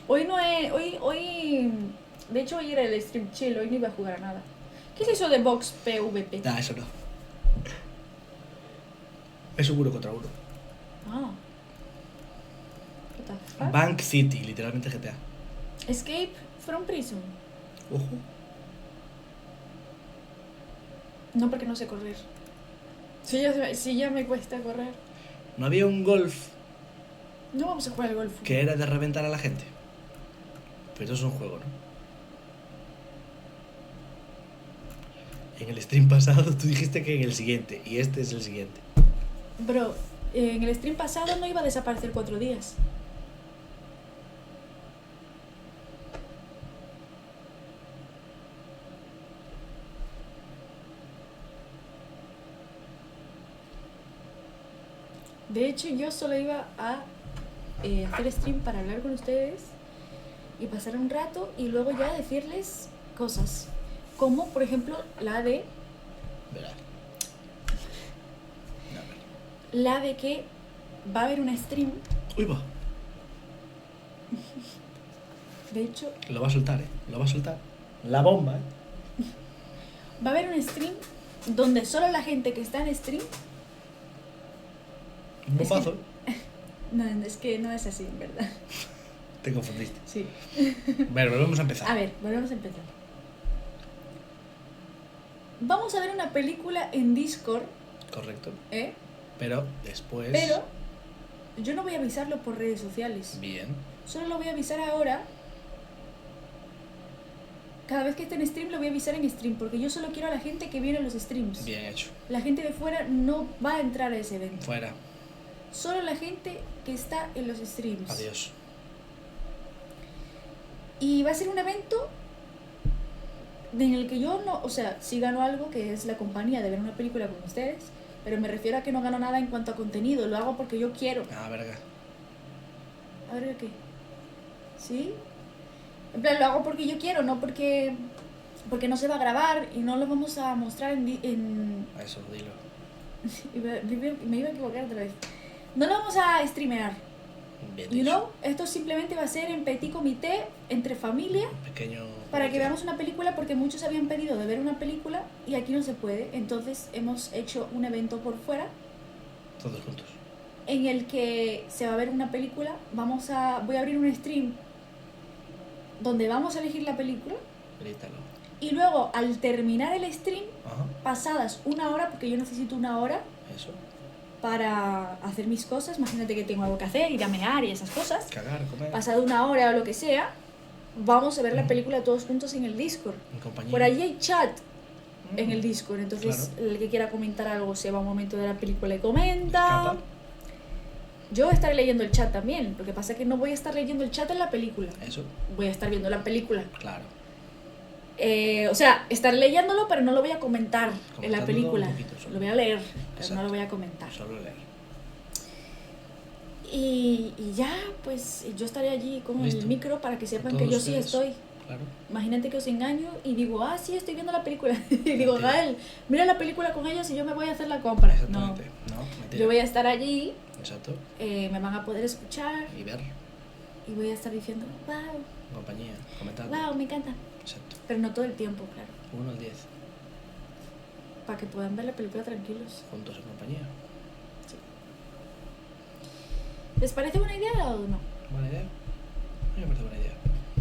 Hoy no es... Hoy... De hecho, hoy era el stream chill, hoy no iba a jugar a nada. ¿Qué es eso de Box PvP? Nah, eso no. Es un 1 contra 1. Ah. What the fuck? Bank City, literalmente GTA. Escape from prison. Ojo. No, porque no sé correr. Si ya me cuesta correr. ¿No había un golf No vamos a jugar al golf. que era de reventar a la gente? Pero eso es un juego, ¿no? En el stream pasado tú dijiste que en el siguiente, y este es el siguiente. Bro, en el stream pasado no iba a desaparecer 4 días. De hecho, yo solo iba a hacer stream para hablar con ustedes y pasar un rato y luego ya decirles cosas. Como, por ejemplo, la de Verás. No, a ver. la de que va a haber una stream. Uy, va. De hecho, Lo va a soltar, ¿eh? Lo va a soltar. La bomba, ¿eh? va a haber un stream donde solo la gente que está en stream. Un Es que- bombazo. No, es que no es así, en verdad. Te confundiste. Sí. Bueno, volvemos a empezar. A ver, volvemos a empezar. Vamos a ver una película en Discord, Correcto. ¿eh? Pero después... Pero yo no voy a avisarlo por redes sociales. Bien. Solo lo voy a avisar ahora. Cada vez que esté en stream lo voy a avisar en stream, porque yo solo quiero a la gente que viene a los streams. Bien hecho. La gente de fuera no va a entrar a ese evento. Fuera. Solo la gente que está en los streams. Adiós. Y va a ser un evento en el que yo no, o sea, sí gano algo, que es la compañía de ver una película con ustedes, pero me refiero a que no gano nada en cuanto a contenido, lo hago porque yo quiero. Ah, verga. A ver, ¿qué? ¿Sí? En plan, lo hago porque yo quiero, no porque no se va a grabar y no lo vamos a mostrar en A eso, dilo. me iba a equivocar otra vez. No lo vamos a streamear, Bien you dicho. know? Esto simplemente va a ser en petit comité, entre familia, Pequeño... para que veamos una película, porque muchos habían pedido de ver una película y aquí no se puede. Entonces hemos hecho un evento por fuera Todos juntos. en el que se va a ver una película. Voy a abrir un stream donde vamos a elegir la película Grítalo. y luego al terminar el stream, Ajá. pasadas 1 hora, porque yo necesito 1 hora Eso. para hacer mis cosas, imagínate que tengo algo que hacer, ir a mear y esas cosas, Cagar, comer. pasado 1 hora o lo que sea, vamos a ver la película todos juntos en el Discord. En compañía. Por allí hay chat, en el Discord. Entonces, Claro. el que quiera comentar algo se va a un momento de la película y comenta. Escapa. Yo estaré leyendo el chat también. Lo que pasa es que no voy a estar leyendo el chat en la película. Eso, Voy a estar viendo la película. claro. O sea, estaré leyéndolo, pero no lo voy a comentar en la Comentándolo película. un poquito solo. Lo voy a leer, pero Exacto. no lo voy a comentar. Solo leer. Y ya, pues yo estaré allí con Listo. el micro para que sepan Con que yo todos sí ustedes. estoy. Claro. Imagínate que os engaño y digo, ah, sí, estoy viendo la película. Y digo, Mentira. Gael, mira la película con ellos y yo me voy a hacer la compra. No, Exactamente. No, mentira. yo voy a estar allí, Exacto. me van a poder escuchar Y ver, y voy a estar diciendo, wow, compañía, comentando. wow, me encanta. Exacto. Pero no todo el tiempo, claro. 1 al 10. Para que puedan ver la película tranquilos. Juntos en compañía. ¿Les parece buena idea o no? ¿Buena idea? A mí me parece buena idea.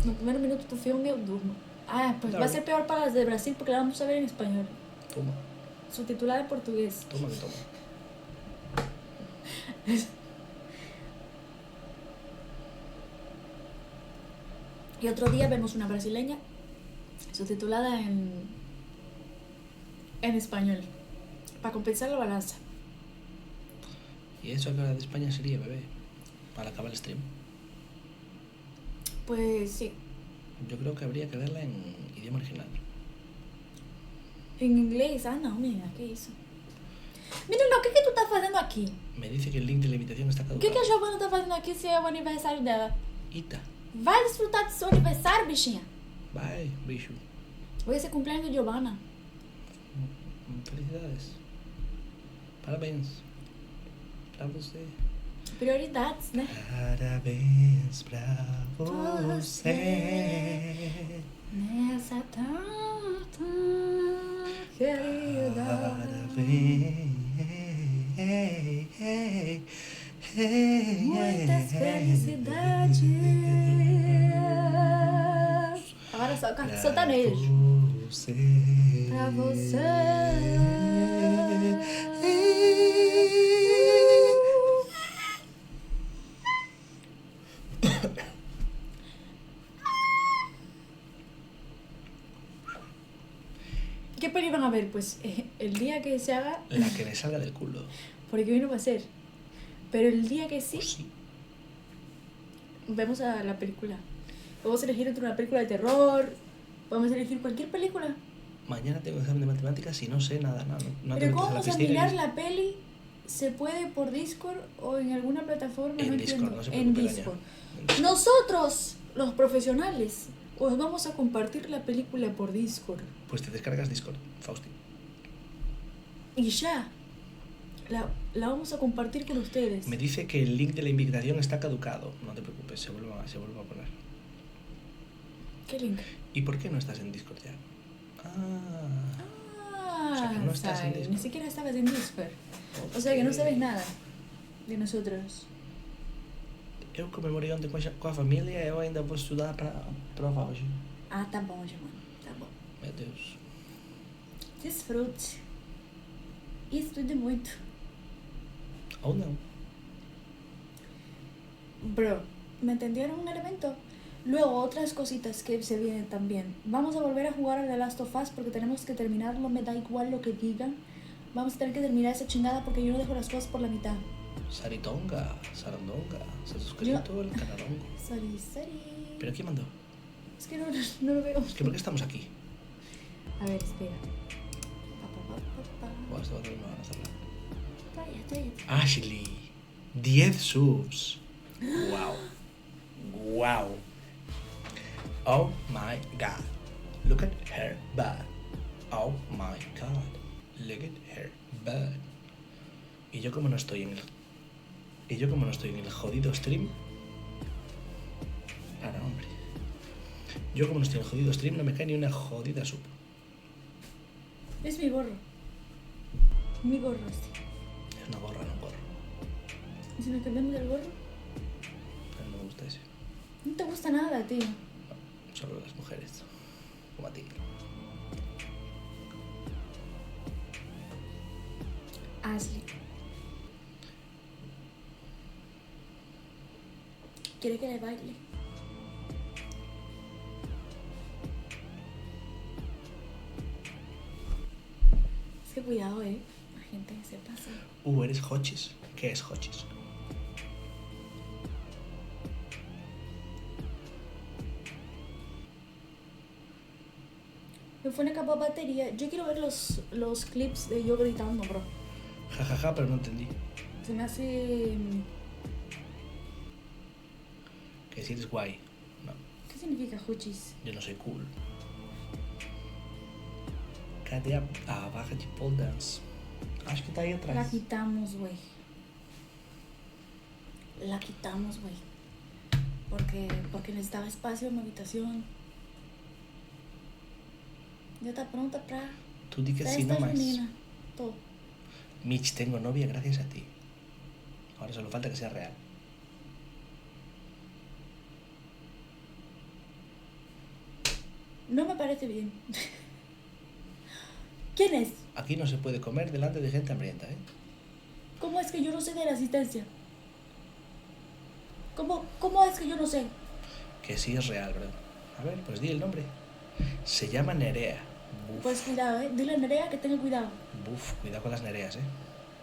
En los primeros minutos tu film eu durmo. Ah, pues Claro. va a ser peor para las de Brasil porque la vamos a ver en español. Toma, Subtitulada en portugués. toma que toma. Y otro día vemos una brasileña subtitulada en español. Para compensar la balanza. ¿Y eso a qué hora de España sería, bebé? Para acabar el stream. Pues sí. Yo creo que habría que verla en idioma original. En inglés. Ah, não, menina. Que isso? Menina, o que tu tá fazendo aqui? Me dice que el link de la invitación está O caducado. que a Giovana tá fazendo aqui se é o aniversário dela? Ita. Vai desfrutar do seu aniversário, bichinha. Bye, bicho. Hoy es el cumpleaños de Giovana. Felicidades. Parabéns. Pra você. Prioridades, né? Parabéns pra você. Nessa data querida. Muitas felicidades. Agora só sertanejo. Pra você. ¿Qué peli van a ver? Pues el día que se haga, La que le salga del culo. porque hoy no va a ser. Pero el día que sí, Pues sí. vemos a la película. Podemos elegir entre una película de terror, podemos elegir cualquier película. Mañana tengo examen de matemáticas y no sé nada, no Pero te metas ¿cómo a la vamos a piscina mirar y- la peli? ¿Se puede por Discord o en alguna plataforma? En no Discord, entiendo. no se En preocupe, Daña. Discord. En Discord. Nosotros, los profesionales, os vamos a compartir la película por Discord. Pues te descargas Discord, Fausti. Y ya, la vamos a compartir con ustedes. Me dice que el link de la invitación está caducado. No te preocupes, se vuelve a poner. ¿Qué link? ¿Y por qué no estás en Discord ya? Ah, Ah, O sea, que no estás en Sai, Discord. ni siquiera estabas en Discord. O sea que no sabes nada de nosotros. eu comemorei ontem com a família e eu ainda vou estudar para a prova hoje. Ah, tá bom, Giovana. Tá bom. Meu Deus. Desfrute. E estude muito. Ou não. Bro, ¿me entendieron un elemento? Luego, otras cositas que se vienen también. Vamos a volver a jugar a The Last of Us porque tenemos que terminarlo, me da igual lo que digan. Vamos a tener que terminar esa chingada porque yo no dejo las cosas por la mitad. Saritonga, Sarandonga, se ha suscrito el canarongo. Sorry, sorry. ¿Pero quién mandó? Es que no lo veo. Es que ¿por qué estamos aquí? A ver, espera. Pa, pa, pa, pa, pa. Buah, esto va a tener una ganas de hablar. Cállate. Ashley, 10 subs. Wow. Wow. Oh my god. Look at her butt. Oh my god. Look at her butt. Y yo como no estoy en el jodido stream. Ahora, hombre. Yo como no estoy en el jodido stream no me cae ni una jodida sub. Es mi gorro. Mi gorro este. Es una gorra, no un gorro. ¿Y si nos cambiamos del gorro? A mí no me gusta ese. No te gusta nada, tío. Solo las mujeres. Como a ti. Ashley. Quiere que le baile. cuidado, La gente se pasa. ¿Eres hochis? ¿Qué es hochis? Me fue a acabar batería. Yo quiero ver los clips de yo gritando, bro. Jajaja, pero no entendí. Se me hace... Que si eres guay. No, ¿Qué significa huchis? yo no soy cool. Cadê a barra de pole dance? Acho que tá aí La atrás. quitamos, güey. La quitamos, güey. Porque necesitaba espacio en mi habitación. Ya está pronta para Tú di que sí esta nomás. junina. Todo. Mitch, tengo novia gracias a ti. Ahora solo falta que sea real. No me parece bien. ¿Quién es? Aquí no se puede comer delante de gente hambrienta, ¿eh? ¿Cómo es que yo no sé de la asistencia? ¿Cómo es que yo no sé? Que sí es real, bro. A ver, pues di el nombre. Se llama Nerea. Buf, Pues cuidado, Dile a Nerea que tenga cuidado. buf, cuidado con las Nereas, ¿eh?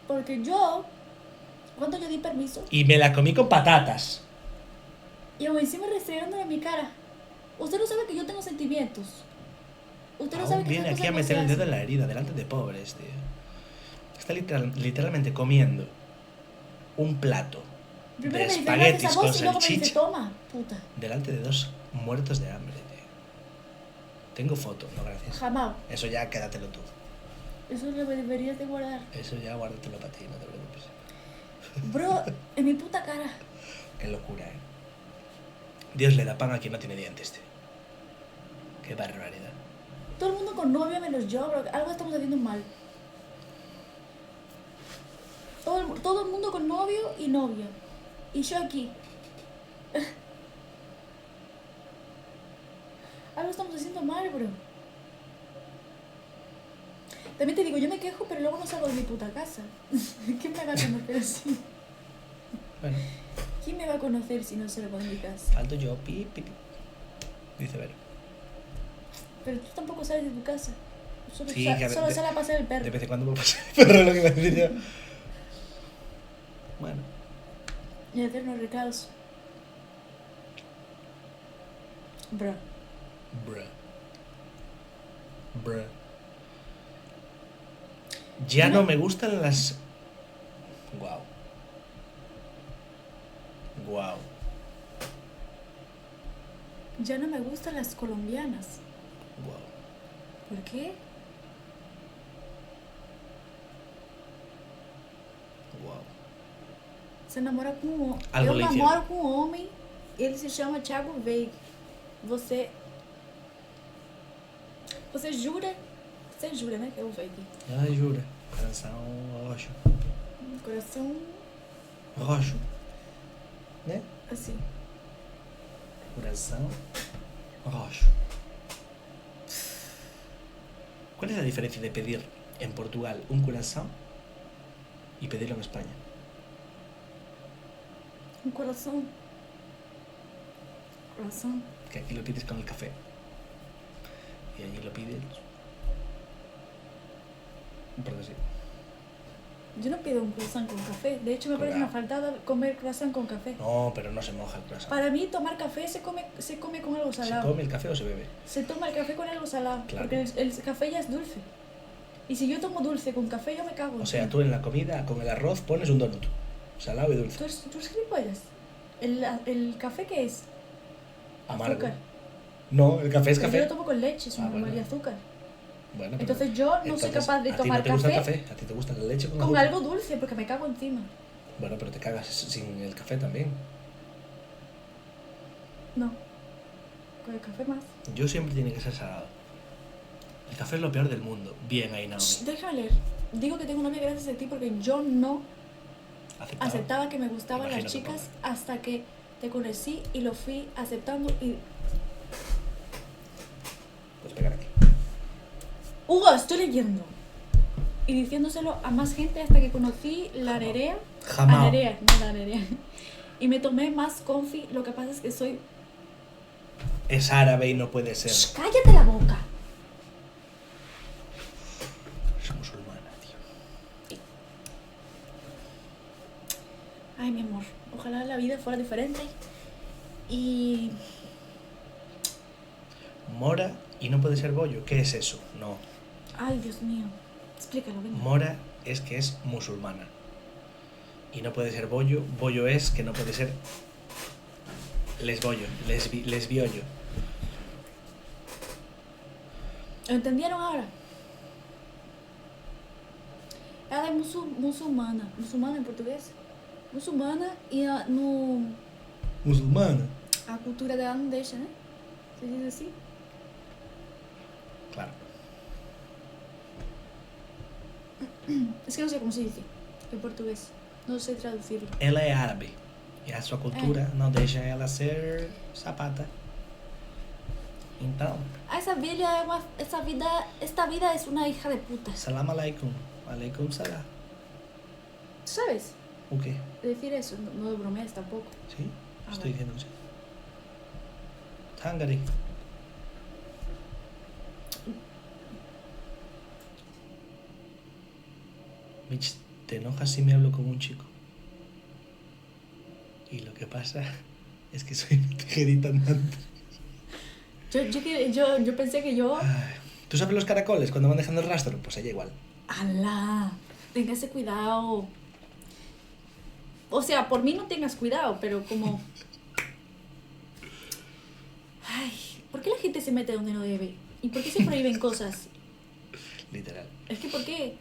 Porque yo, cuando yo di permiso, Y me la comí con patatas. y aún encima restregándole en mi cara. Usted no sabe que yo tengo sentimientos. Usted no sabe Aún que viene esas aquí a cosas no meter se el dedo hacen. en la herida, delante de pobres, tío. Está literalmente comiendo un plato Primero de me dice, espaguetis "Gracias a con vos", y luego me dice, salchicha toma, puta. delante de dos muertos de hambre, tío. Tengo foto, no gracias. Jamás. Eso ya quédatelo tú. Eso lo deberías de guardar. Eso ya guárdatelo para ti, no te preocupes. Bro, en mi puta cara. Qué locura, ¿eh? Dios le da pan a quien no tiene dientes, tío. Qué barbaridad. Todo el mundo con novio menos yo, bro. Algo estamos haciendo mal. Todo el mundo con novio y novia. Y yo aquí. Algo estamos haciendo mal, bro. También te digo, yo me quejo, pero luego no salgo de mi puta casa. ¿Quién me va a conocer así? Bueno, ¿Quién me va a conocer si no salgo de mi casa? falto yo, pi, pi, pi. Dice Vero. Pero tú tampoco sales de tu casa. Solo, Sí, solo que sale a pasear el perro. de vez en cuando me pasa el perro, es lo que iba a decir yo. Bueno, Y hacer unos recados. Bro. bruh. Bruh. Ya no me gustan las... Guau. Guau. Ya no me gustan las colombianas. Guau. ¿Por qué? Guau. Você namora com... Algo Eu lhe namoro com um homem, ele se chama Thiago Veiga. Você jura? Você jura, né, que é o Veiga? Ai, jura. Coração roxo. Coração Roxo. Né? assim. Coração roxo. ¿Cuál es la diferencia de pedir en Portugal un corazón y pedirlo en España? Um coração. Coração. Que aquí lo pides con el café y allí lo pides porque sí. Yo no pido un croissant con café. De hecho, me parece Claro. una faltada comer croissant con café. No, pero no se moja el corazón. Para mí, tomar café se come con algo ¿Se salado. come el café o se bebe? Se toma el café con algo salado. Claro. Porque el café ya es dulce. Y si yo tomo dulce con café, yo me cago. O sea, encima. tú en la comida con el arroz pones un donut, salado y dulce, ¿Tú eres gilipollas? ¿El café qué es? amargo. Azúcar. No, el café es Pero yo lo café. tomo con leche, es Ah, una bueno. normal y azúcar. Bueno, pero Entonces yo no soy entonces, capaz de ¿a ti tomar no te gusta el café café? ¿A ti te gusta la leche con con azúcar? algo dulce porque me cago encima. Bueno, pero te cagas sin el café también. No. Con el café más. Yo siempre tiene que ser salado. El café es lo peor del mundo. Bien ahí, Naomi. Shh, déjame leer. Digo que tengo novia gracias a ti porque yo no Aceptado. aceptaba que me gustaban las Imagino que chicas hasta que te conocí y lo fui aceptando y... Pues pegar aquí. Hugo, estoy leyendo. Y diciéndoselo a más gente hasta que conocí la Nerea. Jamás. A Nerea, no la Nerea. Y me tomé más confi. Lo que pasa es que soy... Es árabe y no puede ser. Shh, cállate la boca. Es musulmana. Ay, mi amor, ojalá la vida fuera diferente. Y... Mora y no puede ser bollo. ¿Qué es eso? No. Ay, Dios mío. Explícalo, venga. Mora es que es musulmana. Y no puede ser bollo. Bollo es que no puede ser lesbollo, lesbiollo. ¿Lo entendieron ahora? Ela é muçulmana. Muçulmana em português? Muçulmana e Musulmana. a cultura dela não deixa, né? Você diz assim? Claro. Es que no sé cómo se dice en portugués. No sé traducirlo. Ela é árabe. E a sua cultura não deixa ela ser sapata. Então, Esta vida es una hija de puta. salam alaikum. Alaikum salam. ¿Sabes? ¿O qué? Decir eso, no de bromeas tampoco. ¿Sí? Ah, Estoy vale. diciendo que sí. Tangari. Mitch, ¿te enojas si me hablo con un chico? Y lo que pasa es que soy una tijerita andante. Yo pensé que yo... Ay, ¿tú sabes los caracoles cuando van dejando el rastro? Pues ella igual. ¡Alá! Téngase cuidado. O sea, por mí no tengas cuidado, pero como... Ay, ¿por qué la gente se mete donde no debe? ¿Y por qué se prohíben cosas? Literal. Es que ¿por qué?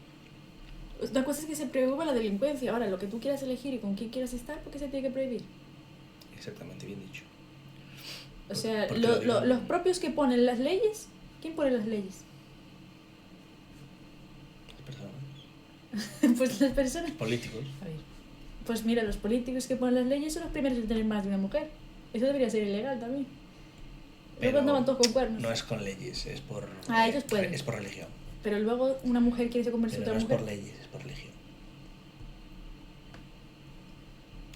Una cosa es que se prohíba la delincuencia. Ahora, lo que tú quieras elegir y con quién quieras estar, ¿por qué se tiene que prohibir? Exactamente, bien dicho. O sea, Porque lo digo. los propios que ponen las leyes, ¿quién pone las leyes? Las personas. Pues las personas. Políticos. A ver, pues mira, los políticos que ponen las leyes son los primeros en tener más de una mujer. Eso debería ser ilegal también. Luego andaban todos con cuernos. No es con leyes, es por... Ah, ellos pueden. Es por religión. Pero luego una mujer quiere se convertir en Pero no otra es por mujer. leyes, es por religión.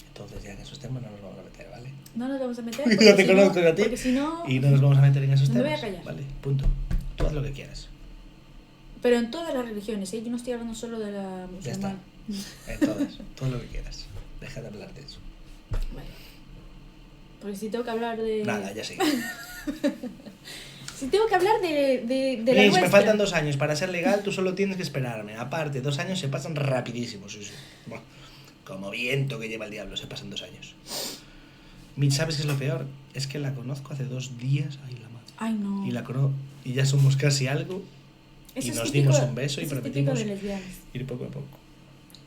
Entonces ya en esos temas no nos vamos a meter, ¿vale? No nos vamos a meter. Ya porque te si conozco no, a ti. Porque si no... Y no nos vamos a meter en esos Me temas. voy a callar. Vale, punto. Tú haz lo que quieras. Pero en todas las religiones, ¿eh? Yo no estoy hablando solo de la Ya está. musulmana. En todas. Todo lo que quieras. Deja de hablar de eso. Vale. Porque si tengo que hablar de... Nada, ya sí. Si tengo que hablar de la Mitch, nuestra. me faltan 2 años para ser legal, tú solo tienes que esperarme. Aparte, 2 años se pasan rapidísimo, sí. Buah, como viento que lleva el diablo, se pasan 2 años. Mitch, ¿sabes qué es lo peor? Es que la conozco hace 2 días. Ay, la madre. Ay, no. Y ya somos casi algo. Eso y es nos típico- dimos un beso y eso es típico prometimos de lesbianas. ir poco a poco.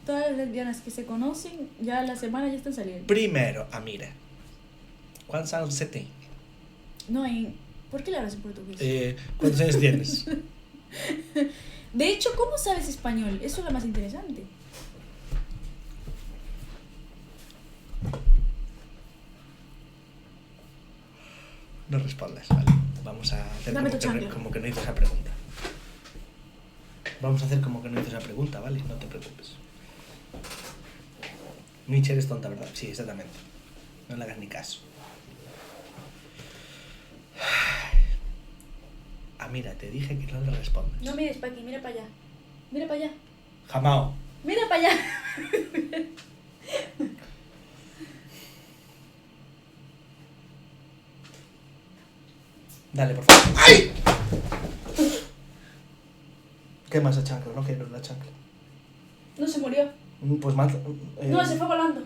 Todas las lesbianas que se conocen, ya a la semana ya están saliendo. Primero, Amira. ¿Cuántos años você tem? No, ¿por qué le hablas en portugués? ¿Cuántos años tienes? De hecho, ¿cómo sabes español? Eso es lo más interesante. No respondas, vale. Vamos a hacer Dame como tu chancla. como que no hice esa pregunta. Vamos a hacer como que no hice esa pregunta, ¿vale? No te preocupes. Mitch, eres tonta, ¿verdad? Sí, exactamente. No le hagas ni caso. Ah, mira, te dije que no le respondas. No mires para aquí, mira para allá. Mira para allá. Jamao. Mira para allá. Dale, por favor. ¡Ay! ¿Qué más a chancla? No quiero la chancla. No se murió. Pues más. No, se fue volando.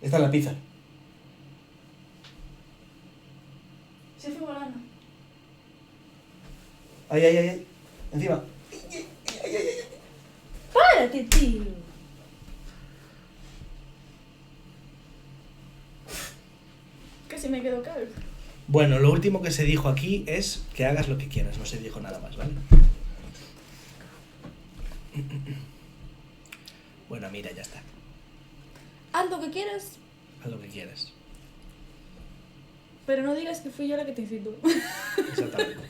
Esta es la pizza. Se fue volando. Ay, ay, ay, ay. Encima. Párate, tío. Casi me quedo calvo. Bueno, lo último que se dijo aquí es que hagas lo que quieras, no se dijo nada más, ¿vale? Bueno, mira, ya está. Haz lo que quieras, Haz lo que quieras. pero no digas que fui yo la que te incitó. Exactamente.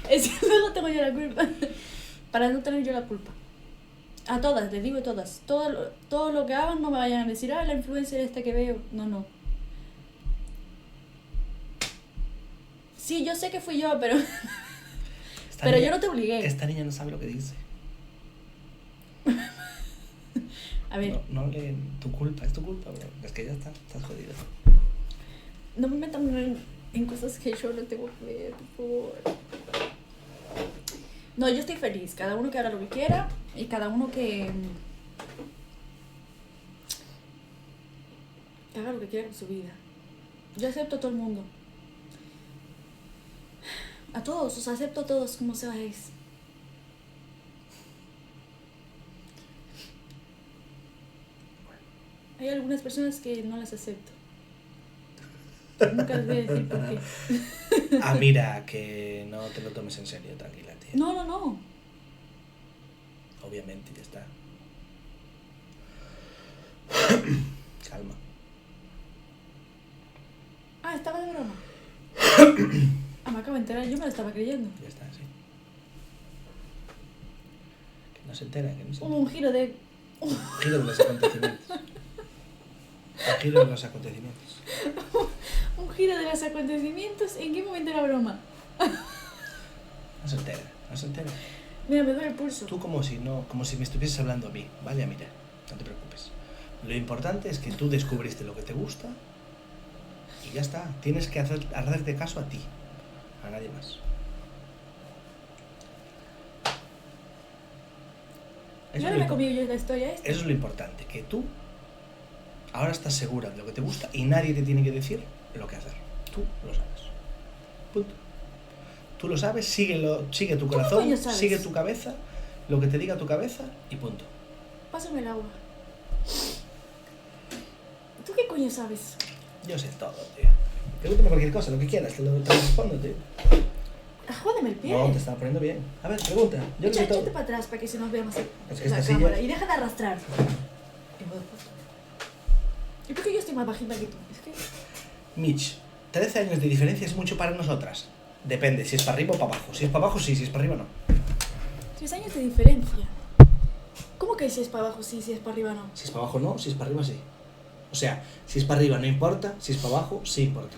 Es que luego tengo yo la culpa. Para no tener yo la culpa. A todas, les digo a todas. Todo lo que hagan no me vayan a decir, la influencer esta que veo. No, no. Sí, yo sé que fui yo, pero Esta pero niña- yo no te obligué. Esta niña no sabe lo que dice. A ver, No le... Tu culpa, es tu culpa, bro. Es que ya está, estás jodido. no me metan en cosas que yo no tengo que ver, por favor. No, yo estoy feliz. Cada uno que haga lo que quiera y cada uno que haga lo que quiera con su vida. Yo acepto a todo el mundo. A todos, os acepto a todos como seáis. Hay algunas personas que no las acepto. Nunca les voy a decir por qué. Ah, mira, que no te lo tomes en serio, tranquila, tía. No. Obviamente, ya está. Calma. Ah, estaba de broma. Me acabo de enterar, yo me lo estaba creyendo. Ya está, sí. Que no se entera, que no se Hubo entera. un giro de... Giro de los acontecimientos. El giro de los acontecimientos. Un giro de los acontecimientos. ¿En qué momento era broma? No se entera, no se entera. Mira, me duele el pulso. Tú como si me estuvieses hablando a mí. Vale, mira, no te preocupes. Lo importante es que tú descubriste lo que te gusta y ya está. Tienes que hacerte caso a ti, a nadie más. Yo no me he comido yo la historia esta. Eso es lo importante, que tú ahora estás segura de lo que te gusta y nadie te tiene que decir lo que hacer. Tú lo sabes. Punto. Tú lo sabes, sigue tu corazón, coño sabes? sigue tu cabeza, lo que te diga tu cabeza y punto. Pásame el agua. ¿Tú qué coño sabes? Yo sé todo, tío. Pregúntame cualquier cosa, lo que quieras, te lo respondo, tío. Jódeme el pie. No, te estaba poniendo bien. A ver, pregunta. Yo lo sé todo. Échate para atrás para que se nos vea más Es que la esta cámara. silla- Y deja de arrastrar. ¿Y por qué yo estoy más bajita que tú? Es que... Mitch, 13 años de diferencia es mucho para nosotras. Depende, si es para arriba o para abajo. Si es para abajo, sí, si es para arriba, no. 3 años de diferencia. ¿Cómo que si es para abajo sí, si es para arriba no? Si es para abajo, no. Si es para arriba, sí. O sea, si es para arriba, no importa. Si es para abajo, sí importa.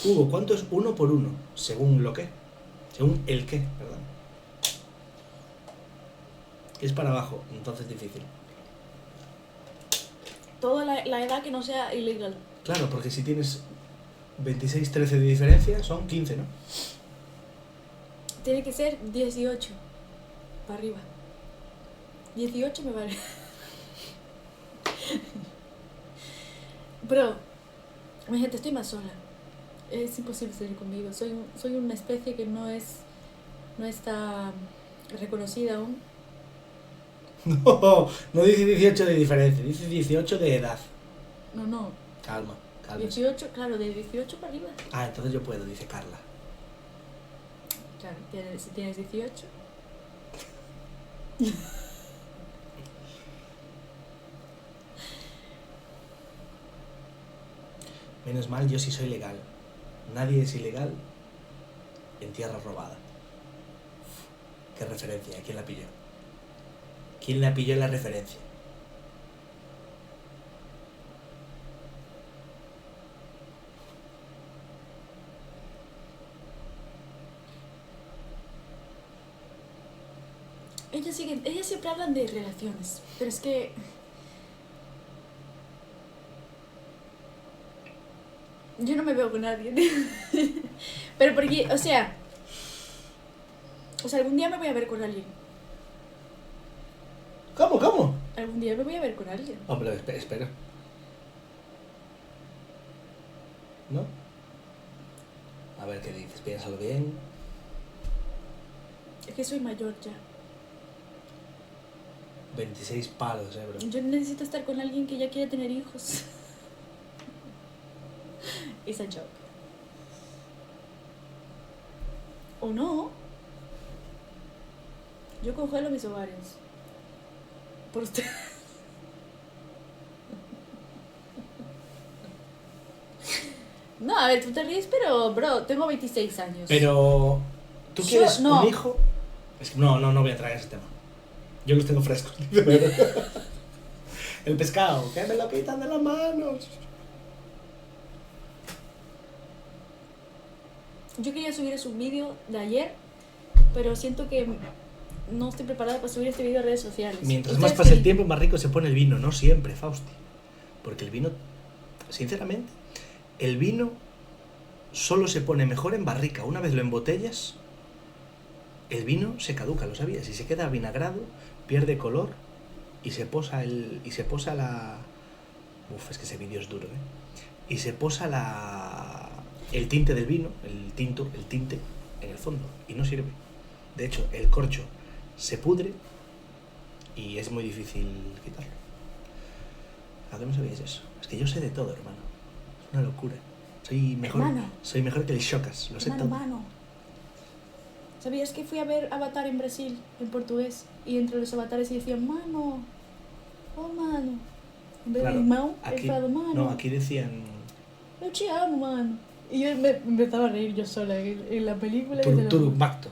Hugo, ¿cuánto es 1 por 1? Según lo que. Según el qué, perdón. Es para abajo, entonces difícil. Toda la edad que no sea ilegal. Claro, porque si tienes 26, 13 de diferencia, son 15, ¿no? Tiene que ser 18. Para arriba. 18 me vale. Bro, mi gente, estoy más sola. Es imposible salir conmigo. Soy una especie que no está reconocida aún. No dice 18 de diferencia, dice 18 de edad. No. Calma, calma. 18, claro, de 18 para arriba. Ah, entonces yo puedo, dice Carla. Claro, si tienes 18. Menos mal, yo sí soy legal. Nadie es ilegal en tierra robada. ¿Qué referencia? ¿Quién la pilló? ¿Quién la pilló en la referencia? Ellas siempre hablan de relaciones, pero es que yo no me veo con nadie. Pero porque, o sea, algún día me voy a ver con alguien. ¿Cómo? Algún día me voy a ver con alguien. Hombre, espera. ¿No? A ver qué dices, piénsalo bien. Es que soy mayor ya. 26 palos, bro. Yo necesito estar con alguien que ya quiere tener hijos. It's a joke. ¿O no? Yo congelo mis ovarios. Por usted. No, a ver, tú te ríes, pero, bro, tengo 26 años. Pero, ¿tú Yo quieres no. un hijo? Es que no voy a traer ese tema. Yo los tengo frescos. El pescado, que me lo quitan de las manos. Yo quería subir un vídeo de ayer, pero siento que no estoy preparada para subir este vídeo a redes sociales. Mientras ¿Ustedes más pasa el qué? tiempo, más rico se pone el vino. No siempre, Fausti. Porque el vino, sinceramente, el vino solo se pone mejor en barrica. Una vez lo embotellas, el vino se caduca, ¿lo sabías? Y se queda vinagrado, pierde color y se posa la... Uf, es que ese vídeo es duro, ¿eh? Y se posa el tinte del vino, el tinte, en el fondo. Y no sirve. De hecho, el corcho se pudre y es muy difícil quitarlo. ¿A qué no sabías eso? Es que yo sé de todo, hermano. Es una locura. Hermano. Soy mejor que el Chocas, lo sé todo. Mano. ¿Sabías que fui a ver Avatar en Brasil, en portugués? Y entre los avatares decían, mano, oh mano. En vez de irmão, aquí, he falado, mano. no, aquí decían Yo te amo, mano. Y yo me empezaba a reír yo sola en la película. Turumbacto.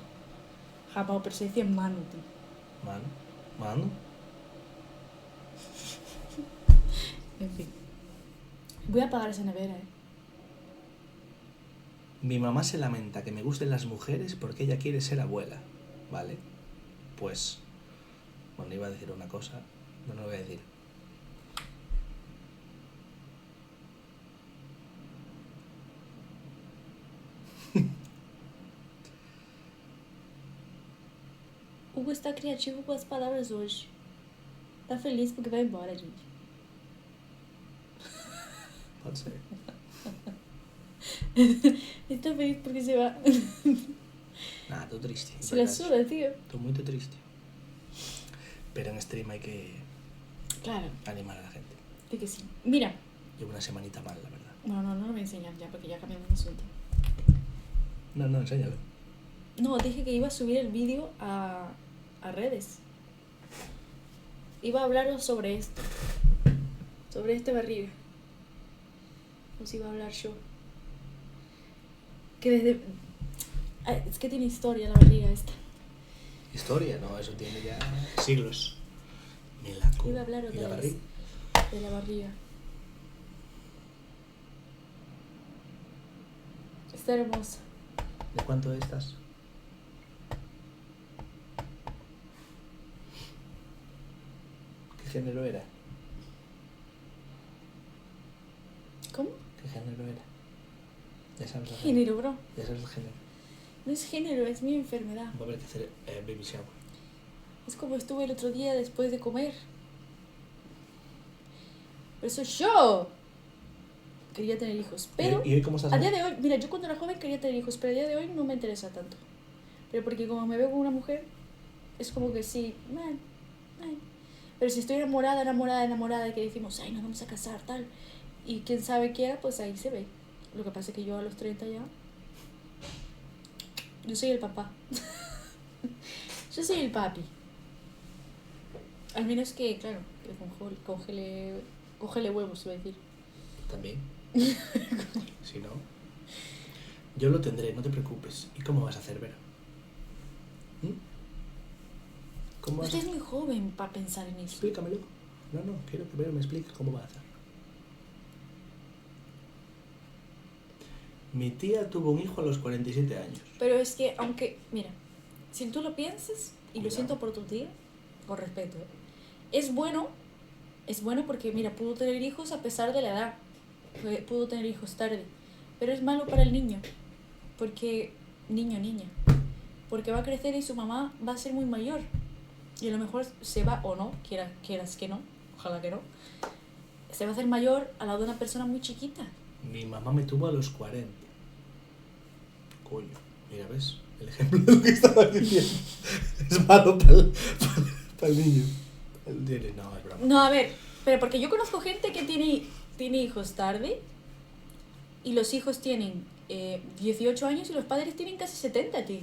Japón, pero se decía mano, tío. Mano. En fin. Voy a apagar esa nevera, Mi mamá se lamenta que me gusten las mujeres porque ella quiere ser abuela, ¿vale? Pues, bueno, iba a decir una cosa, no lo voy a decir. Hugo está criativo com as palavras hoje. Tá feliz porque vai embora, gente. Pode ser. Está feliz porque se va. Nada, estou triste. Se la suda, tío. Estou muito triste. Pero en stream hay que Claro, animar a la gente. de que sí. Mira. Llevo una semanita mal, la verdad. No lo voy a enseñar ya porque ya cambiamos de asunto. No, enséñalo. No, dije que iba a subir el vídeo a redes. Iba a hablaros sobre esto. Sobre esta barriga. Os iba a hablar yo. Que desde... Ay, es que tiene historia la barriga esta. Historia, no, eso tiene ya siglos. Me la co- Iba a hablaros ¿Y la de barriga? de la barriga. Está hermosa. ¿De cuánto estás? ¿Qué género era? ¿Cómo? ¿Qué género era? Ya sabes la Género, bro. Ya sabes el género. No es género, es mi enfermedad. Va a haber que hacer baby shower. Es como estuve el otro día después de comer. Pero soy yo. Quería tener hijos. Pero ¿Y hoy cómo estás? a día de hoy, mira, yo cuando era joven quería tener hijos, pero a día de hoy no me interesa tanto. Pero porque como me veo con una mujer, es como que sí, ay. Pero si estoy enamorada, que decimos, ay, nos vamos a casar, tal. Y quién sabe qué era, pues ahí se ve. Lo que pasa es que yo a los 30 ya... Yo soy el papá. Yo soy el papi. Al menos que, claro, que cógele huevos, iba a decir. También. Si no, yo lo tendré, no te preocupes. ¿Y cómo vas a hacer, Vera? ¿Cómo vas a Usted hacer? es muy joven para pensar en eso. Explícamelo. No, quiero que Vera me explique cómo va a hacer. Mi tía tuvo un hijo a los 47 años. Pero es que, aunque, mira, si tú lo piensas, y lo Cuidado. siento por tu tía, con respeto, es bueno porque, mira, pudo tener hijos a pesar de la edad, pudo tener hijos tarde, pero es malo para el niño, porque, niña, porque va a crecer y su mamá va a ser muy mayor, y a lo mejor se va, o no, quieras que no, ojalá que no, se va a hacer mayor al lado de una persona muy chiquita. Mi mamá me tuvo a los 40. Coño, mira, ¿ves? El ejemplo de lo que estaba diciendo. Es malo para el niño. No, es broma. No, a ver, pero porque yo conozco gente que tiene hijos tarde y los hijos tienen 18 años y los padres tienen casi 70, tío.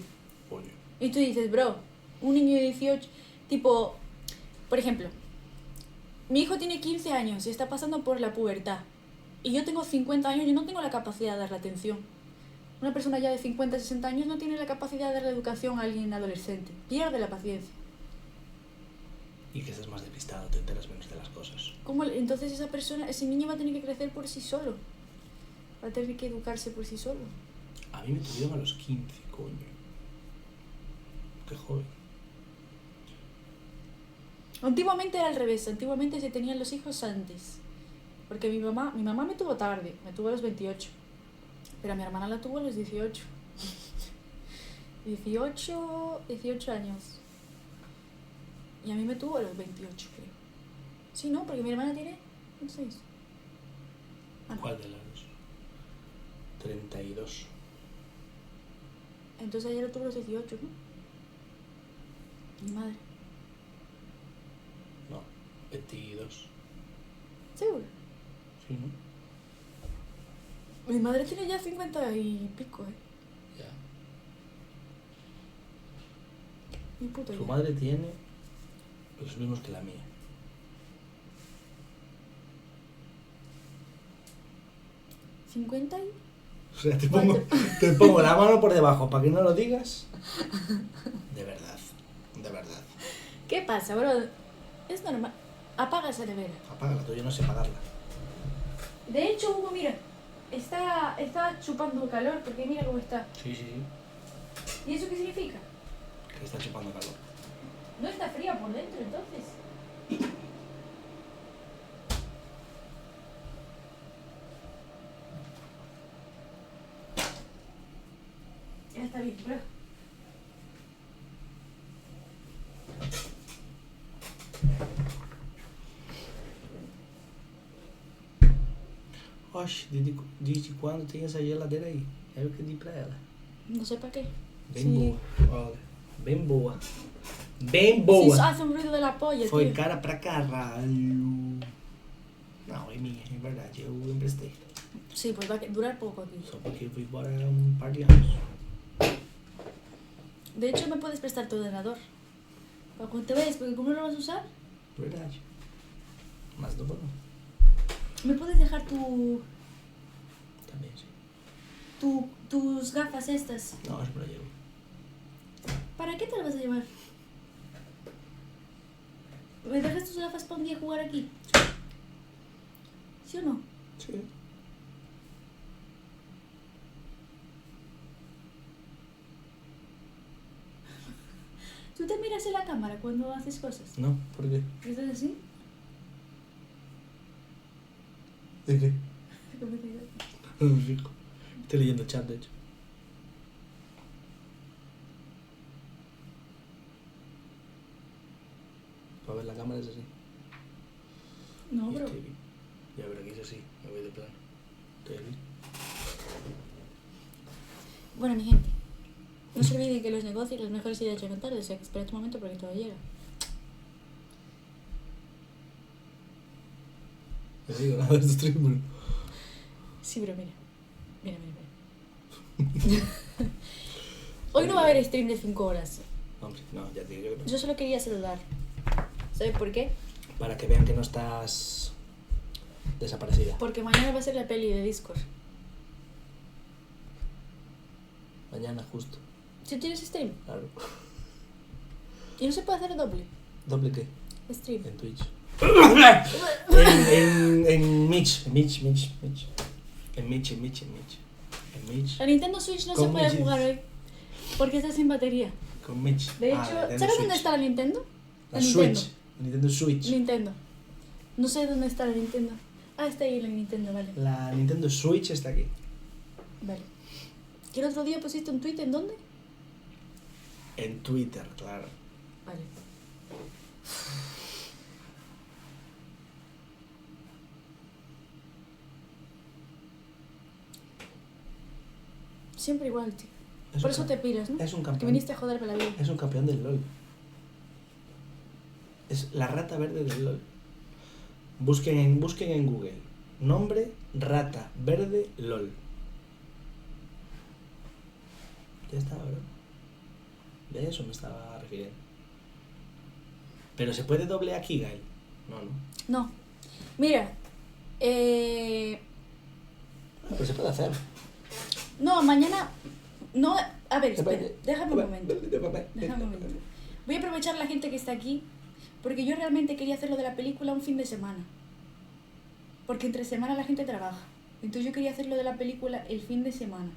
Coño. Y tú dices, bro, un niño de 18, tipo, por ejemplo, mi hijo tiene 15 años y está pasando por la pubertad. Y yo tengo 50 años y no tengo la capacidad de darle atención. Una persona ya de 50, 60 años no tiene la capacidad de darle educación a alguien adolescente. Pierde la paciencia. Y que estás más despistado, te enteras menos de las cosas. ¿Cómo? Entonces ese niño va a tener que crecer por sí solo. Va a tener que educarse por sí solo. A mí me tuvieron a los 15, coño. Qué joven. Antiguamente era al revés, antiguamente se tenían los hijos antes. Porque mi mamá me tuvo tarde, me tuvo a los 28. Pero a mi hermana la tuvo a los 18. 18 años. Y a mí me tuvo a los 28, creo. Sí, ¿no? Porque mi hermana tiene 26. Ah, no. ¿Cuál de los? 32. Entonces ella lo tuvo a los 18, ¿no? Mi madre. No, 22. ¿Seguro? Sí, ¿no? Mi madre tiene ya 50 y pico, Ya. Mi puta Su idea. madre tiene los mismos que la mía. ¿50 y? O sea, te pongo la mano por debajo para que no lo digas. De verdad, de verdad. ¿Qué pasa, bro? Es normal. Apaga esa nevera. Apágala, tú, yo no sé apagarla. De hecho, Hugo, mira, está chupando calor porque mira cómo está. Sí, sí, sí. ¿Y eso qué significa? Que está chupando calor. No está fría por dentro, entonces. Ya está bien, bro. Oxe, desde quando tem essa geladeira aí? É o que eu dei pra ela. No sé para qué. Bem Sí. boa, olha. Bem boa. Bem boa. Sí, hace un ruido de la polla, Foi tío. cara pra caralho. Não, é minha, é verdade. Eu emprestei. Sí, pues va a durar poco aquí. Só porque eu fui embora há par de anos. De hecho, me puedes prestar tu ordenador. Para cuando te vayas, porque como no lo vas a usar, Verdade. Mas não vou não. me puedes dejar Também, sim. tus gafas estas. Não, acho que me llevo. ¿Para qué te las vas a llevar? ¿Me dejas tus gafas para un día jugar aquí? ¿Sí o no? Sim. ¿Tú te miras en la cámara cuando haces cosas? Não, por quê? ¿Estás así? De quê? ¿Cómo te digo? Não fico. Estou leyendo o chat, de hecho. Para ver la cámara es así. No, Y bro. estoy aquí. Ya, pero aquí es así. Me voy de plano. Estoy aquí. Bueno, mi gente, no se olviden que los negocios las mejores ideas llegan tarde, o sea que espera tu momento porque todo llega. No digo nada de este stream, bro. Sí, pero mira. Mira. Hoy no va a haber stream de 5 horas. Hombre, no, ya te digo que no. Yo solo quería saludar. ¿Sabes por qué? Para que vean que no estás desaparecida. Porque mañana va a ser la peli de Discord. Mañana, justo. Si tienes stream. Claro. Y no se puede hacer doble ¿Doble qué? stream. En Twitch. en Mitch. En Mitch. La Nintendo Switch no Con se puede Mitch. jugar hoy. Porque está sin batería. Con Mitch. De hecho, Ah, la Nintendo ¿sabes dónde Switch. está la Nintendo? La Nintendo. Switch. La Nintendo Switch. Nintendo. No sé dónde está la Nintendo. Ah, está ahí la Nintendo, vale. La Nintendo Switch está aquí. Vale. ¿Y el otro día pusiste un tweet en dónde? En Twitter, claro. Vale. Siempre igual, tío. Es Por un eso ca- te piras, ¿no? Es un Que campeón. viniste a joderme la vida. Es un campeón del LOL. Es la rata verde del LOL. Busquen en Google. Nombre rata verde LOL. Ya está, bro. De eso me estaba refiriendo. Pero se puede doble aquí, Gael. No. No. Mira. Ah, pero se puede hacer. No, mañana... No, a ver, Se espera. puede. Déjame un momento. Déjame un momento. Voy a aprovechar la gente que está aquí. Porque yo realmente quería hacer lo de la película un fin de semana. Porque entre semana la gente trabaja. Entonces yo quería hacer lo de la película el fin de semana.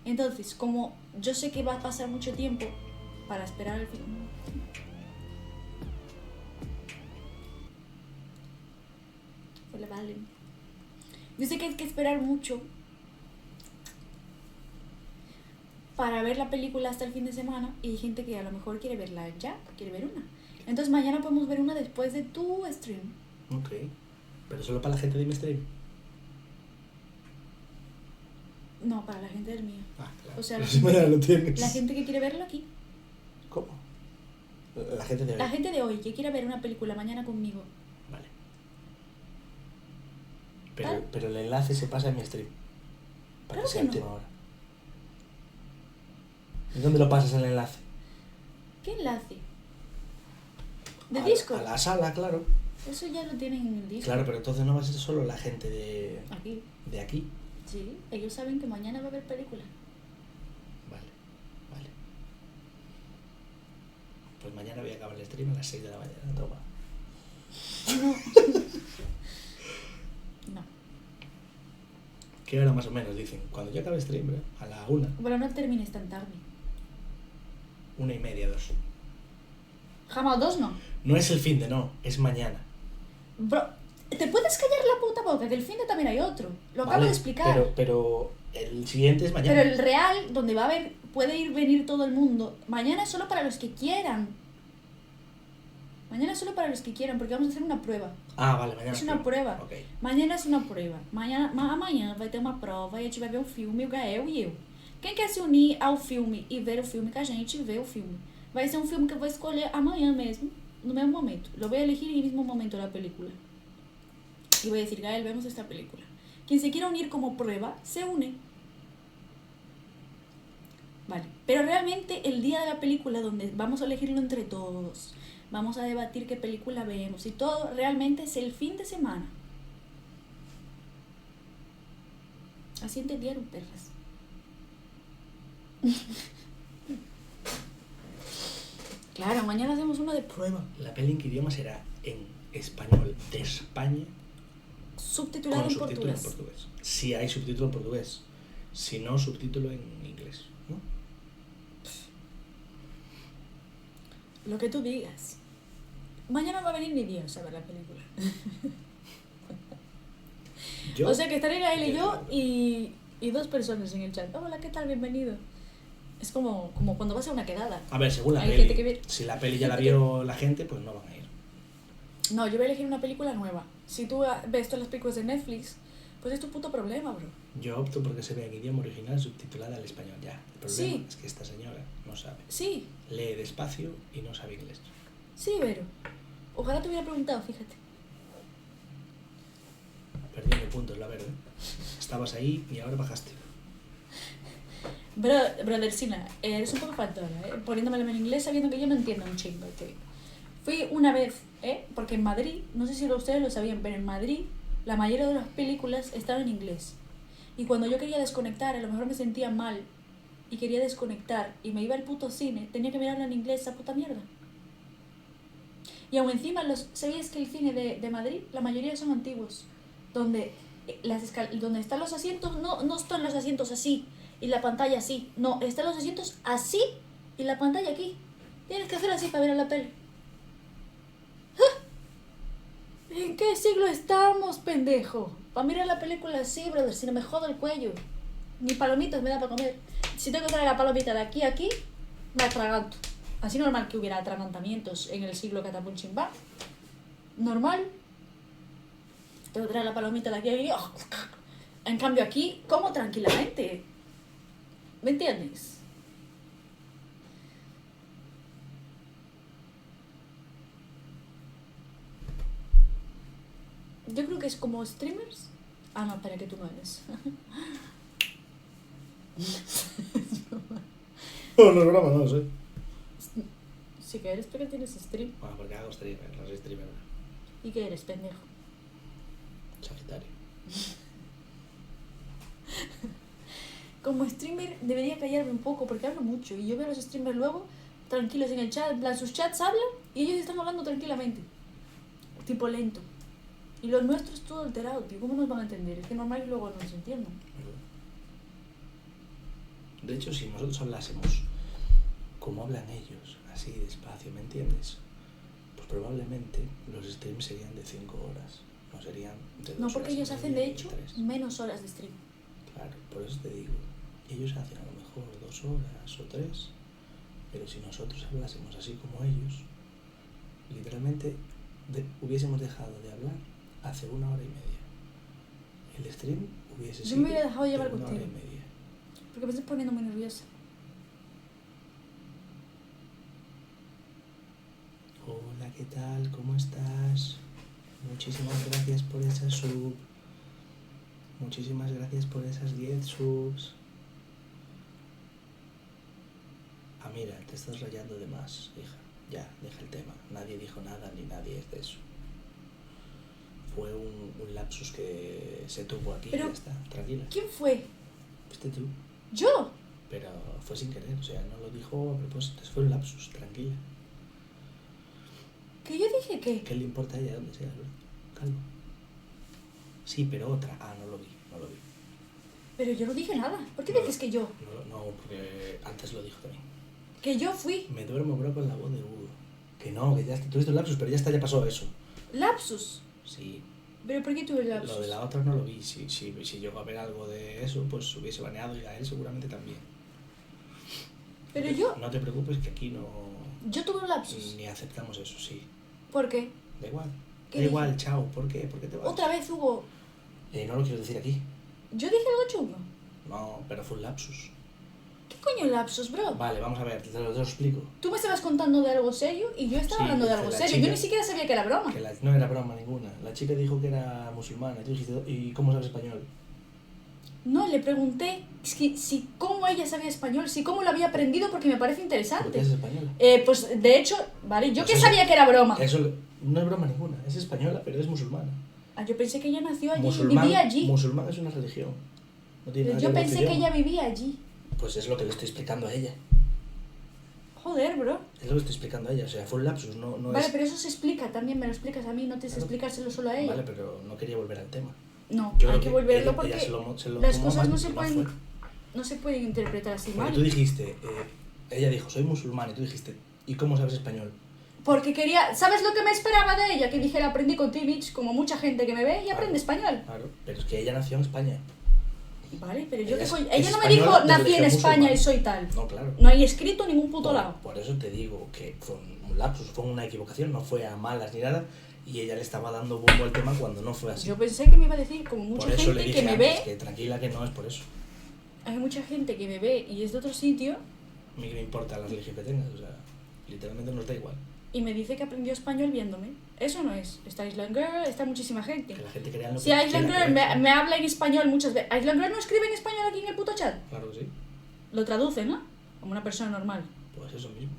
Entonces, como yo sé que va a pasar mucho tiempo para esperar el fin... Hola, Valen. Yo sé que hay que esperar mucho para ver la película hasta el fin de semana y hay gente que a lo mejor quiere verla ya, quiere ver una. Entonces mañana podemos ver una después de tu stream. Ok. Pero solo para la gente de mi stream. No, para la gente del mío. Ah, claro. O sea, Pues mañana lo tienes. La gente que quiere verlo aquí. ¿Cómo? La gente de hoy. La gente de hoy que quiere ver una película mañana conmigo. Vale. ¿Vale? Pero el enlace se pasa en mi stream. Para Claro que sea que a no. última hora. ¿Y dónde lo pasas el enlace? ¿Qué enlace? ¿De A Discord? la sala, claro. Eso ya lo tienen en el Discord. Claro, pero entonces no va a ser solo la gente de Aquí. aquí. Sí, ellos saben que mañana va a haber película. Vale, vale. Pues mañana voy a acabar el stream a las 6 de la mañana. Toma. No. ¿Qué hora más o menos? Dicen. Cuando yo acabe el stream, ¿eh? A la 1, Bueno, no termines tan tarde. 1:30, 2. Jamás 2 no. No es el fin de no, es mañana. Bro, ¿te puedes callar la puta boca? Que el fin de también hay otro. Lo acabo Vale, de explicar. Pero el siguiente es mañana. Pero el real, donde va a haber, puede venir todo el mundo, mañana es solo para los que quieran. Mañana es solo para los que quieran, porque vamos a hacer una prueba. Ah, vale, mañana. Es una prueba. Ok. Mañana é uma prova. Amanhã vai ter uma prova e a gente vai ver um filme, o Gael e eu. Quem quer se unir ao filme e ver o filme com a gente, vê o filme. Vai ser um filme que eu vou escolher amanhã mesmo, no mesmo momento. Lo voy a elegir en el mismo momento de la película. Y voy a decir, Gael, vemos esta película. Quien se quiera unir como prueba, se une. Vale. Pero realmente el día de la película, donde vamos a elegirlo entre todos, vamos a debatir qué película vemos y todo, realmente es el fin de semana. Así entendieron, perras. Claro, mañana hacemos una de prueba. La peli en qué idioma será en español de España Subtitulado con en subtítulo en portugués. portugués. Si hay subtítulo en portugués. Si no, subtítulo en inglés. ¿No? Lo que tú digas. Mañana va a venir ni Dios a ver la película. Yo, O sea que estaré Gael y yo Claro. y dos personas en el chat. Hola, ¿qué tal? Bienvenido. Es como cuando vas a una quedada. A ver, según la Hay peli. gente que ve- Si la peli ya la vio la gente, pues no van a ir. No, yo voy a elegir una película nueva. Si tú ves todas las películas de Netflix, pues es tu puto problema, bro. Yo opto porque se vea en idioma original subtitulada al español ya. El problema Sí. es que esta señora no sabe. Sí, Lee despacio y no sabe inglés. sí, Vero. Ojalá te hubiera preguntado, fíjate. Perdiendo puntos, la verdad. Estabas ahí y ahora bajaste. Brothercina, eres un poco faltona, poniéndomelo en inglés sabiendo que yo no entiendo un chingo, tío. Fui una vez, porque en Madrid, no sé si ustedes lo sabían, pero en Madrid la mayoría de las películas estaban en inglés. Y cuando yo quería desconectar, a lo mejor me sentía mal y quería desconectar y me iba al puto cine, tenía que mirarlo en inglés, esa puta mierda. Y aún encima, ¿sabías que el cine de Madrid, la mayoría son antiguos? Donde, donde están los asientos, no están los asientos así y la pantalla así. No, están los asientos así y la pantalla aquí. Tienes que hacer así para ver a la peli. ¡Ah! ¿En qué siglo estamos, pendejo? Para mirar la película así, brother, si no me jodo el cuello. Ni palomitas me da para comer. Si tengo que traer la palomita de aquí a aquí, me atraganto. Así normal que hubiera atragantamientos en el siglo Catapunchimbá. Normal. Tengo que traer la palomita de aquí a aquí. En cambio aquí, como tranquilamente. ¿Me entiendes? Yo creo que es como streamers. Ah, no, espera, que tú no eres. No, no es broma, no lo sé. Sí que eres, pero tienes stream. Bueno, porque hago streamer, no soy streamer. ¿Y qué eres, pendejo? Sagitario. Como streamer debería callarme un poco porque hablo mucho. Y yo veo a los streamers luego tranquilos en el chat. En plan, sus chats hablan y ellos están hablando tranquilamente. Tipo lento. Y los nuestros todo alterado, tío. ¿Cómo nos van a entender? Es que normal que luego no nos entiendan. De hecho, si nosotros hablásemos como hablan ellos, así despacio, ¿me entiendes? Pues probablemente los streams serían de 5 horas. no serían de 2 No, porque horas y ellos hacen, media de ni hecho, 3. menos horas de stream. Claro, por eso te digo, ellos hacen a lo mejor 2 horas o 3, pero si nosotros hablásemos así como ellos, literalmente hubiésemos dejado de hablar hace 1 hora y media. El stream hubiese Yo sido me hubiera dejado llevar de 1 hora y contigo. media. Porque me estoy poniendo muy nerviosa. Hola, ¿qué tal? ¿Cómo estás? Muchísimas gracias por esa sub. Muchísimas gracias por esas 10 subs. Ah, mira, te estás rayando de más, hija. Ya, deja el tema. Nadie dijo nada ni nadie es de eso. Fue un lapsus que se tuvo aquí Pero- y ya está. Tranquila. ¿Quién fue? Fuiste tú. ¿Yo? Pero fue sin querer, o sea, no lo dijo a propósito. Fue un lapsus, tranquila. ¿Que yo dije qué? ¿Qué le importa a ella dónde sea, bro? Calma. Sí, pero otra. Ah, no lo vi. Pero yo no dije nada. ¿Por qué No. dices que yo? No, porque antes lo dijo también. Que yo fui. Me duermo, bro, con la voz de Hugo. Que no, que ya está. Tuviste un lapsus, pero ya está, ya pasó eso. Lapsus. Sí. ¿Pero por qué tuve lapsus? Lo de la otra no lo vi. Si llegó a ver algo de eso, pues hubiese baneado y a él seguramente también. Pero yo... No te preocupes que aquí no... Yo tuve un lapsus. Ni aceptamos eso, sí. ¿Por qué? Da igual. ¿Qué Da dije? igual, chao. ¿Por qué? ¿Por qué te vas? Otra vez hubo... No lo quiero decir aquí. ¿Yo dije algo chungo? No, pero fue un lapsus. ¿Qué coño lapsus, bro? Vale, vamos a ver, te lo explico. Tú me estabas contando de algo serio y yo estaba Sí, hablando de de algo la serio. chica. Yo ni siquiera sabía que era broma. Que no era broma ninguna. La chica dijo que era musulmana. Y tú dijiste, ¿y cómo sabes español? No, le pregunté si cómo ella sabía español, si cómo lo había aprendido porque me parece ¿Por qué interesante. es española? Pues de hecho, vale, yo Pues que eso- sabía que era broma. Eso no es broma ninguna. Es española, pero es musulmana. Ah, yo pensé que ella nació allí y vivía allí. Musulmán es una religión. No tiene nada Yo que ver con pensé tu que idioma. ella vivía allí. Pues es lo que le estoy explicando a ella. Joder, bro. Es lo que estoy explicando a ella. O sea, fue un lapsus, no Vale, es... pero eso se explica, también me lo explicas a mí, no tienes que Claro. explicárselo solo a ella. Vale, pero no quería volver al tema. No, Yo hay creo que volverlo ella porque se lo las tomó cosas mal no se y pueden, fue. no se pueden interpretar así Porque mal. tú dijiste, ella dijo, soy musulmán, y tú dijiste, ¿y cómo sabes español? Porque quería, ¿sabes lo que me esperaba de ella? Que dijera, aprendí con T-Bits, como mucha gente que me ve y aprende español. Claro, pero es que ella nació en España. Vale, pero yo Ella qué es- coño. es Ella no me española dijo, de nací en religión España musulmana. y soy tal. No, claro. No hay escrito en ningún puto lado. Por eso te digo que fue un lapsus, fue una equivocación, no fue a malas ni nada, y ella le estaba dando bombo al tema cuando no fue así. Yo pensé que me iba a decir, como mucha por eso le gente dije que me antes ve, que tranquila que no es por eso. hay mucha gente que me ve y es de otro sitio A mí que me importa la religión que tengas, o sea, literalmente nos da igual. y me dice que aprendió español viéndome. Eso no es. Está Island Girl, está muchísima gente. Que la gente crea en lo Si que Island quiera Girl creer. me habla en español muchas veces. Island Girl no escribe en español aquí en el puto chat. Claro que sí, Lo traduce, ¿no? Como una persona normal. pues eso mismo.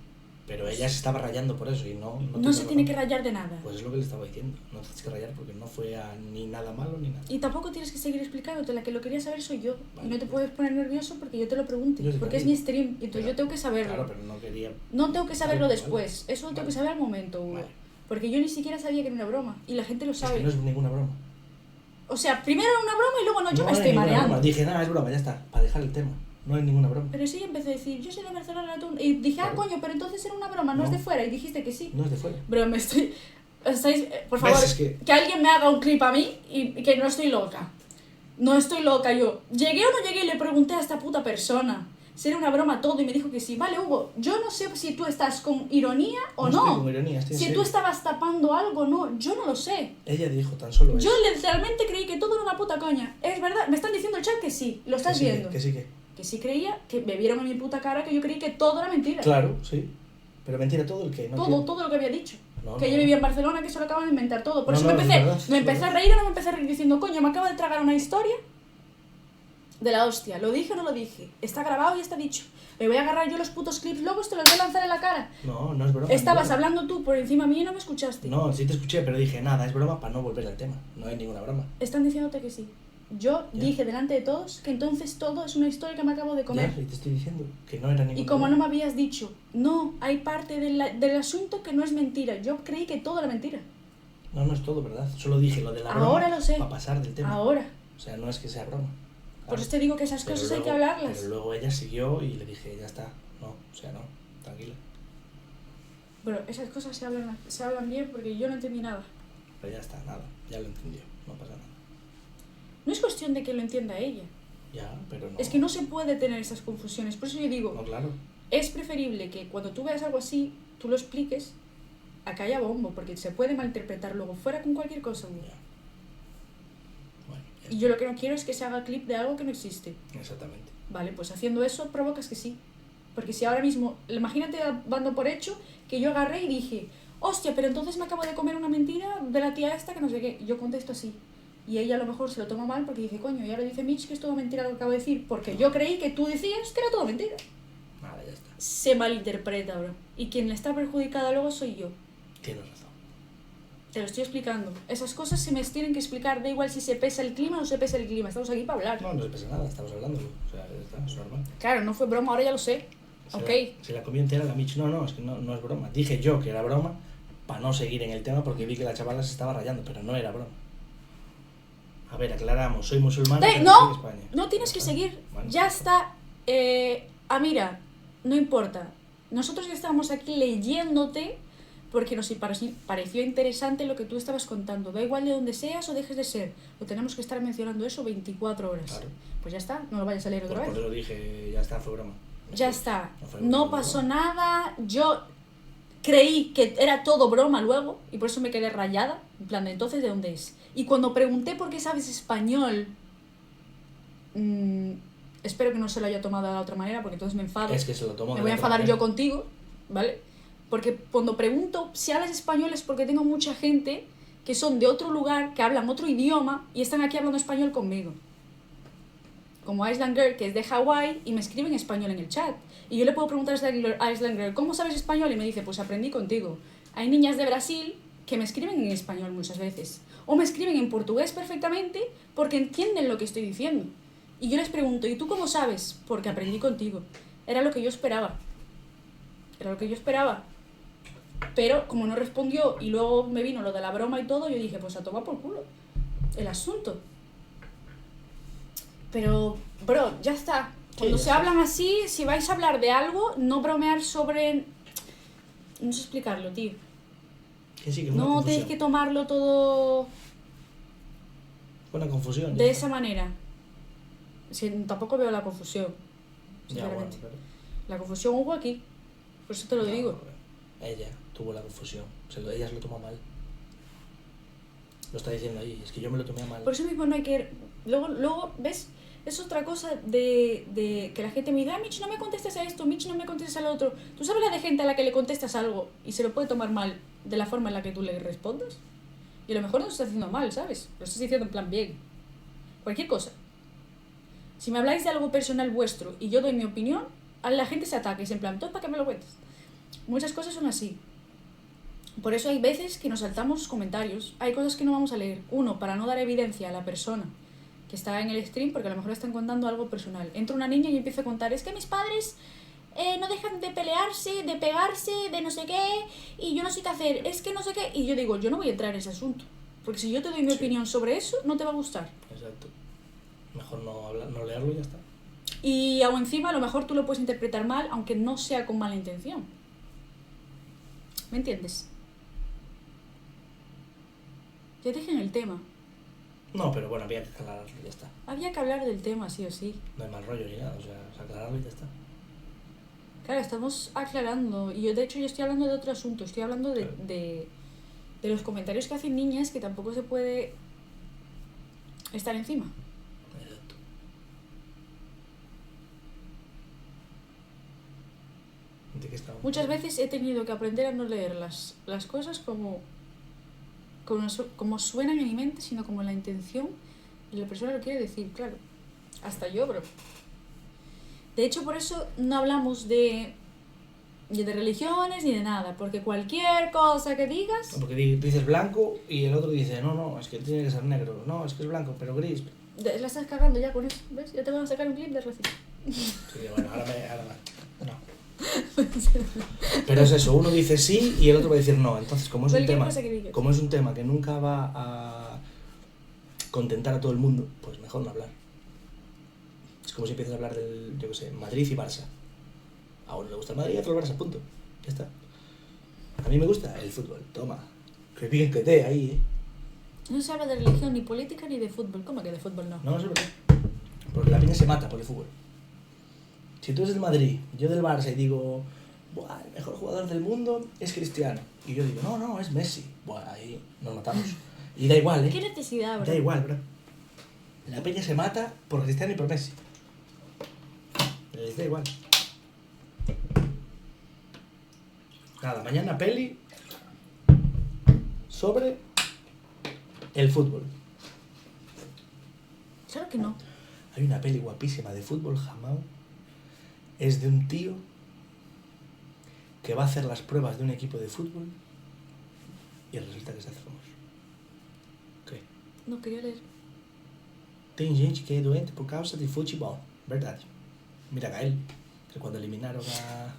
Pero ella se estaba rayando por eso y no... No se tiene que razón. rayar de nada. Pues es lo que le estaba diciendo, no te tienes que rayar porque no fue ni nada malo ni nada. Y tampoco tienes que seguir explicándote, la que lo quería saber soy yo. Vale, Y no te pues. puedes poner nervioso porque yo te lo pregunte. Yo te Porque es digo. mi stream y entonces Pero- yo tengo que saberlo. Claro, pero no quería... No tengo que saberlo Vale, después. vale. Eso lo tengo Vale. que saber al momento, Hugo. Vale. Porque yo ni siquiera sabía que era una broma. Y la gente lo Es sabe. que no es ninguna broma. O sea, primero era una broma y luego no, yo me es estoy ninguna mareando. broma. Dije, nada, es broma, ya está, para dejar el tema. No es ninguna broma. Pero sí empecé a decir, yo soy de Barcelona, tú... Y dije, ah, Claro. coño, pero entonces era una broma, no es No. de fuera. Y dijiste que sí. No es de fuera. Bro, me estoy... Estáis... por favor, ¿Ves? Es que alguien me haga un clip a mí y que no estoy loca. No estoy loca yo. ¿Llegué o no llegué? Y le pregunté a esta puta persona si era una broma todo y me dijo que sí. Vale, Hugo, yo no sé si tú estás con ironía o no. Estoy con ironía, estoy en Si tú serio. estabas tapando algo o no, yo no lo sé. Ella dijo tan solo eso. Yo literalmente creí que todo era una puta coña. Es verdad, me están diciendo el chat que sí, lo estás Que sí, viendo. Que sí, que... Que sí creía, que me vieron en mi puta cara que yo creí que todo era mentira. Claro, sí. Pero mentira todo el que no todo, entiendo. todo lo que había dicho. No, Que no, ella no. vivía en Barcelona, que se lo acaban de inventar todo. Por No, eso no, me es empecé, verdad, me es empecé a verdad. reír o no me empecé a reír diciendo, coño, me acabo de tragar una historia de la hostia. ¿Lo dije o no lo dije? Está grabado y está dicho. Me voy a agarrar yo los putos clips luego y te los voy a lanzar en la cara. No, no es broma. Estabas ninguna. hablando tú por encima mía y no me escuchaste. No, sí te escuché, pero dije, nada, es broma para no volver al tema. No hay ninguna broma. Están diciéndote que sí. Yo Ya. dije delante de todos que entonces todo es una historia que me acabo de comer. Ya, y te estoy diciendo que no era ninguna Y como no broma. me habías dicho, no, hay parte del asunto que no es mentira. Yo creí que todo era mentira. No, no es todo, ¿verdad? Solo dije lo de la Ahora broma lo sé. para pasar del tema. Ahora. O sea, no es que sea broma. Por Claro. eso te digo que esas Pero cosas hay que luego- hablarlas. Pero luego ella siguió y le dije, ya está. No, o sea, no, tranquila. Pero esas cosas se hablan bien porque yo no entendí nada. Pero ya está, nada, ya lo entendió, no pasa nada. No es cuestión de que lo entienda ella. Ya, pero no. Es que no se puede tener esas confusiones. Por eso yo digo, No, claro. es preferible que cuando tú veas algo así, tú lo expliques a que haya bombo, porque se puede malinterpretar luego fuera con cualquier cosa. Ya. Bueno, ya Y está. yo lo que no quiero es que se haga clip de algo que no existe. Exactamente. Vale, pues haciendo eso provocas que sí. Porque si ahora mismo, imagínate dando por hecho que yo agarré y dije, hostia, pero entonces me acabo de comer una mentira de la tía esta que no sé qué. Y yo contesto así. Y ella a lo mejor se lo toma mal porque dice, coño, y ahora dice Mitch que es todo mentira lo que acabo de decir, porque yo creí que tú decías que era todo mentira. Nada, ya está. Se malinterpreta, bro. Y quien le está perjudicada luego soy yo. Tienes razón. Te lo estoy explicando. Esas cosas se me tienen que explicar, da igual si se pesa el clima o no se pesa el clima. Estamos aquí para hablar. No, no se pasa nada, estamos hablándolo. O sea, ya está, es normal. Claro, no fue broma, ahora ya lo sé. Ok. Se la comió entera la Mitch. No, es que no es broma. Dije yo que era broma para no seguir en el tema porque vi que la chavala se estaba rayando, pero no era broma. A ver, aclaramos, soy musulmana, pero No, nací en España. no tienes Ya que está. seguir. Vale. Ya está. Mira, no importa. Nosotros ya estábamos aquí leyéndote porque nos pareció interesante lo que tú estabas contando. Da igual de donde seas o dejes de ser. O tenemos que estar mencionando eso 24 horas. Claro. Pues ya está, no lo vayas a leer Pues otra por vez. eso dije, ya está, fue broma. Ya está. fue No broma. pasó nada. Yo creí que era todo broma luego y por eso me quedé rayada. En plan, de entonces, ¿de dónde es? Y cuando pregunté por qué sabes español, espero que no se lo haya tomado de la otra manera porque entonces me enfado. Es que se lo tomó. Me de voy a otra enfadar manera. yo contigo, ¿vale? Porque cuando pregunto si hablas español es porque tengo mucha gente que son de otro lugar, que hablan otro idioma y están aquí hablando español conmigo. Como Island Girl, que es de Hawái, y me escribe en español en el chat. Y yo le puedo preguntar a Island Girl, ¿cómo sabes español? Y me dice, pues aprendí contigo. Hay niñas de Brasil que me escriben en español muchas veces. O me escriben en portugués perfectamente porque entienden lo que estoy diciendo. Y yo les pregunto, ¿y tú cómo sabes? Porque aprendí contigo. Era lo que yo esperaba. Era lo que yo esperaba. Pero como no respondió y luego me vino lo de la broma y todo, yo dije, pues a tomar por culo el asunto. Pero, bro, ya está. Cuando ya se está. hablan así, si vais a hablar de algo, no bromear sobre... No sé explicarlo, tío. Que sí, que fue una No confusión. tenéis que tomarlo todo Fue una confusión. ya de está. esa manera. Sí, tampoco veo la confusión, Ya, bueno, sinceramente. pero- La confusión hubo aquí. Por eso te lo No, digo. Ella tuvo la confusión. Ella se lo tomó mal. Lo está diciendo ahí. Es que yo me lo tomé mal. Por eso mismo no hay que... Luego, ¿ves? Es otra cosa de que la gente me dice, Mitch, no me contestes a esto, Mitch, no me contestes a lo otro. ¿Tú sabes la de gente a la que le contestas algo y se lo puede tomar mal de la forma en la que tú le respondas? Y a lo mejor no lo estás haciendo mal, ¿sabes? Lo estás diciendo en plan bien. Cualquier cosa. Si me habláis de algo personal vuestro y yo doy mi opinión, a la gente se ataca y es en plan, ¿tú para qué me lo cuentas? Muchas cosas son así. Por eso hay veces que nos saltamos comentarios. Hay cosas que no vamos a leer. Uno, para no dar evidencia a la persona que está en el stream, porque a lo mejor están contando algo personal. Entra una niña y empieza a contar, es que mis padres no dejan de pelearse, de pegarse, de no sé qué, y yo no sé qué hacer, es que no sé qué. Y yo digo, yo no voy a entrar en ese asunto. Porque si yo te doy mi opinión sobre eso, no te va a gustar. Exacto. Mejor no leerlo y ya está. Y aún encima, a lo mejor tú lo puedes interpretar mal, aunque no sea con mala intención. ¿Me entiendes? Ya dije en el tema. No, pero bueno, había que aclararlo y ya está. Había que hablar del tema, sí o sí. No hay mal rollo ni nada. O sea, es aclararlo y ya está. Claro, estamos aclarando. Y yo, de hecho, yo estoy hablando de otro asunto. Estoy hablando Claro. de los comentarios que hacen niñas que tampoco se puede estar encima. Exacto. ¿De qué estamos? Muchas veces he tenido que aprender a no leer las cosas como suenan en mi mente, sino como la intención y la persona lo quiere decir, claro. Hasta yo, bro. De hecho, por eso no hablamos ni de religiones ni de nada, porque cualquier cosa que digas... No, porque dices blanco y el otro dice, no, es que tiene que ser negro. No, es que es blanco, pero gris. La estás cagando ya con eso, ¿ves? Ya te van a sacar un clip de racista. Sí, bueno, ahora no. Pero es eso, uno dice sí y el otro va a decir no. Entonces, como es un Cualquier tema, cosa que digas. como es un tema que nunca va a contentar a todo el mundo, pues mejor no hablar. Es como si empiezas a hablar del, yo qué sé, Madrid y Barça. A uno le gusta el Madrid y a otro el Barça, punto. Ya está. A mí me gusta el fútbol, toma. Que bien que te ahí, No se habla de religión, ni política, ni de fútbol. ¿Cómo que de fútbol no? No sé por qué. Porque la peña se mata por el fútbol. Si tú eres del Madrid, yo del Barça y digo, buah, el mejor jugador del mundo es Cristiano. Y yo digo, no, es Messi. Buah, ahí nos matamos. Y da igual, ¿eh? ¿Qué necesidad, bro? Da igual, bro. La peña se mata por Cristiano y por Messi. Les da igual. Nada, mañana peli sobre el fútbol. Claro que no. Hay una peli guapísima de fútbol, Jamao. Es de un tío que va a hacer las pruebas de un equipo de fútbol y resulta que se hace famoso. ¿Qué? No quería leer. Tem gente que é doente por causa de futebol. Verdade. Mira a él, que cuando eliminaron a...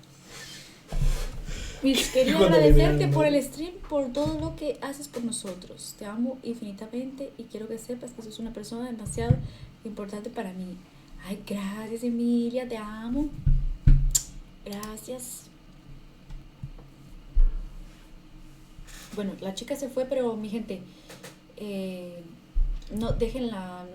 Mitch, quería Cuando agradecerte eliminaron, por ¿no? el stream, por todo lo que haces por nosotros. Te amo infinitamente y quiero que sepas que sos una persona demasiado importante para mí. Ay, gracias, Emilia, te amo. Gracias. Bueno, la chica se fue, pero mi gente, no, déjenla.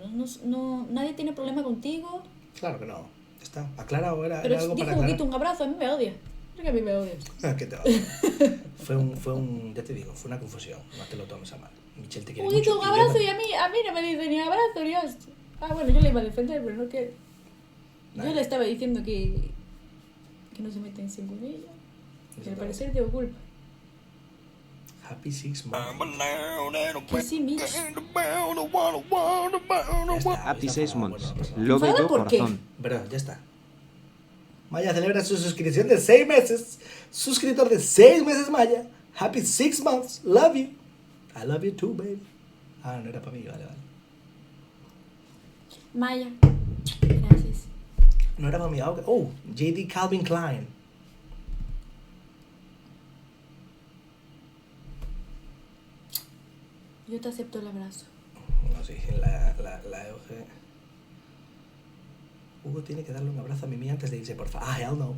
Nadie tiene problema contigo. Claro que no. Está aclarado, era Pero algo dijo para Huguito aclarar. un abrazo, a mí me odia. Creo que a mí me odia. Ah, ¿qué te va? fue un, ya te digo, fue una confusión. No te lo tomes a mal. Michelle te quiere Huguito, mucho. un abrazo y a mí no me dice ni abrazo ni hostia. Ah, bueno, yo le iba a defender, pero no que... Yo Nadie. le estaba diciendo que no se meten sin ella. Que al parecer tengo culpa. Happy 6 months. Que sí, Mitch. Ya está, Happy está 6 enfadado, months. bueno, no pasa nada. Lo ¿Enfadado veo por qué? corazón. Bro, ya está. Maya celebra su suscripción de 6 meses. Suscriptor de 6 meses, Maya. Happy 6 months. Love you. I love you too, baby. Ah, no era para mí, vale. Maya. Gracias. No era para mí. Oh, JD Calvin Klein. Yo te acepto el abrazo. No sé, la EOG. Hugo tiene que darle un abrazo a Mimi antes de irse, por favor. Ah, hell no.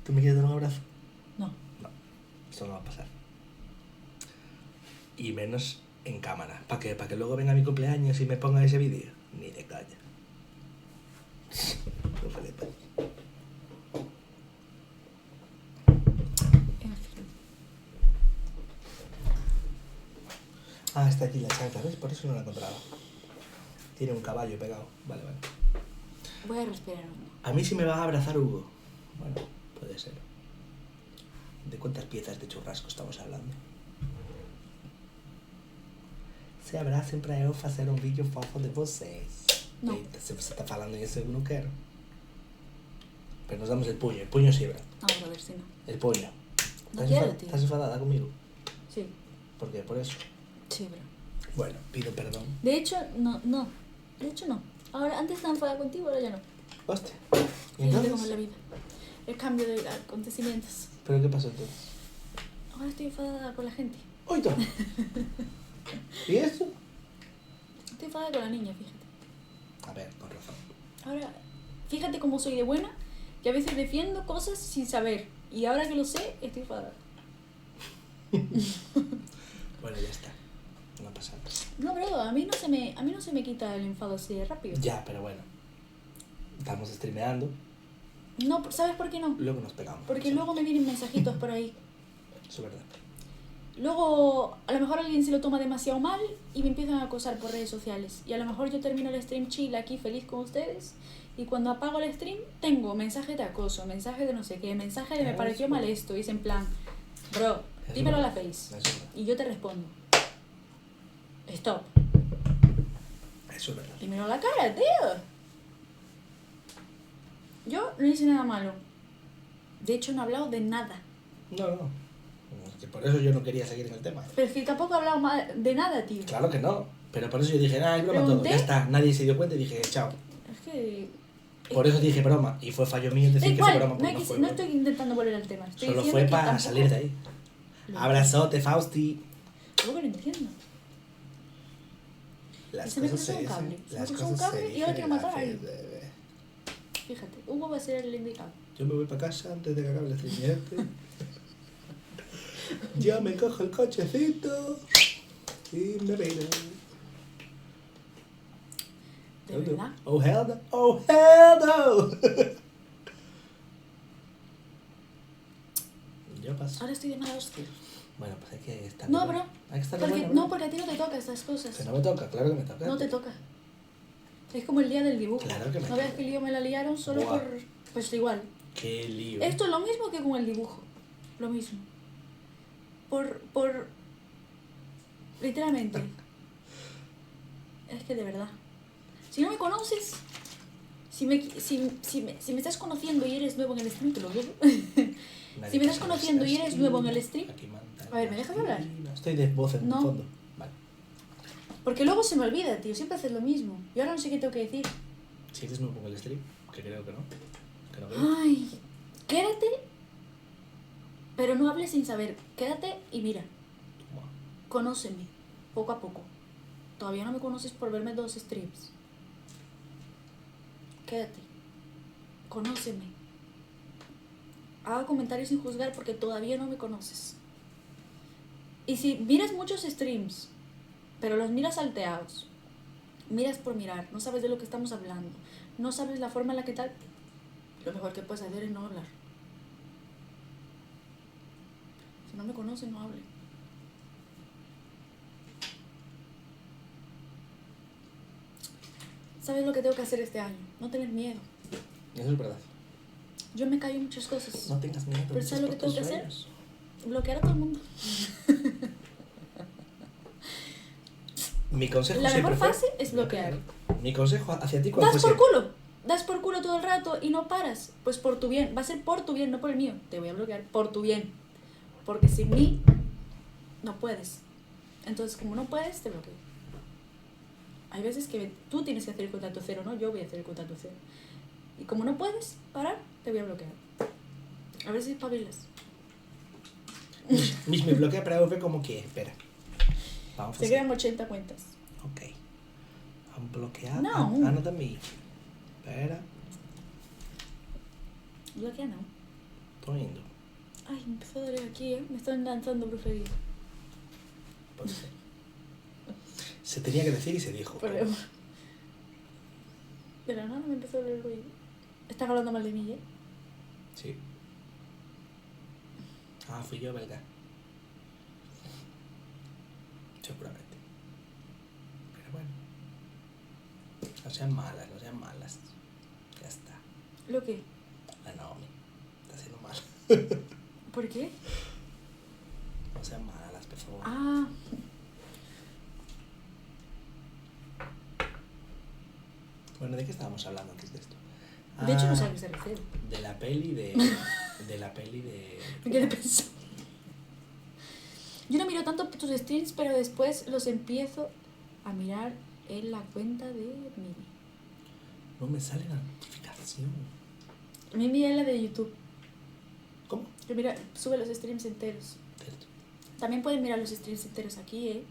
¿Tú me quieres dar un abrazo? No. No, eso no va a pasar. Y menos en cámara. ¿Para qué? ¿Para que luego venga mi cumpleaños y me ponga ese vídeo? Ni de caña. No flipas. En fin. Ah, está aquí la chancla, ¿ves? Por eso no la encontraba. Tiene un caballo pegado. Vale. Voy a respirar hondo. A mí sí me va a abrazar Hugo. Bueno, puede ser. ¿De cuántas piezas de churrasco estamos hablando? Se abracen para eu fazer vídeo fofo de vocês. No. Eita, se você está falando isso, eu não quero. Pero nos damos el puño sí, bro. Vamos a ver si no. El puño. No quiero, tío. ¿Estás enfadada conmigo? Sí. ¿Por qué? Por eso. Sí, bro. Bueno, pido perdón. De hecho, no. De hecho, no. Ahora, antes estaba enfadada contigo, ahora ya no. Hostia. ¿Y Fíjate cómo es entonces? la vida. El cambio de acontecimientos. ¿Pero qué pasó entonces? Ahora estoy enfadada con la gente. ¡Oito! ¿Y eso? Estoy enfadada con la niña, fíjate. A ver, con razón. Ahora, fíjate cómo soy de buena, que a veces defiendo cosas sin saber. Y ahora que lo sé, estoy enfadada. Bueno, ya está. No pasa nada. No, bro, a mí no se me quita el enfado así de rápido. Ya, pero bueno. Estamos streameando. No, ¿sabes por qué no? Luego nos pegamos. Porque luego me vienen mensajitos por ahí. Eso es verdad. Luego, a lo mejor alguien se lo toma demasiado mal y me empiezan a acosar por redes sociales. Y a lo mejor yo termino el stream chill aquí feliz con ustedes. Y cuando apago el stream, tengo mensaje de acoso, mensaje de no sé qué, mensaje de me pareció mal esto. Y es en plan, bro, Eso dímelo a la es verdad. face. Eso es verdad. Y yo te respondo, stop. Eso es verdad. Dímelo a la cara, tío. Yo no hice nada malo. De hecho, no he hablado de nada. No. Es que por eso yo no quería seguir en el tema. Pero es que tampoco he hablado de nada, tío. Claro que no. Pero por eso yo dije, es broma todo. Pregunté. Ya está. Nadie se dio cuenta y dije, chao. Es que... Por eso dije broma. Y fue fallo mío decir Da que fue igual, broma. no, Porque hay no que- fue no broma. estoy intentando volver al tema. Estoy Solo diciendo fue que para tampoco- salir de ahí. Lo- Abrazote, Fausti. Luego no entiendo. Las Se me cosas cruzó un se cable. dicen. Se me Las cruzó un cosas se cable y dicen ahora en quiero la matar a fe, alguien. bebé. Fíjate, Hugo va a ser el indicado. Yo me voy para casa antes de que acabe el stream. Yo me cojo el cochecito y me vino. ¿De verdad? Oh hell no. Oh hell no. Yo paso. Ahora estoy de mala hostia. Bueno, pues hay que estar. No, de bro. buena. Hay que estar de Porque, buena, no, bro. porque a ti no te toca estas cosas. Que no me toca, claro que me toca. No te toca. Es como el día del dibujo. Claro que me No veas toca. que lío me la liaron solo Buah. por... Pues igual. Qué lío. Esto es lo mismo que con el dibujo. Lo mismo. Por... Literalmente. Es que de verdad. Si no me conoces... Si me estás conociendo y eres nuevo en el stream, te lo digo. Nadie si me estás pasa conociendo y esta eres nuevo en el esquina, stream... aquí manda A ver, ¿me dejas hablar? esquina. Estoy de voz en No. fondo. Vale. Porque luego se me olvida, tío. Siempre haces lo mismo. Y ahora no sé qué tengo que decir. Si eres nuevo en el stream, que creo que no. Que no creo. Ay, quédate, pero no hables sin saber. Quédate y mira, Buah. conóceme, poco a poco. Todavía no me conoces por verme 2 streams. Quédate, conóceme. Haga comentarios sin juzgar porque todavía no me conoces. Y si miras muchos streams, pero los miras salteados, miras por mirar, no sabes de lo que estamos hablando, no sabes la forma en la que tal, lo mejor que puedes hacer es no hablar. Si no me conoce, no hable. ¿Sabes lo que tengo que hacer este año? No tener miedo. Eso es verdad. Yo me callo muchas cosas. No tengas miedo. Pero ¿sabes lo que lucha por tengo que tus hacer? sueños. Bloquear a todo el mundo. Mi consejo La siempre mejor fue fase es bloquear. Mi consejo hacia ti, ¿cuál Das fue por siempre? culo. Das por culo todo el rato y no paras. Pues por tu bien. Va a ser por tu bien, no por el mío. Te voy a bloquear por tu bien. Porque sin mí no puedes. Entonces, como no puedes, te bloqueo. Hay veces que tú tienes que hacer el contacto cero, ¿no? Yo voy a hacer el contacto cero. Y como no puedes parar, te voy a bloquear. A ver si espabilas. Mich me bloquea, pero ve como que. Espera. Vamos a Se hacer. crean 80 cuentas. Ok. Han bloqueado. No. Anota mí. Espera. Bloquea no. Estoy yendo. Ay, me empezó a doler aquí, ¿eh? Me están lanzando brujería. Puede ser. Se tenía que decir y se dijo. Pero... De la nada me empezó a doler el oído. Estás hablando mal de mí, ¿eh? Sí. Ah, fui yo, belga. Seguramente. Pero bueno. No sean malas, no sean malas. Ya está. ¿Lo qué? La Naomi. Está haciendo mal. ¿Por qué? No sean malas, por favor. Ah, Bueno, ¿de qué estábamos hablando antes de esto? de hecho no Ah, sé a qué se refiere. De la peli de... De la peli de... Me quedé pensando. Yo no miro tanto tus streams, pero después los empiezo a mirar en la cuenta de Mimi. No me sale la notificación. Mimi es la de YouTube. ¿Cómo? Yo mira, sube los streams enteros. Cierto. También pueden mirar los streams enteros aquí, ¿eh?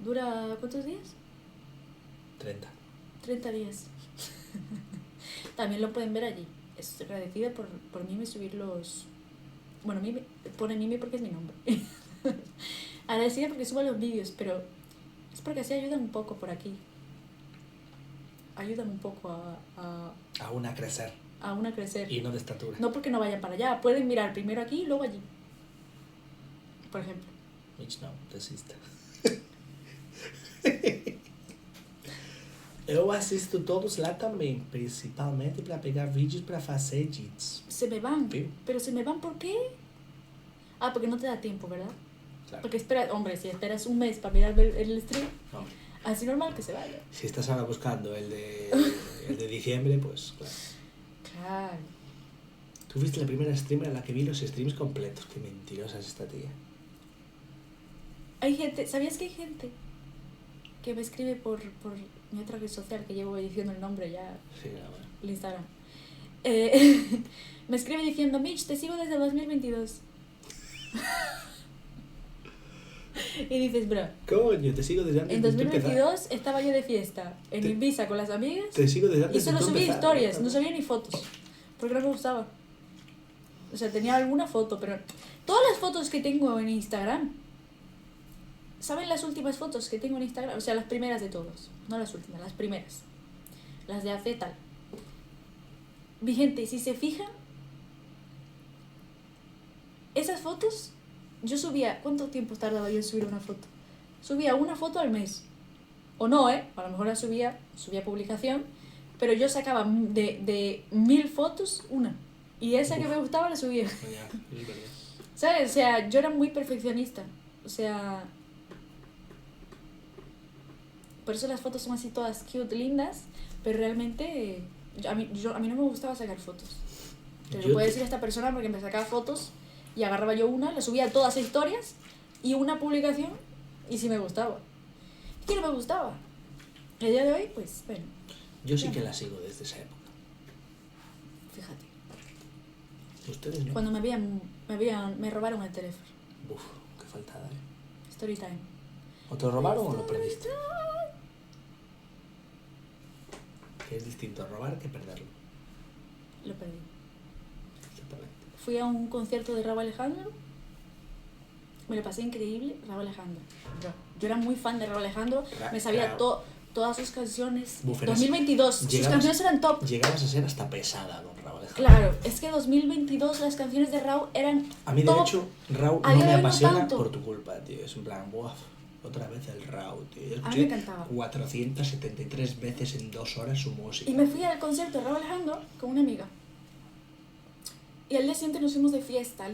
Dura ¿cuántos días? 30. 30 días. También lo pueden ver allí. Es agradecida por Mimi subir los... Bueno, Mimi, pone Mimi porque es mi nombre. Agradecida porque subo los vídeos, pero es porque así ayudan un poco por aquí. Ayudan un poco Aún a crecer. a una crecer. Y no de estatura. No porque no vayan para allá. Pueden mirar primero aquí y luego allí. Por ejemplo. Mitch, não, desista. Eu assisto todos lá também, principalmente para pegar vídeos para fazer edits. Se me van. Viu? Pero se me van, ¿por qué? Ah, porque no te da tiempo, ¿verdad? Claro. Porque espera, hombre, si esperas un mes para mirar el stream, No. así normal que se vaya. Si estás ahora buscando el de diciembre, pues claro. Claro. Tú fuiste la primera streamer a la que vi los streams completos. Qué mentirosa es esta tía. Hay gente, ¿sabías que hay gente que me escribe por mi otra red social, que llevo diciendo el nombre ya, Sí, bueno. el Instagram? Me escribe diciendo, Mitch, te sigo desde 2022. Y dices, bro, Coño, te sigo desde antes en de tú empezar. 2022 estaba yo de fiesta en Ibiza con las amigas Te sigo desde y antes de solo tú subí empezar. historias, no subía ni fotos, porque no me gustaba. O sea, tenía alguna foto, pero todas las fotos que tengo en Instagram, ¿saben las últimas fotos que tengo en Instagram? O sea, las primeras de todos, no las últimas, las primeras. Las de hace tal. Mi gente, si se fijan, esas fotos, yo ¿cuánto tiempo tardaba yo en subir una foto? Subía una foto al mes. O no, a lo mejor la subía publicación, pero yo sacaba de 1000 fotos una. Y esa que me gustaba la subía. Ya, es verdad. ¿Sabes? O sea, yo era muy perfeccionista. O sea, por eso las fotos son así todas cute, lindas, pero realmente a mí no me gustaba sacar fotos. Te lo puedo decir a esta persona porque me sacaba fotos y agarraba yo una, la subía a todas las historias y una publicación y sí me gustaba. Es que no me gustaba. El día de hoy, pues, bueno, Yo sí que la sigo desde esa época. fíjate. Ustedes no. Cuando me robaron el teléfono. Uf, qué faltada, ¿eh? Story time. ¿O te lo robaron o lo perdiste? Que es distinto robar que perderlo. Lo perdí. Exactamente. Fui a un concierto de Rauw Alejandro. Me lo pasé increíble, Rauw Alejandro. Yo era muy fan de Rauw Alejandro. Me sabía todas sus canciones. Buf, eras- 2022, sus llegabas- canciones eran top. Llegabas a ser hasta pesada con Rauw Alejandro. Claro, es que 2022 las canciones de Rauw eran A mí, de top. hecho, Rauw A no día me de hoy no apasiona tanto. por tu culpa, tío. Es en plan, buah, otra vez el Rauw, tío. Yo A mí me escuché encantaba. 473 veces en 2 horas su música. Y me fui al concierto de Rauw Alejandro con una amiga. Y al día siguiente nos fuimos de fiesta.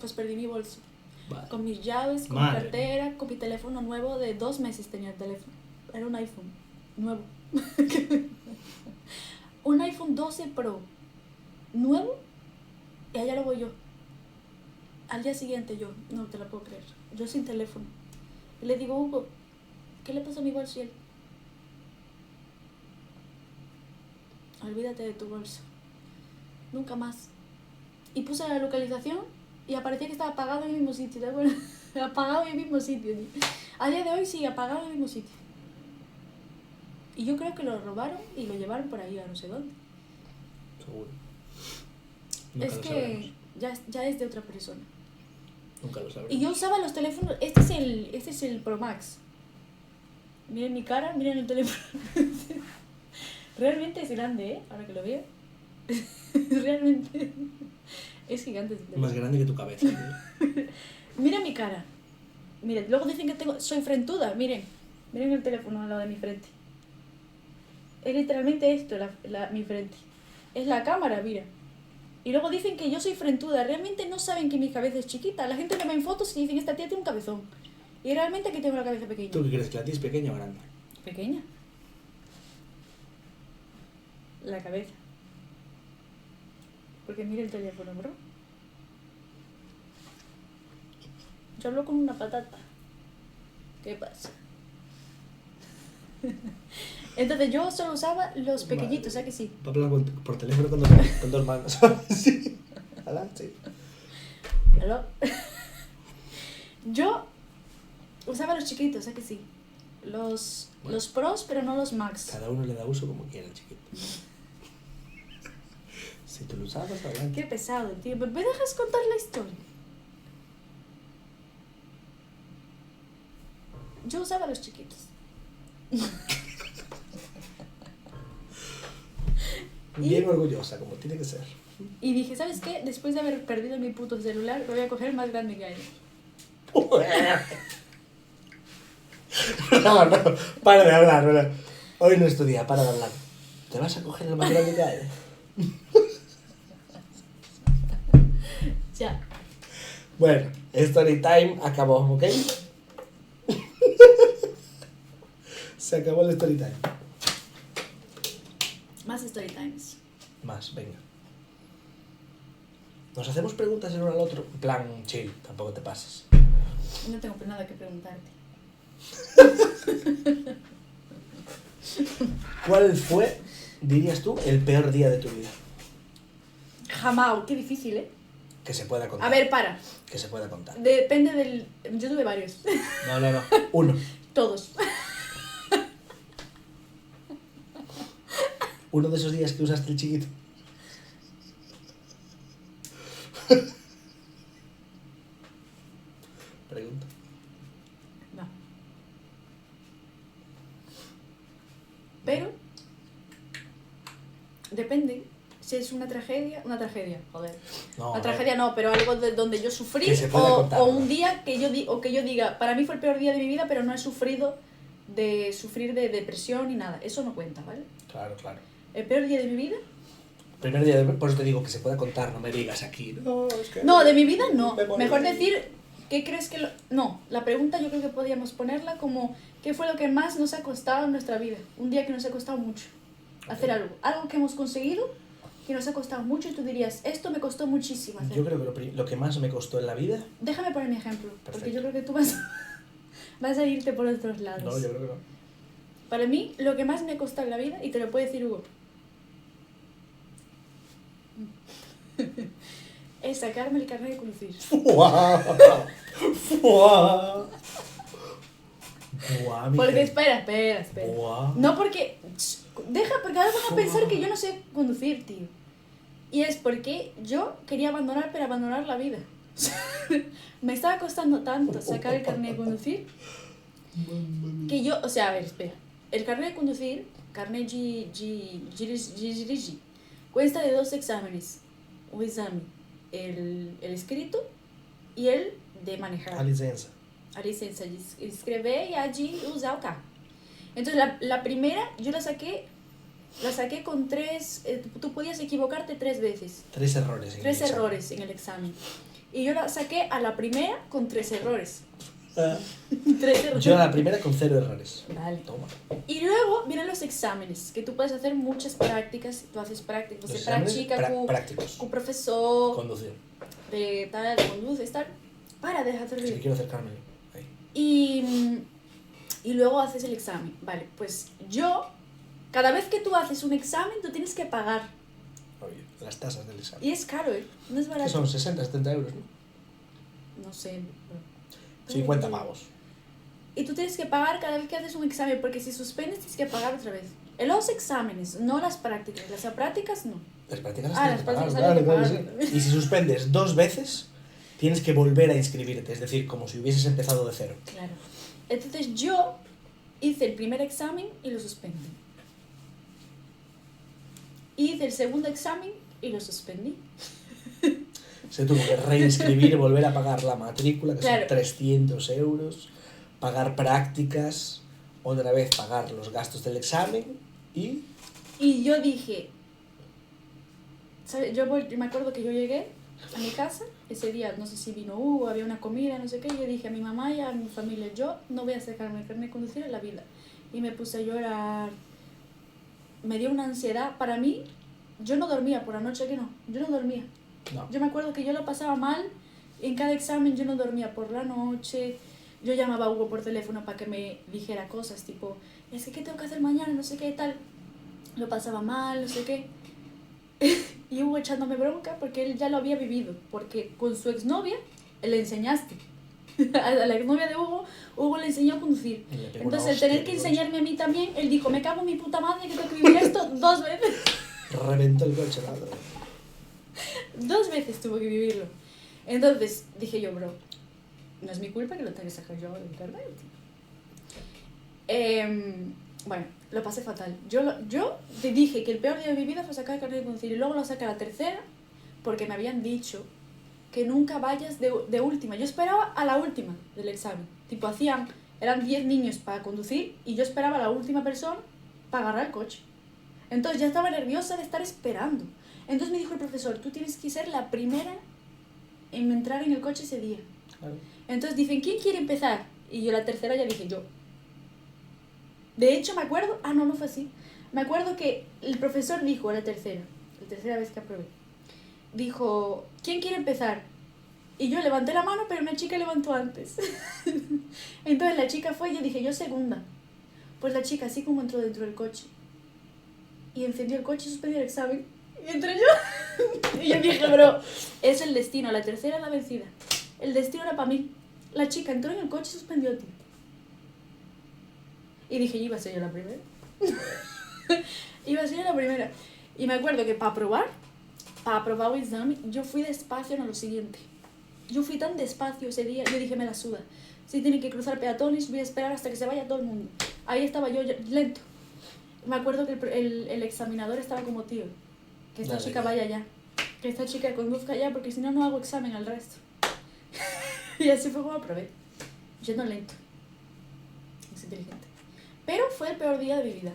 Pues perdí mi bolso. Vale. Con mis llaves, con mi Madre cartera, con mi teléfono nuevo de 2 meses tenía el teléfono. Era un iPhone nuevo. Un iPhone 12 Pro nuevo y allá lo voy yo. Al día siguiente yo, no te lo puedo creer, yo sin teléfono. Y le digo, Hugo, ¿qué le pasó a mi bolso? Y él, olvídate de tu bolso, nunca más. Y puse la localización y aparecía que estaba apagado en el mismo sitio, ¿de acuerdo? Apagado en el mismo sitio. A día de hoy sí, apagado en el mismo sitio. Y yo creo que lo robaron y lo llevaron por ahí a no sé dónde. Seguro. Nunca Es lo que sabremos. ya es de otra persona. Nunca lo sabremos. Y yo usaba los teléfonos, este es el Pro Max. Miren mi cara, miren el teléfono. Realmente es grande, ahora que lo veo. Realmente es gigante ese teléfono. Más grande que tu cabeza, tío. Miren mi cara. Miren, luego dicen que soy frentuda, miren. Miren el teléfono al lado de mi frente. Es literalmente esto, mi frente. Es la cámara, mira. Y luego dicen que yo soy frentuda. Realmente no saben que mi cabeza es chiquita. La gente me ve en fotos y dicen, esta tía tiene un cabezón. Y realmente aquí tengo la cabeza pequeña. ¿Tú qué crees? ¿Que la tienes pequeña o grande? Pequeña. La cabeza. Porque mira el teléfono, bro. Yo hablo con una patata. ¿Qué pasa? Entonces yo solo usaba los pequeñitos, ¿sabes que sí? Para hablar por teléfono con dos manos. Sí. Adelante. ¿Aló? Yo usaba los chiquitos, ¿sabes que sí? Los pros, pero no los max. Cada uno le da uso como quiera, chiquito. Si tú lo usabas, adelante. Qué pesado, tío. ¿Me dejas contar la historia? Yo usaba los chiquitos. Bien orgullosa, como tiene que ser. Y dije, ¿sabes qué? Después de haber perdido mi puto celular, voy a coger el más grande que hay. No, para de hablar, ¿verdad? Hoy no es tu día, para de hablar. ¿Te vas a coger el más grande que hay? Ya. Bueno, story time acabó, ¿ok? Se acabó el story time. Más story times. Más, venga. Nos hacemos preguntas el uno al otro. En plan, chill, tampoco te pases. No tengo nada que preguntarte. ¿Cuál fue, dirías tú, el peor día de tu vida? Jamás, qué difícil, ¿eh? Que se pueda contar. A ver, para. Que se pueda contar. Depende del... Yo tuve varios. No. Uno. Todos. Uno de esos días que usaste el chiquito. Pregunta. No. Pero depende si es una tragedia, joder. No, Una a tragedia ver, no, pero algo donde yo sufrí Que se pueda contar, o ¿no? un día que yo diga, para mí fue el peor día de mi vida, pero no he sufrido de depresión ni nada. Eso no cuenta, ¿vale? Claro, claro. El peor día de mi vida. Primer día de... Por eso te digo que se pueda contar, no me digas aquí. No, es que... No, de mi vida no. me morí. Mejor decir, ¿qué crees que No, la pregunta yo creo que podríamos ponerla como, ¿qué fue lo que más nos ha costado en nuestra vida? Un día que nos ha costado mucho hacer algo. Algo que hemos conseguido, que nos ha costado mucho y tú dirías, esto me costó muchísimo hacer. Yo creo que lo que más me costó en la vida... Déjame poner mi ejemplo, porque Perfecto. yo creo que tú vas a irte por otros lados. No, yo creo que no. Para mí, lo que más me ha costado en la vida, y te lo puede decir Hugo, es sacarme el carnet de conducir. ¡Fua! ¡Fua! ¡Buah, mi Porque gente! espera. ¡Buah! No porque... porque ahora van a pensar que yo no sé conducir, tío. Y es porque yo quería abandonar, pero abandonar la vida. Me estaba costando tanto sacar el carnet de conducir que yo... O sea, a ver, espera. El carnet de conducir, carnet GG, cuesta de 2 exámenes. Un examen, el escrito y el de manejar. A licença. A licencia de escrever y allí usar el carro. Entonces la primera yo la saqué con 3, tú podías equivocarte 3 veces, 3 errores. en 3 el examen. errores en el examen. Y yo la saqué a la primera con 3 errores. Ah. 3 errores. Yo a la primera con 0 errores. Vale. Toma. Y luego vienen los exámenes, que tú puedes hacer muchas prácticas, tú haces prácticas, Los você practica exámenes con prácticos. o professor Conducción. de tal, conduces, tal. Para, déjate Es que olvidar. quiero acercarme. Ahí. Y luego haces el examen. Vale, pues cada vez que tú haces un examen, tú tienes que pagar. Oye, las tasas del examen. Y es caro, ¿eh? No es Que barato. son 60, 70 euros, ¿no? No sé. 50 pavos. Y tú tienes que pagar cada vez que haces un examen, porque si suspendes tienes que pagar otra vez. En los exámenes, no las prácticas. Las prácticas no. Las prácticas Ah, tienes que las pagar, prácticas hay que claro, pagar. sí. Y si suspendes 2 veces, tienes que volver a inscribirte. Es decir, como si hubieses empezado de cero. Claro. Entonces yo hice el primer examen y lo suspendí. Hice el segundo examen y lo suspendí. Se tuvo que reinscribir, volver a pagar la matrícula, que Claro. son 300 euros, pagar prácticas, otra vez pagar los gastos del examen y... Y yo dije, ¿sabes? Yo me acuerdo que yo llegué a mi casa, ese día, no sé si vino Hugo, había una comida, no sé qué, y yo dije a mi mamá y a mi familia, yo no voy a sacarme el carnet de conducir en la vida. Y me puse a llorar, me dio una ansiedad. Para mí, yo no dormía por la noche, que no, yo no dormía. No. Yo me acuerdo que yo lo pasaba mal, en cada examen yo no dormía por la noche, yo llamaba a Hugo por teléfono para que me dijera cosas, tipo, es que ¿qué tengo que hacer mañana? No sé qué, tal. Lo pasaba mal, no sé qué. Y Hugo echándome bronca porque él ya lo había vivido, porque con su exnovia le enseñaste. A la exnovia de Hugo le enseñó a conducir. Y le pegó Entonces, una el tener hostia, que qué enseñarme a mí también, él dijo, me cago en mi puta madre que tengo que vivir esto 2 veces. Reventó el coche, nada. 2 veces tuvo que vivirlo. Entonces dije yo, bro, no es mi culpa que lo tenga que sacar yo del carnet. Bueno, lo pasé fatal. Yo te dije que el peor día de mi vida fue sacar el carnet de conducir y luego lo saqué a la tercera porque me habían dicho que nunca vayas de última. Yo esperaba a la última del examen. Tipo, eran 10 niños para conducir y yo esperaba a la última persona para agarrar el coche. Entonces ya estaba nerviosa de estar esperando. Entonces me dijo el profesor, tú tienes que ser la primera en entrar en el coche ese día. Claro. Entonces dicen, ¿quién quiere empezar? Y yo la tercera ya dije, yo. De hecho me acuerdo, no fue así. Me acuerdo que el profesor dijo a la tercera vez que aprobé, dijo, ¿quién quiere empezar? Y yo levanté la mano, pero una chica levantó antes. Entonces la chica fue y yo dije, yo segunda. Pues la chica así como entró dentro del coche y encendió el coche y suspendió el examen. Y entré yo. Y yo dije, bro, es el destino, la tercera es la vencida. El destino era para mí. La chica entró en el coche y suspendió, tío. Y dije, iba a ser yo la primera. Iba a ser yo la primera. Y me acuerdo que para para aprobar o exame, yo fui despacio en lo siguiente. Yo fui tan despacio ese día, yo dije, me la suda. Si tienen que cruzar peatones, voy a esperar hasta que se vaya todo el mundo. Ahí estaba yo lento. Me acuerdo que el examinador estaba como, tío, que esta Dale, chica dale. vaya ya. Que esta chica conduzca ya, porque si no, no hago examen al resto. Y así fue como aprobé. Yendo lento. Es inteligente. Pero fue el peor día de mi vida.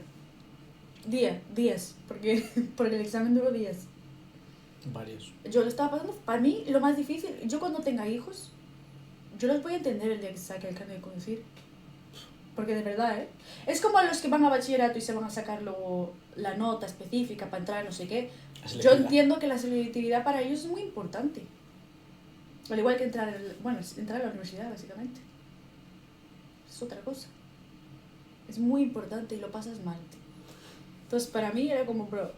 Días, porque el examen duró días. Varios. Yo lo estaba pasando, para mí, lo más difícil, yo cuando tenga hijos, yo los voy a entender el día que saque el carnet de conducir. Porque de verdad, ¿eh? Es como a los que van a bachillerato y se van a sacar luego la nota específica para entrar a no sé qué. La Yo selectividad. entiendo que la selectividad para ellos es muy importante. Al igual que entrar a la universidad, básicamente. Es otra cosa. Es muy importante y lo pasas mal. Entonces, para mí era como, bro,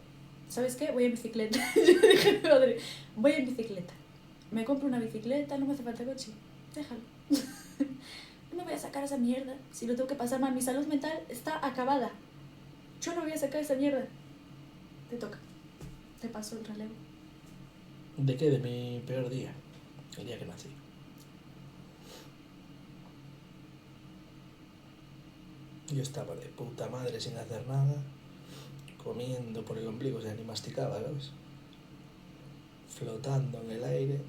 ¿sabes qué? Voy en bicicleta. Yo dije, madre, voy en bicicleta. Me compro una bicicleta, no me hace falta coche. Déjalo. No me voy a sacar esa mierda. Si lo tengo que pasar mal, mi salud mental está acabada. Yo no voy a sacar esa mierda. Te toca. Te paso el relevo. ¿De qué? De mi peor día. El día que nací. Yo estaba de puta madre sin hacer nada, comiendo por el ombligo, o sea, ni masticaba, ¿sabes? Flotando en el aire,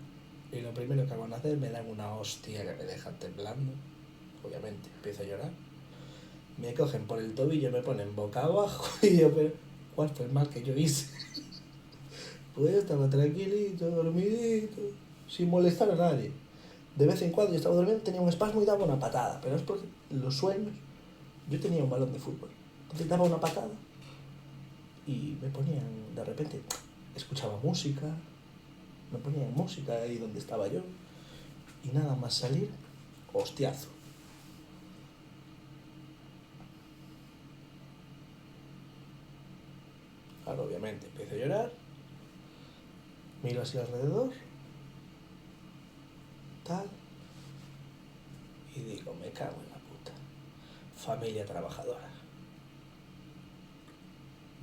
y lo primero que hago en hacer me dan una hostia que me deja temblando. Obviamente, empiezo a llorar. Me cogen por el tobillo, me ponen boca abajo, y yo, pero, ¿cuál fue el mal que yo hice? Pues yo estaba tranquilito, dormidito, sin molestar a nadie. De vez en cuando yo estaba durmiendo, tenía un espasmo y daba una patada, pero es porque los sueños, yo tenía un balón de fútbol, entonces daba una patada y me ponían, de repente, escuchaba música, me ponían música ahí donde estaba yo y nada más salir, hostiazo. Claro, obviamente, empiezo a llorar, miro hacia alrededor, tal, y digo, me cago en la puta. Familia trabajadora.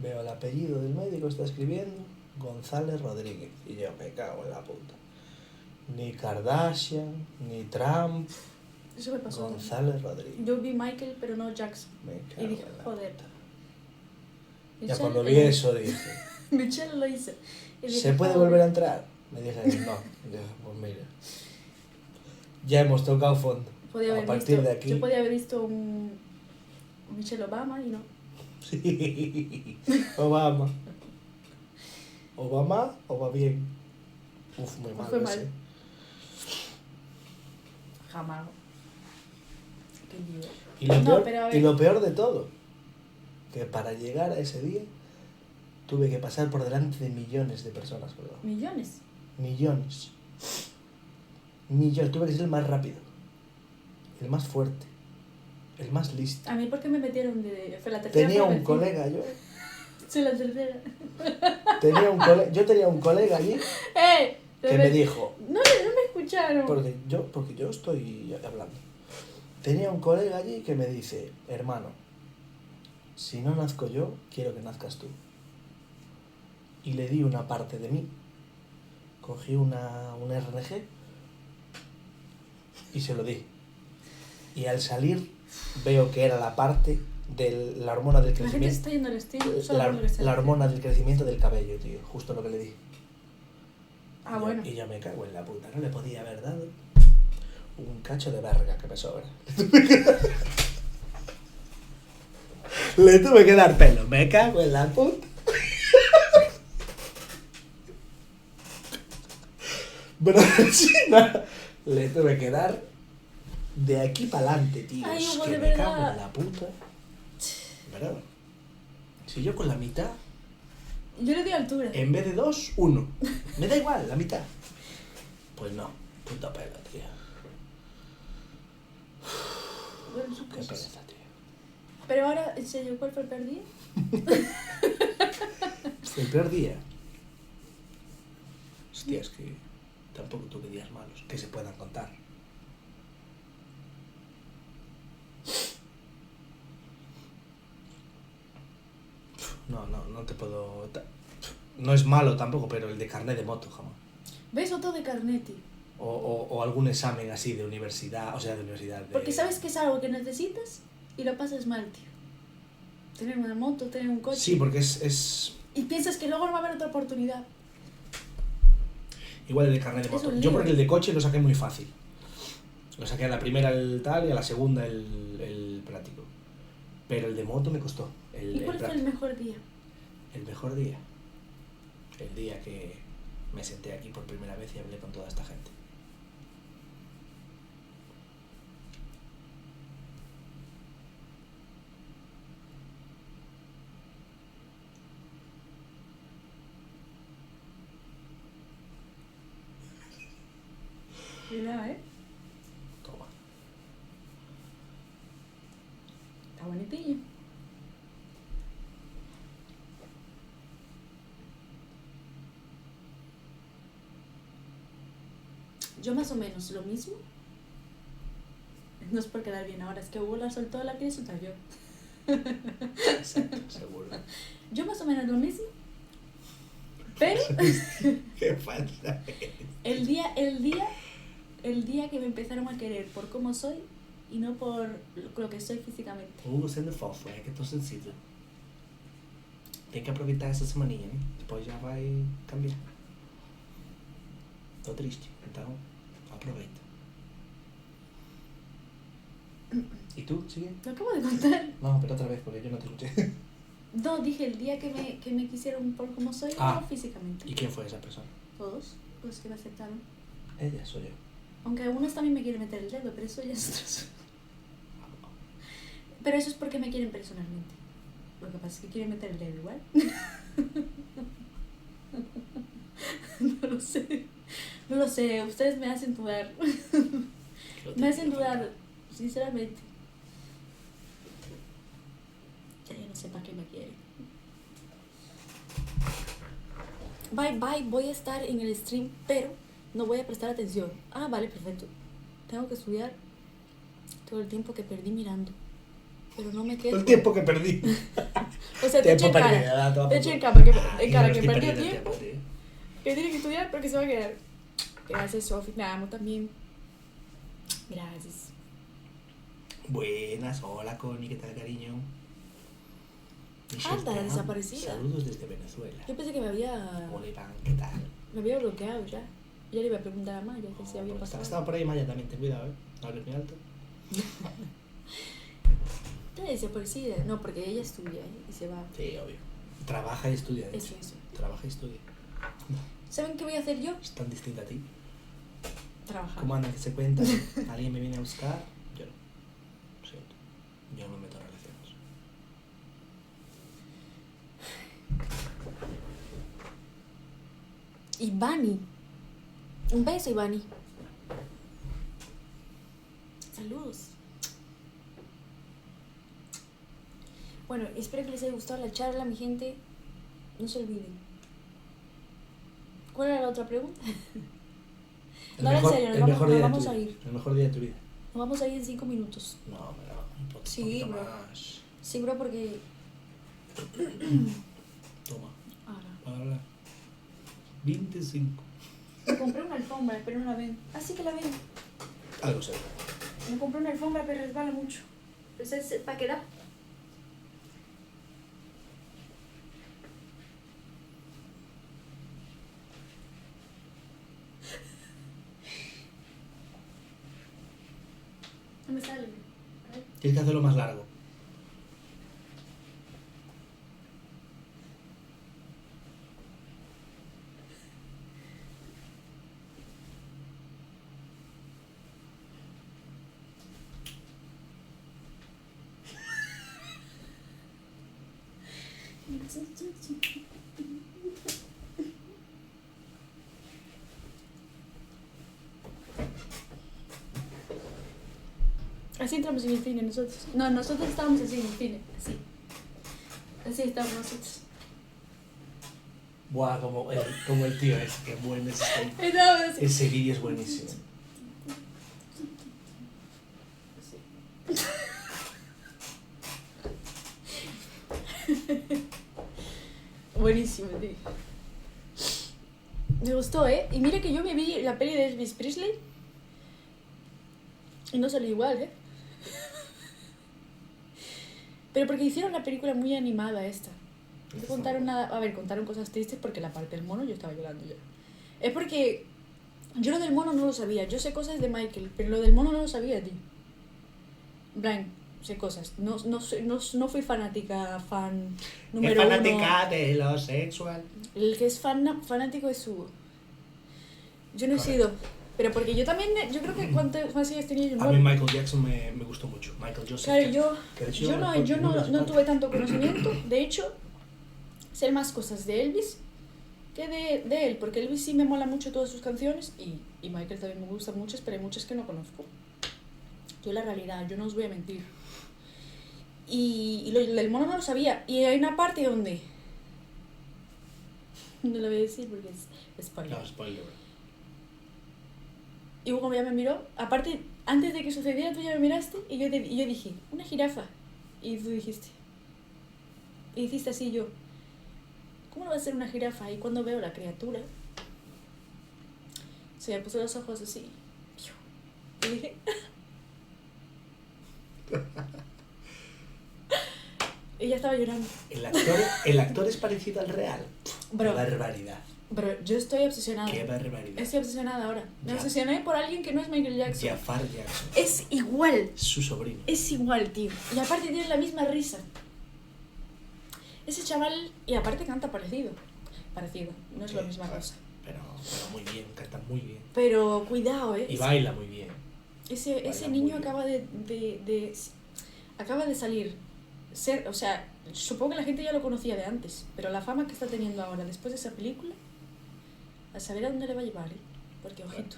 Veo el apellido del médico, está escribiendo González Rodríguez, y yo, me cago en la puta. Ni Kardashian, ni Trump, Eso me pasó. González Rodríguez. Yo vi Michael, pero no Jackson. Me Y cago dije, en la joder. puta. Ya Michelle, cuando vi eso dije, Michelle lo hizo. Y dije, ¿se puede joder. volver a entrar? Me dije, no. Y dije, pues mira, ya hemos tocado fondo. Podía A haber partir visto, de aquí, Yo podía haber visto un Michelle Obama y no. sí. Obama. Obama o va bien. Uf, muy mal Fue ese. mal. Jamás. Qué lío. Y lo, No, peor, pero a ver. y lo peor de todo, que para llegar a ese día tuve que pasar por delante de millones de personas, ¿verdad? Millones. Millones. Millones. Tuve que ser el más rápido, el más fuerte, el más listo. A mí, ¿por qué me metieron de.? Fue la tercera. Tenía fue un colega yo. Sí, la tercera. Yo tenía un colega allí ¡Eh! que me dijo, No me escucharon. porque yo estoy hablando. Tenía un colega allí que me dice, hermano, si no nazco yo, quiero que nazcas tú. Y le di una parte de mí, cogí un RNG y se lo di. Y al salir veo que era la parte de la hormona del La gente se crecimiento. está yendo al estilo. Solo La, por lo que sea. la hormona del crecimiento del cabello, tío, justo lo que le di. Ah, Y yo- bueno. Y yo me cago en la puta, no le podía haber dado un cacho de verga que me sobra. Le tuve que dar pelo, me cago en la puta. Pero sí, nada, le tuve que dar de aquí para adelante, tío. Ay, Es Hugo, que de me cago verdad. en la puta. ¿Verdad? Si yo con la mitad, Yo le di altura. en vez de 2, 1. Me da igual, la mitad. Pues no, puta pelo, tío. Bueno, son Qué cosas. pereza, tío. Pero ahora, en serio, ¿cuál fue el peor día? El peor día. Hostia, es que tampoco tuve días malos que se puedan contar. No te puedo... No es malo tampoco, pero el de carnet de moto, jamás. ¿Ves? Otro de carnet, tío. O algún examen así de universidad, o sea, de universidad. Porque sabes que es algo que necesitas y lo pasas mal, tío. Tener una moto, tener un coche. Sí, porque es... Y piensas que luego no va a haber otra oportunidad. Igual el de carnet de Es moto. un Yo lío. porque el de coche lo saqué muy fácil. Lo saqué a la primera el tal y a la segunda el práctico. Pero el de moto me costó. ¿Y cuál fue el práctico. mejor día? El mejor día. El día que me senté aquí por primera vez y hablé con toda esta gente. Mira, Toma. Está bonitillo. Yo más o menos lo mismo. No es por quedar bien ahora, es que Hugo la soltó, la quería soltar yo. Exacto, seguro. Yo más o menos lo mismo. Pero Qué falsa. el día que me empezaron a querer por cómo soy y no por lo que soy físicamente. Hugo sendo fofo, é que estou sensível. Tem que aproveitar essa semaninha, né? Depois já vai cambiar. Estou triste, então aproveita. ¿Y tú? ¿Sigue? Lo acabo de contar. No, pero otra vez, porque yo no te escuché. No, dije el día que me quisieron por cómo soy, Ah. no físicamente. ¿Y quién fue esa persona? Todos los que me aceptaron. Ella, soy yo. Aunque algunos también me quieren meter el dedo, pero eso ya es otro asunto. Pero eso es porque me quieren personalmente. Lo que pasa es que quieren meter el dedo igual. No lo sé. No lo sé, ustedes me hacen dudar. Me hacen dudar, sinceramente. Ya yo no sé para qué me quieren. Bye, bye, voy a estar en el stream, pero no voy a prestar atención. Ah, vale, perfecto. Tengo que estudiar todo el tiempo que perdí mirando. Pero no me quedo. El tiempo que perdí. O sea, te echo en Tiempo cara. perdido, toma Te echo en por- cara que, Ah, en yo cara no que estoy perdió perdiendo el tiempo. tío. Que tiene que estudiar porque se va a quedar. Gracias, Sofi. Te amo también. Gracias. Buenas, hola Connie, ¿qué tal, cariño? Anda, desaparecida. Saludos desde Venezuela. Yo pensé que Hola Iván, ¿qué tal? me había bloqueado ya. Ya le iba a preguntar a Maya que si había pasado. Estaba por ahí Maya también, ten cuidado, no hables muy alto. Ya desaparecida. No, porque ella estudia y se va. Sí, obvio. Trabaja y estudia, de Eso, hecho. eso. Trabaja y estudia. ¿Saben qué voy a hacer yo? Es tan distinta a ti. Trabajar. ¿Cómo andan que se cuenta? ¿Alguien me viene a buscar? Yo no. Lo siento. Yo no me meto en relaciones. Ivani. Un beso, Ivani. Saludos. Bueno, espero que les haya gustado la charla, mi gente. No se olviden. ¿Cuál era la otra pregunta? No, en serio, nos vamos- nos vamos a ir. El mejor día de tu vida. Nos vamos a ir en 5 minutos. No, me da un poquito Sí, bro. más. Sí, bro, porque... Toma, Ahora. para hablar. 25. Me compré una alfombra, pero no la ven. Así que la ven. Algo sé. Me compré una alfombra, pero resbala mucho. Pues es para quedar. No me sale. A ver. Tienes que hacerlo más largo. Así entramos en el cine nosotros. No, nosotros estábamos así en el cine. Así. Así estábamos nosotros. Buah, como el tío ese, que bueno ese. Estábamos así. Ese vídeo es buenísimo. Buenísimo, tío. Me gustó, ¿eh? Y mira que yo me vi la peli de Elvis Presley y no salió igual, ¿eh? Pero porque hicieron la película muy animada esta. No contaron nada... A ver, contaron cosas tristes porque la parte del mono yo estaba llorando ya. Es porque yo lo del mono no lo sabía. Yo sé cosas de Michael, pero lo del mono no lo sabía, tío. Brian, sé cosas. No fui fanática, fan número Es uno. fanática de lo sexual. El que es fanático es Hugo. Yo no he Correcto. sido. Pero porque yo también, yo creo que cuántos más años tenía yo. A mí Michael Jackson me gustó mucho. Michael Joseph. Claro, que de hecho yo no tuve tanto conocimiento. De hecho, sé más cosas de Elvis que de él. Porque Elvis sí me mola mucho todas sus canciones. Y Michael también me gustan muchas, pero hay muchas que no conozco. Yo la realidad, yo no os voy a mentir. Y lo del mono no lo sabía. Y hay una parte donde... No lo voy a decir porque es spoiler. No, spoiler. Y Hugo ya me miró, aparte, antes de que sucediera tú ya me miraste y yo dije, una jirafa. Y tú dijiste, y hiciste así yo, ¿cómo no va a ser una jirafa? Y cuando veo la criatura, se me puso los ojos así. Y dije, y ya estaba llorando. El actor es parecido al real. Bro. Qué barbaridad. Pero yo estoy obsesionada. Qué barbaridad. Estoy obsesionada ahora. Me Ya. obsesioné por alguien que no es Michael Jackson. Jafar Jackson. Es igual. Su sobrino. Es igual, tío. Y aparte tiene la misma risa. Ese chaval, y aparte canta parecido. Parecido, no es la misma cosa. Pero muy bien, canta muy bien. Pero cuidado, Y baila muy bien. Ese baila niño muy bien. acaba de salir. O sea, supongo que la gente ya lo conocía de antes, pero la fama que está teniendo ahora después de esa película, a saber a dónde le va a llevar, ¿eh? Porque ojito.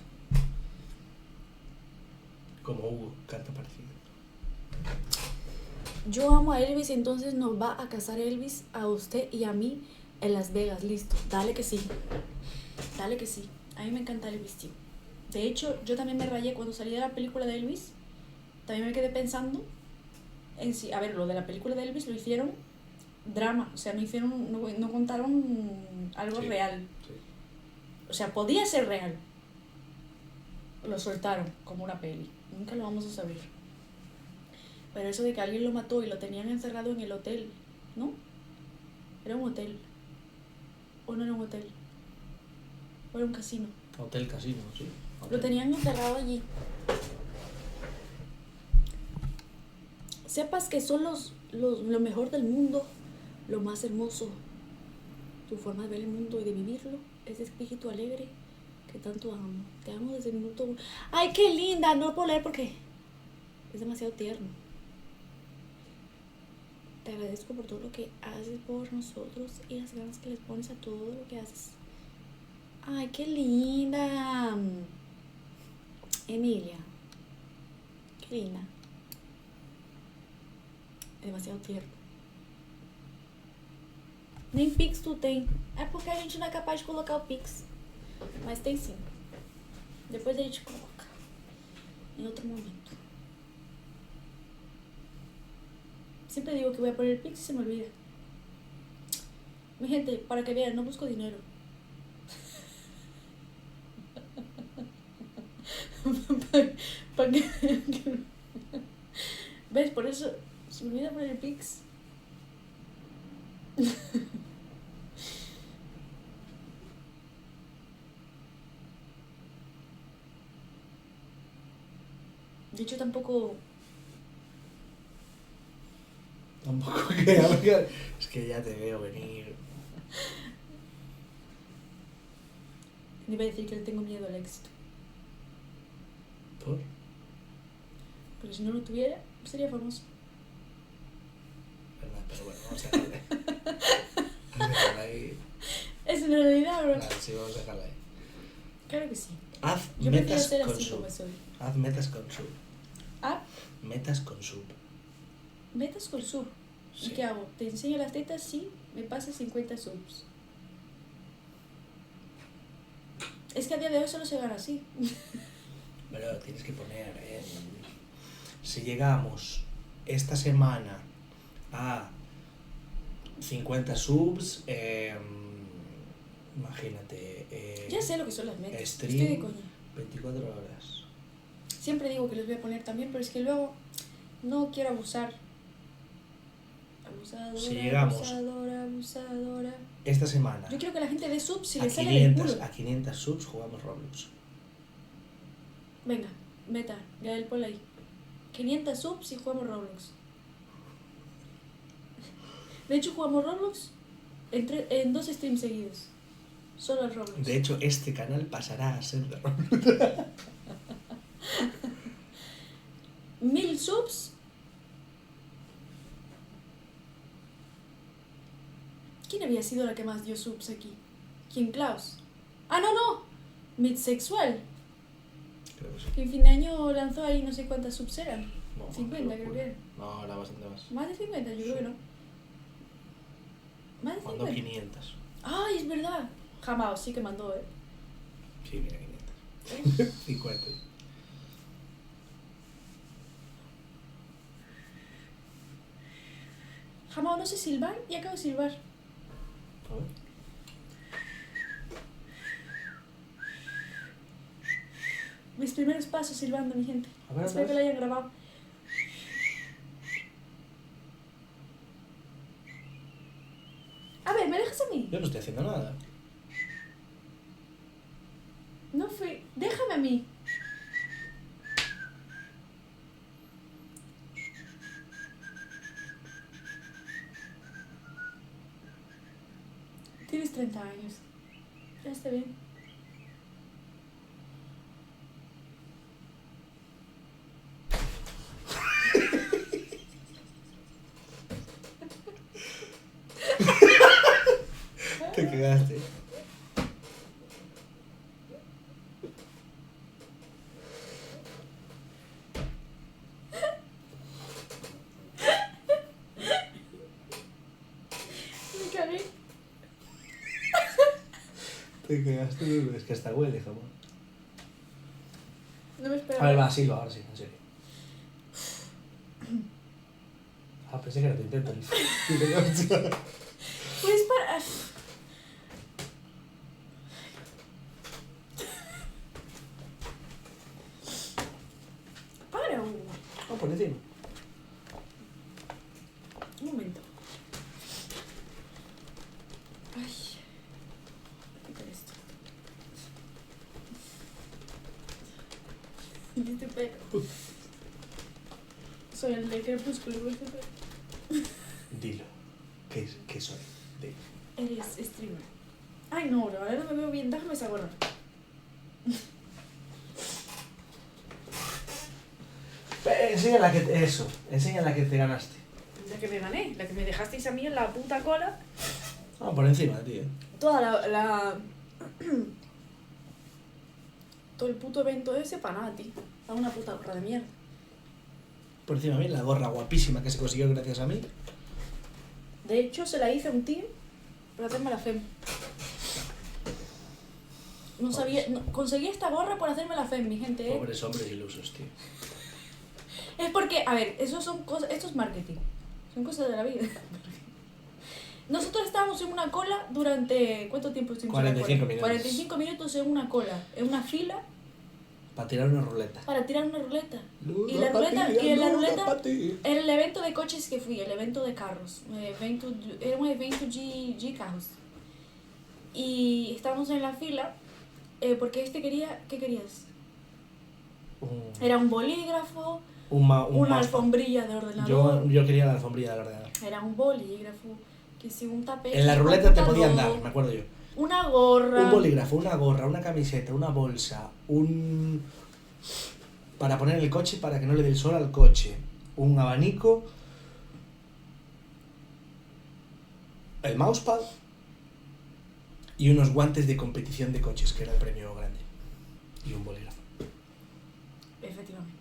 Como Hugo, canta parecido. Yo amo a Elvis, entonces nos va a casar Elvis a usted y a mí en Las Vegas, listo. Dale que sí. Dale que sí. A mí me encanta Elvis, tío. De hecho, yo también me rayé cuando salí de la película de Elvis. También me quedé pensando en si... A ver, lo de la película de Elvis lo hicieron drama. O sea, no contaron algo Sí, real. sí. O sea, podía ser real. Lo soltaron como una peli. Nunca lo vamos a saber. Pero eso de que alguien lo mató y lo tenían encerrado en el hotel, ¿no? Era un hotel. ¿O no era un hotel? ¿O era un casino? Hotel Casino, sí. Lo tenían encerrado allí. Sepas que son lo mejor del mundo, lo más hermoso. Tu forma de ver el mundo y de vivirlo, ese espíritu alegre que tanto amo. Te amo desde el minuto 1. ¡Ay, qué linda! No lo puedo leer porque es demasiado tierno. Te agradezco por todo lo que haces por nosotros y las ganas que les pones a todo lo que haces. ¡Ay, qué linda! Emilia. Qué linda. É demasiado tierno. Nem Pix tu tem. É porque a gente não é capaz de colocar o Pix. Mas tem sim. Depois a gente coloca. Em outro momento. Siempre digo que voy a poner el Pix y se me olvida. Mi gente, para que vean, no busco dinero. para que... ¿Ves? Por eso se me olvida poner el Pix. De hecho, tampoco... Tampoco que... Es que ya te veo venir. Iba a decir que le tengo miedo al éxito. ¿Por? Pero si no lo tuviera, sería famoso. ¿Verdad? Pero bueno, vamos a dejarla ahí. Vamos a dejarla ahí. Es una realidad, bro. Vale, sí, vamos a dejarla ahí. Claro que sí. Haz Yo prefiero metas ser con así sub. como soy. Haz metas con sub. Ah, Metas con sub. metas con sub. Sí. ¿Y qué hago? ¿Te enseño las tetas? Sí, me pasas 50 subs. Es que a día de hoy solo se gana así. Pero tienes que poner, si llegamos esta semana a 50 subs, Imagínate. Ya sé lo que son las metas. Stream, Estoy de coña. 24 horas. Siempre digo que les voy a poner también, pero es que luego no quiero abusar. Abusadora, Si llegamos abusadora. esta semana Yo quiero que la gente dé subs si a le sale del culo. 500 subs, jugamos Roblox. Venga, meta, Gael, ponle ahí. 500 subs y jugamos Roblox. De hecho, jugamos Roblox en 2 streams seguidos. Solo al Roblox. De hecho, este canal pasará a ser de Roblox. 1000 subs. ¿Quién había sido la que más dio subs aquí? ¿Quién? Klaus. Ah, no. Midsexual. Creo que sí. Que en fin de año lanzó ahí no sé cuántas subs eran. No, 50 creo que era. No, era bastante más. Más de 50, yo creo que no. Más de Mandó 50. 500. Ay, es verdad. Jamás, sí que mandó, Sí, mira, 500. 50. Jamás, no sé silbar y acabo de silbar. A ver. Mis primeros pasos silbando, mi gente. A ver, Espero otra que lo vez. hayan grabado. A ver, ¿me dejas a mí? Yo no estoy haciendo nada. No fui. Déjame a mí. Tienes 30 años. Ya está bien. Te cagaste. Me cagué. Te cagaste, es que hasta huele, jamón. No me A esperaba. ver, va, silba, ahora sí, en serio. Ah, pensé que era tu intento. Pues para. Para, Hugo. Ah, por encima. Un momento. Ay. Voy a quitar esto. Y este pelo. Soy el de Crepúsculo, por este pelo. Dilo. ¿Qué soy? Dilo. Eres streamer. Ay, no, ahora no me veo bien. Déjame esa gorra. Enseña la que eso. Enseña la que te ganaste. La que me gané, la que me dejasteis a mí en la puta cola. Ah, por encima de ti, Toda la... Todo el puto evento ese para nada, tío. Para una puta gorra de mierda. Por encima de mí, la gorra guapísima que se consiguió gracias a mí. De hecho, se la hice a un tío para hacerme la FEM. No sabía... no- conseguí esta gorra por hacerme la FEM, mi gente, ¿eh? Pobres hombres ilusos, tío. Es porque, a ver, eso son cosas... Esto es marketing. Son cosas de la vida. Nosotros estábamos en una cola durante... ¿Cuánto tiempo estuvimos en la 45 cola? minutos. 45 minutos en una cola, en una fila, Para tirar una ruleta. para tirar una ruleta. Y la ruleta, era el evento de coches que fui, el evento de carros. Era un evento de carros. Y estábamos en la fila porque este quería... ¿Qué querías? Era un bolígrafo, una mousepad. alfombrilla de ordenador. Yo quería la alfombrilla del ordenador. Era un bolígrafo, que si un tapete... En la un ruleta te computador, podían dar, me acuerdo yo. Una gorra... Un bolígrafo, una gorra, una camiseta, una bolsa, para poner el coche para que no le dé el sol al coche, un abanico, el mousepad y unos guantes de competición de coches, que era el premio grande, y un bolígrafo. Efectivamente.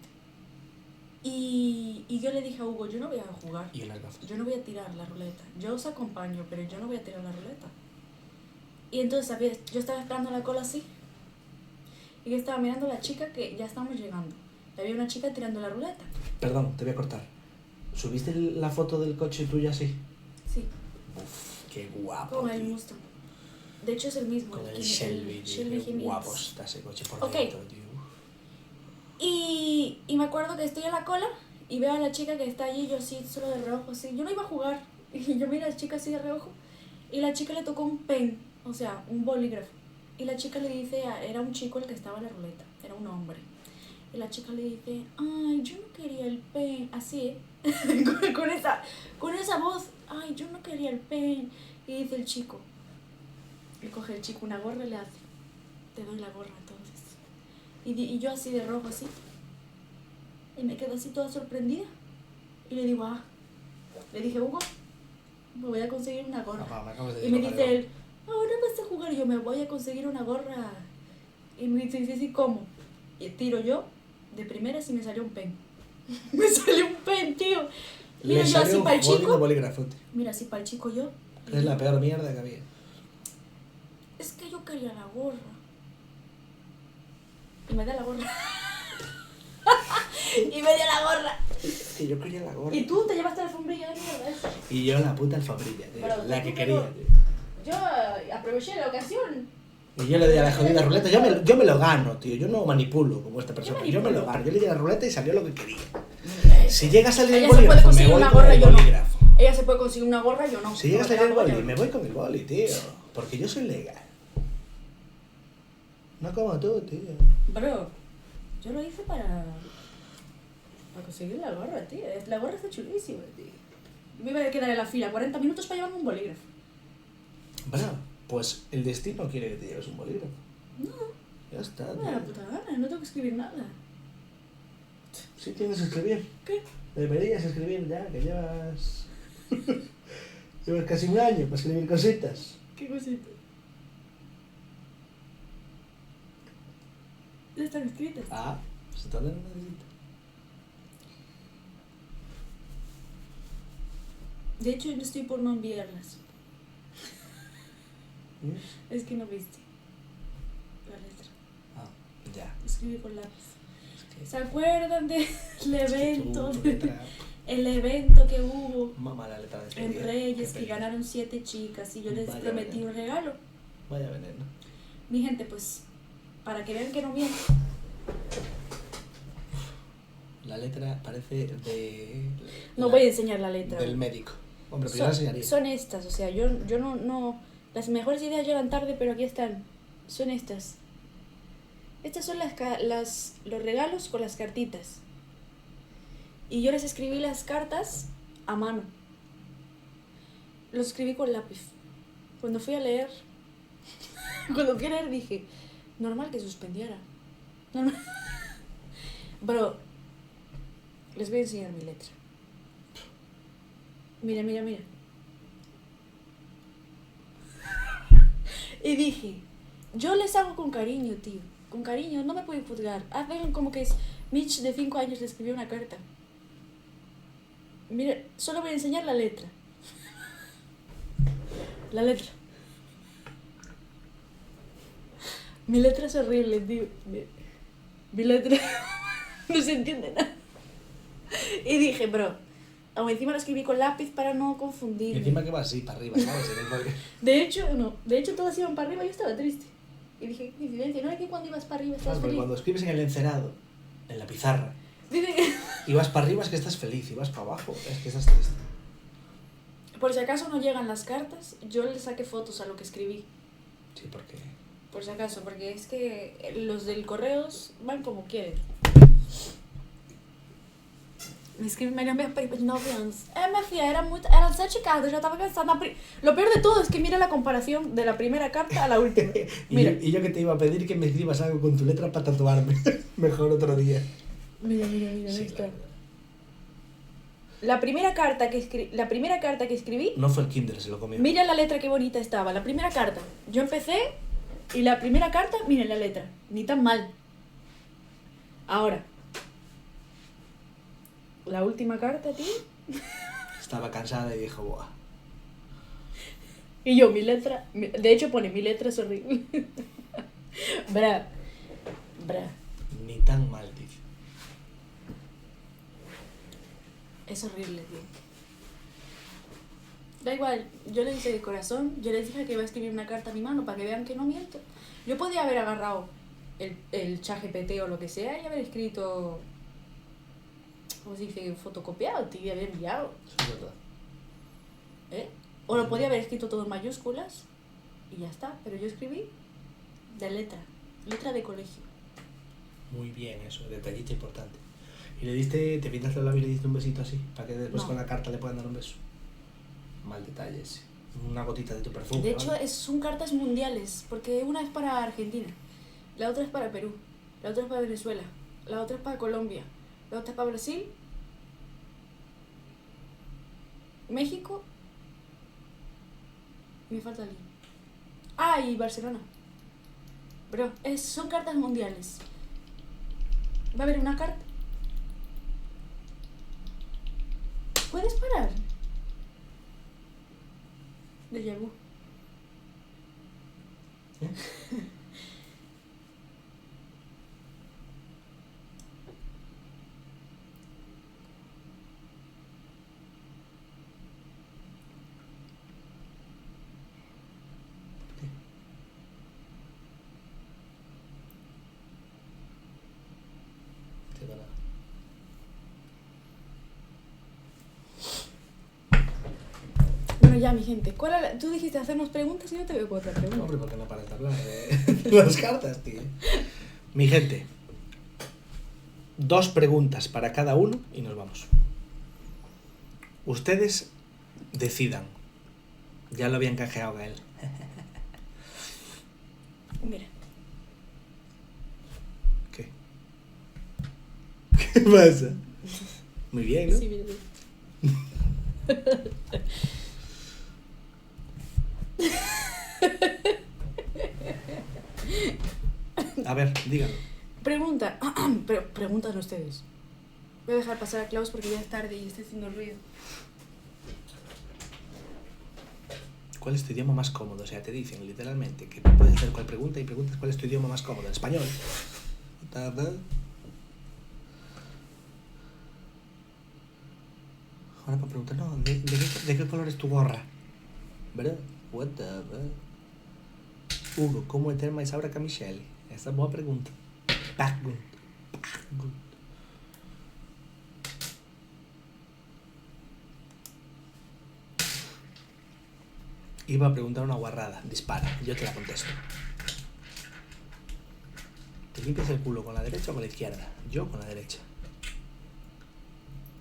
Y yo le dije a Hugo, yo no voy a jugar. Y unas gafas. Yo no voy a tirar la ruleta. Yo os acompaño, pero yo no voy a tirar la ruleta. Y entonces yo estaba esperando la cola así. Y yo estaba mirando a la chica que ya estamos llegando. Y había una chica tirando la ruleta. Perdón, te voy a cortar. ¿Subiste la foto del coche tuya así? Sí, Uf, qué guapo, con el tío. Mustang. De hecho es el mismo. Con el Kimi- Shelby, tío. Shelby Qué Jiménez. guapo está ese coche por Ok. dentro, tío. Y me acuerdo que estoy en la cola y veo a la chica que está allí, yo así, solo de reojo, así. Yo no iba a jugar. Y yo miro a la chica así de reojo. Y la chica le tocó un pen, o sea, un bolígrafo. Y la chica le dice, era un chico el que estaba en la ruleta, era un hombre. Y la chica le dice, ay, yo no quería el pen, así, con esa voz, ay, yo no quería el pen. Y dice el chico, le coge el chico una gorra y le hace, te doy la gorra entonces. Y yo así de rojo, así. Y me quedo así toda sorprendida. Y le digo, le dije, Hugo, me voy a conseguir una gorra. Papá, me acabas de Y me dibujar dice algo. él, ahora vas a jugar. Y yo, me voy a conseguir una gorra. Y me dice, sí, ¿cómo? Y tiro yo, de primeras, y me salió un pen. Me salió un pen, tío. Mira, Le yo así salió para un el jodido chico. bolígrafo, tío. Mira, así para el chico yo. Es la peor mierda que había. Es que yo quería la gorra. Y me da la gorra. Y me dio la gorra. Es que yo quería la gorra. Y tú te llevaste la alfombrilla de mierda esa. Y yo la puta alfombrilla, tío. Pero La tú que me quería, lo- tío. Yo aproveché la ocasión. Y yo le di a la jodida ruleta. Yo me lo gano, tío. Yo no manipulo como esta persona. Yo me lo gano. Yo le di a la ruleta y salió lo que quería. Si llega a salir el Ella se puede bolígrafo, me conseguir voy una con gorra, el yo no. bolígrafo. Ella se puede conseguir una gorra, yo no. Si llega a No, salir el tampoco boli, yo. me voy con el boli, tío. Porque yo soy legal. No como tú, tío. Bro, yo lo hice para conseguir la gorra, tío. La gorra está chulísima, tío. Me iba a quedar en la fila 40 minutos para llevarme un bolígrafo. Bueno, pues el destino quiere que te lleves un bolígrafo. No, Ya está, no me da la tío. puta gana, no tengo que escribir nada. Sí tienes que escribir. ¿Qué? Deberías escribir ya, que llevas... llevas casi un año para escribir cositas. ¿Qué cosita? Ya están escritas. Ah, pues entonces no necesito. De hecho, yo estoy por no enviarlas. ¿Mm? Es que no viste la letra. Ah, ya. Escribí con lápiz. Es que... ¿Se acuerdan del evento? tu letra... El evento que hubo Mamá, la letra de en despedida. Reyes, Qué que pena. ganaron 7 chicas y yo les Vaya prometí veneno. un regalo? Vaya veneno. Mi gente, pues, para que vean que no miento. La letra parece de... No voy a enseñar la letra. Del médico. Hombre, pero yo la enseñaría. Son estas, o sea, yo no... Las mejores ideas llegan tarde, pero aquí están. Son estas. Estas son los regalos con las cartitas. Y yo les escribí las cartas a mano. Los escribí con lápiz. Cuando fui a leer, dije, normal que suspendiera. Normal. Bro, les voy a enseñar mi letra. Mira, mira, mira. Y dije, yo les hago con cariño, tío. Con cariño, no me pueden juzgar. Hacen como que es Mitch de 5 años le escribió una carta. Mira, solo voy a enseñar la letra. La letra. Mi letra es horrible, tío. Mi letra no se entiende nada. Y dije, bro, aún encima lo escribí con lápiz para no Y confundirme. encima que va así, para arriba, ¿sabes? En el boli. De hecho todas iban para arriba y yo estaba triste. Y dije, qué coincidencia, ¿no? Es que cuando ibas para arriba estabas Claro, porque feliz. cuando escribes en el encerado, en la pizarra, Dice que... y vas para arriba es que estás feliz, y vas para abajo es que estás triste. Por si acaso no llegan las cartas, yo le saqué fotos a lo que escribí. Sí, porque... Por si acaso, porque es que los del correos van como quieren. Me escriben, me envian para 9 anos. Minha filha, eram 7 cartas, eu já estava cansada. Lo peor de todo es que mira la comparación de la primera carta a la última. Mira, Y yo que te iba a pedir que me escribas algo con tu letra para tatuarme. Mejor otro día. mira, Sí, ahí está. claro. La primera carta que escribí, No fue el Kinder, se lo comió. mira la letra qué bonita estaba. La primera carta. Yo empecé y la primera carta, miren la letra. Ni tan mal. Ahora. La última carta, tío. Estaba cansada y dijo, buah. Y yo, mi letra. De hecho, pone mi letra es horrible. Bra. Ni tan mal, dice. Es horrible, tío. Da igual, yo le dije de corazón, yo les dije que iba a escribir una carta a mi mano para que vean que no miento. Yo podía haber agarrado el ChatGPT o lo que sea y haber escrito, ¿cómo se dice? Fotocopiado, te iba a haber enviado. Eso es verdad. ¿Eh? O lo podía haber escrito todo en mayúsculas y ya está, pero yo escribí de letra de colegio. Muy bien, eso, detallito importante. ¿Y te pintaste los labios y le diste un besito así? Para que después No. con la carta le puedan dar un beso. Mal detalle ese. Una gotita de tu perfume. De hecho, ¿vale? son cartas mundiales, porque una es para Argentina, la otra es para Perú, la otra es para Venezuela, la otra es para Colombia, la otra es para Brasil, México, y me falta alguien. Ah, y Barcelona. Pero son cartas mundiales. Va a haber una carta. ¿Puedes parar? Déjà vu. Te da nada. Bueno, ya, mi gente. Tú dijiste hacernos preguntas y yo te veo con otra pregunta. Hombre, ¿por qué no paras de hablar de las cartas, tío? Mi gente, 2 preguntas para cada uno y nos vamos. Ustedes decidan. Ya lo habían canjeado a él. Mira. ¿Qué? ¿Qué pasa? Muy bien, ¿no? Sí, mira. A ver, díganlo. Pregunta. Pero preguntan ustedes. Voy a dejar pasar a Klaus porque ya es tarde y está haciendo ruido. ¿Cuál es tu idioma más cómodo? O sea, te dicen literalmente que puedes hacer cual pregunta y preguntas cuál es tu idioma más cómodo. ¿En español? Ahora para preguntar, no, ¿de qué color es tu gorra? ¿Verdad? What the fuck? Hugo, ¿cómo é ter mais aura que a Michelle? Essa é boa pregunta. Pergunta. Iba a preguntar una guarrada. Dispara, yo te la contesto. ¿Te limpias el culo con la derecha o con la izquierda? Yo con la derecha.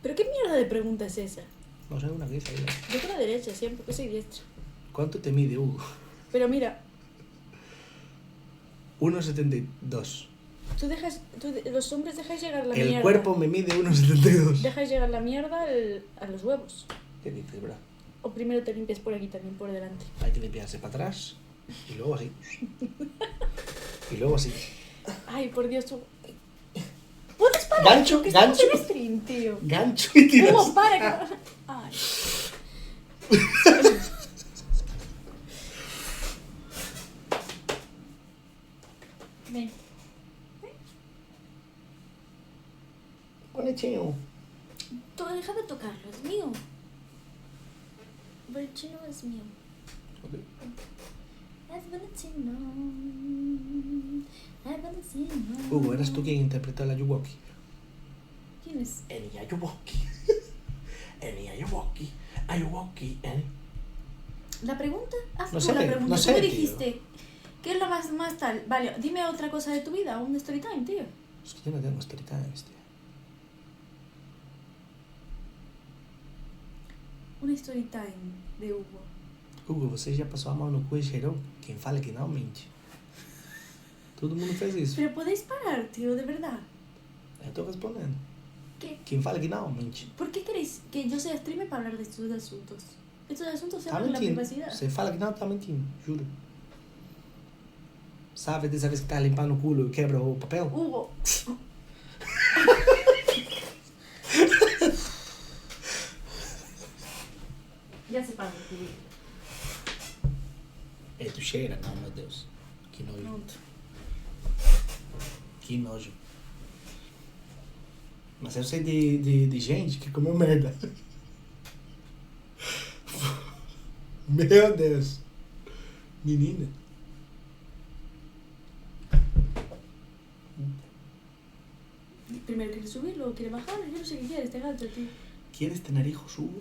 ¿Pero qué mierda de pregunta es esa? No sé, una que dice ahí. Yo con la derecha siempre, que soy diestra. ¿Cuánto te mide, Hugo? Pero mira, 1,72. los hombres dejáis llegar la El mierda. cuerpo me mide 1,72. Dejáis llegar la mierda a los huevos. ¿Qué dices, bro? O primero te limpias por aquí también, por delante. Hay que limpiarse para atrás y luego así. Y luego así. Ay, por Dios, tú... ¿Puedes parar? Gancho, Que estamos gancho. en stream, tío. Gancho y tiras. ¿Cómo para? Ay. Ven. Con el chino. Deja de tocarlo, es mío. El chino es mío. Hugo, ¿eras tú quien interpretó a la Yuwoki? ¿Quién es? Eni Ayuwoki. Eni Ayuwoki. Ayuwoki, Eni. ¿La pregunta? Haz No tú sé, la pregunta. no Tú sé, me tío. dijiste, ¿qué es lo más tal? Vale, dime otra cosa de tu vida, un story time, tío. Es que yo no tengo story times, tío. Una story time de Hugo. Hugo, você já passou a mão no cu e cheirou? Quem fala que não, mente. Todo mundo fez isso. Pero podéis parar, tío, de verdad. Eu tô respondendo. ¿Qué? Quem fala que não, mente. ¿Por qué queréis que yo sea streamer para hablar de estos asuntos? Estos asuntos se Tá hablan en la mentindo. privacidad. Você fala que não, tá mentindo. Juro. Sabe dessa vez que tá limpando o culo e quebra o papel? Hugo. Ya se para, tío. É, tu cheira? Não, meu Deus. Que nojo. Pronto. Que nojo. Mas eu sei de gente que comeu merda. Meu Deus. Menina. Primero quiere subir, luego quiere bajar. Yo no sé qué quiere este gato, tío. ¿Quieres tener hijos, Hugo?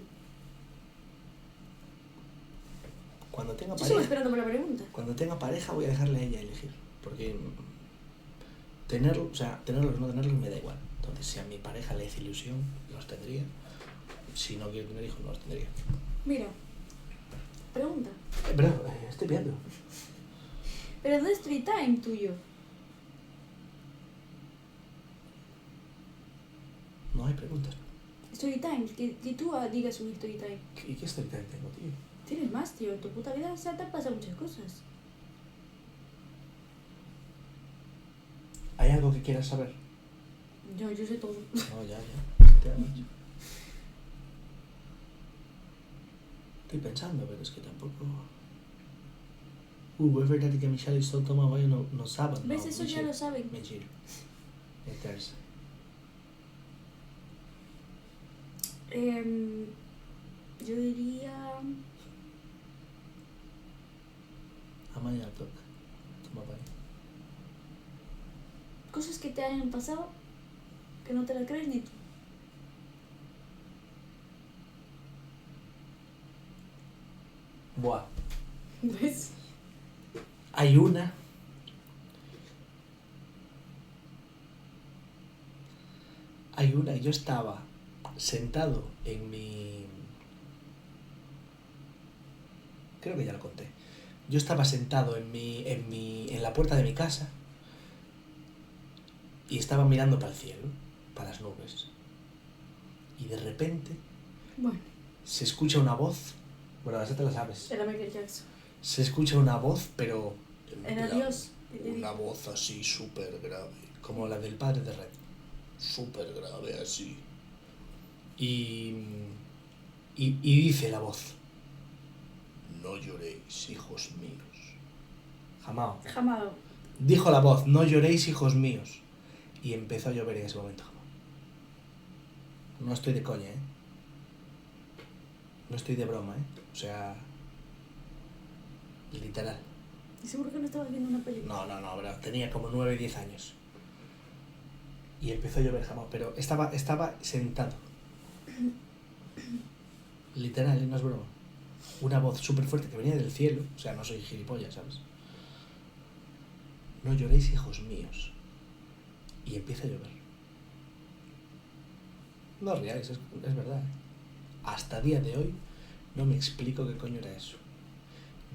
Cuando tenga Yo sigo pareja, esperando por la pregunta. cuando tenga pareja voy a dejarle a ella elegir. Porque tenerlos, o no tenerlos me da igual. Entonces, si a mi pareja le hace ilusión, los tendría. Si no quiero tener hijos, no los tendría. Mira, pregunta. Pero, estoy viendo. ¿Pero dónde es Story Time tuyo? No hay preguntas. Story Time, que tú digas un Story Time. ¿Y qué story time tengo, tío? Tienes más, tío. En tu puta vida te han pasado muchas cosas. ¿Hay algo que quieras saber? Yo sé todo. No, ya. Te han dicho. Estoy pensando, pero es que tampoco... es verdad que Michelle y Sol toman hoy no saben. ¿Ves? No, Eso ya mentira. lo saben. Mentira. Meterse. Yo diría... Amaña toca. Toma para ahí. Cosas que te hayan pasado que no te las crees ni tú. Buah. ¿Ves? Hay una... Yo estaba sentado en mi... Creo que ya lo conté. Yo estaba sentado en la puerta de mi casa y estaba mirando para el cielo, para las nubes. Y de repente Bueno, se escucha una voz. Bueno, esa te la sabes. era Michael Jackson. Se escucha una voz, pero... Era Dios. Una voz así súper grave, como la del padre de Red. Súper grave así. Y dice la voz: no lloréis, hijos míos. Jamás. Jamás. Dijo la voz: no lloréis, hijos míos. Y empezó a llover en ese momento. No estoy de coña, ¿eh? No estoy de broma, ¿eh? O sea... literal. ¿Y seguro que no estabas viendo una película? No, bro. Tenía como 9, 10 años. Y empezó a llover jamás, pero estaba sentado. Literal, no es broma. Una voz súper fuerte que venía del cielo. O sea, no soy gilipollas, ¿sabes? No lloréis, hijos míos. Y empieza a llover. No os riáis, es verdad. Hasta día de hoy no me explico qué coño era eso.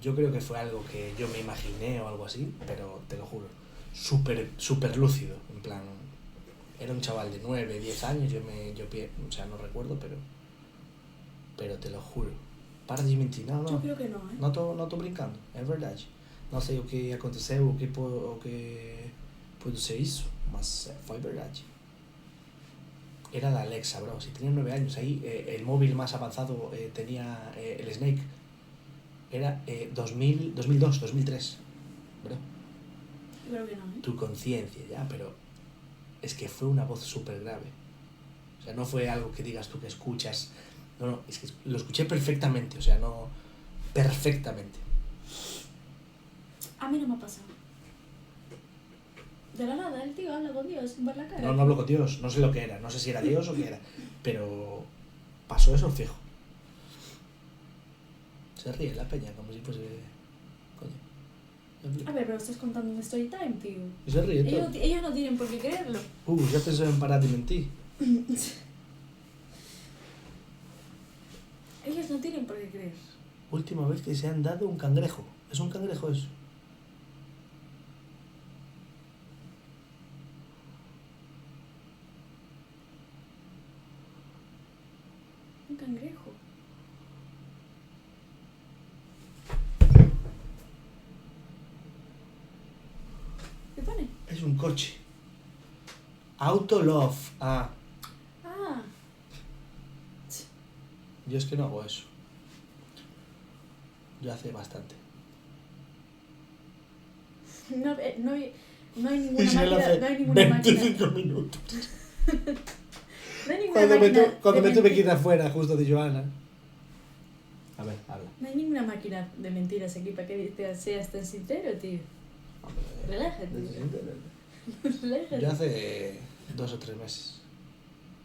Yo creo que fue algo que yo me imaginé o algo así, pero te lo juro. Súper lúcido, en plan... Era un chaval de 9, 10 años, o sea, no recuerdo, pero te lo juro. Para de mentir, não. Yo creo que no, ¿eh? Não tô brincando, é verdade. Não sei o que aconteceu, o que pode ser isso, mas foi verdade. Era la Alexa, bro. Si tenía 9 años ahí, el móvil más avanzado tenía el Snake. Era 2002, 2003, bro. Yo creo que no, ¿eh? Tu conciencia, ya, pero es que fue una voz súper grave. O sea, no fue algo que digas tú que escuchas. No, es que lo escuché perfectamente, o sea, no... Perfectamente. A mí no me ha pasado. De la nada, el tío habla con Dios sin ver la cara. No hablo con Dios, no sé lo que era, no sé si era Dios o qué era, pero pasó eso fijo. Se ríe la peña como si fuese... Coño. A ver, pero estás contando un story time, tío. Y se ríe todo. Ellos no tienen por qué creerlo. Ya pensé en parar de mentir. Ellos no tienen por qué creer. Última vez que se han dado un cangrejo. ¿Es un cangrejo eso? Un cangrejo. ¿Qué pone? Es un coche. Autolove. Ah, Ah, yo es que no hago eso. Yo hace bastante. no hay ninguna Y máquina. él hace No hay ninguna máquina. 25 minutos. No hay ninguna máquina. Cuando me de tuve que mentir. ir afuera, justo de Joana. A ver, habla. No hay ninguna máquina de mentiras aquí para que te seas tan sincero, tío. Relájate. Relájate. Yo hace 2 o 3 meses.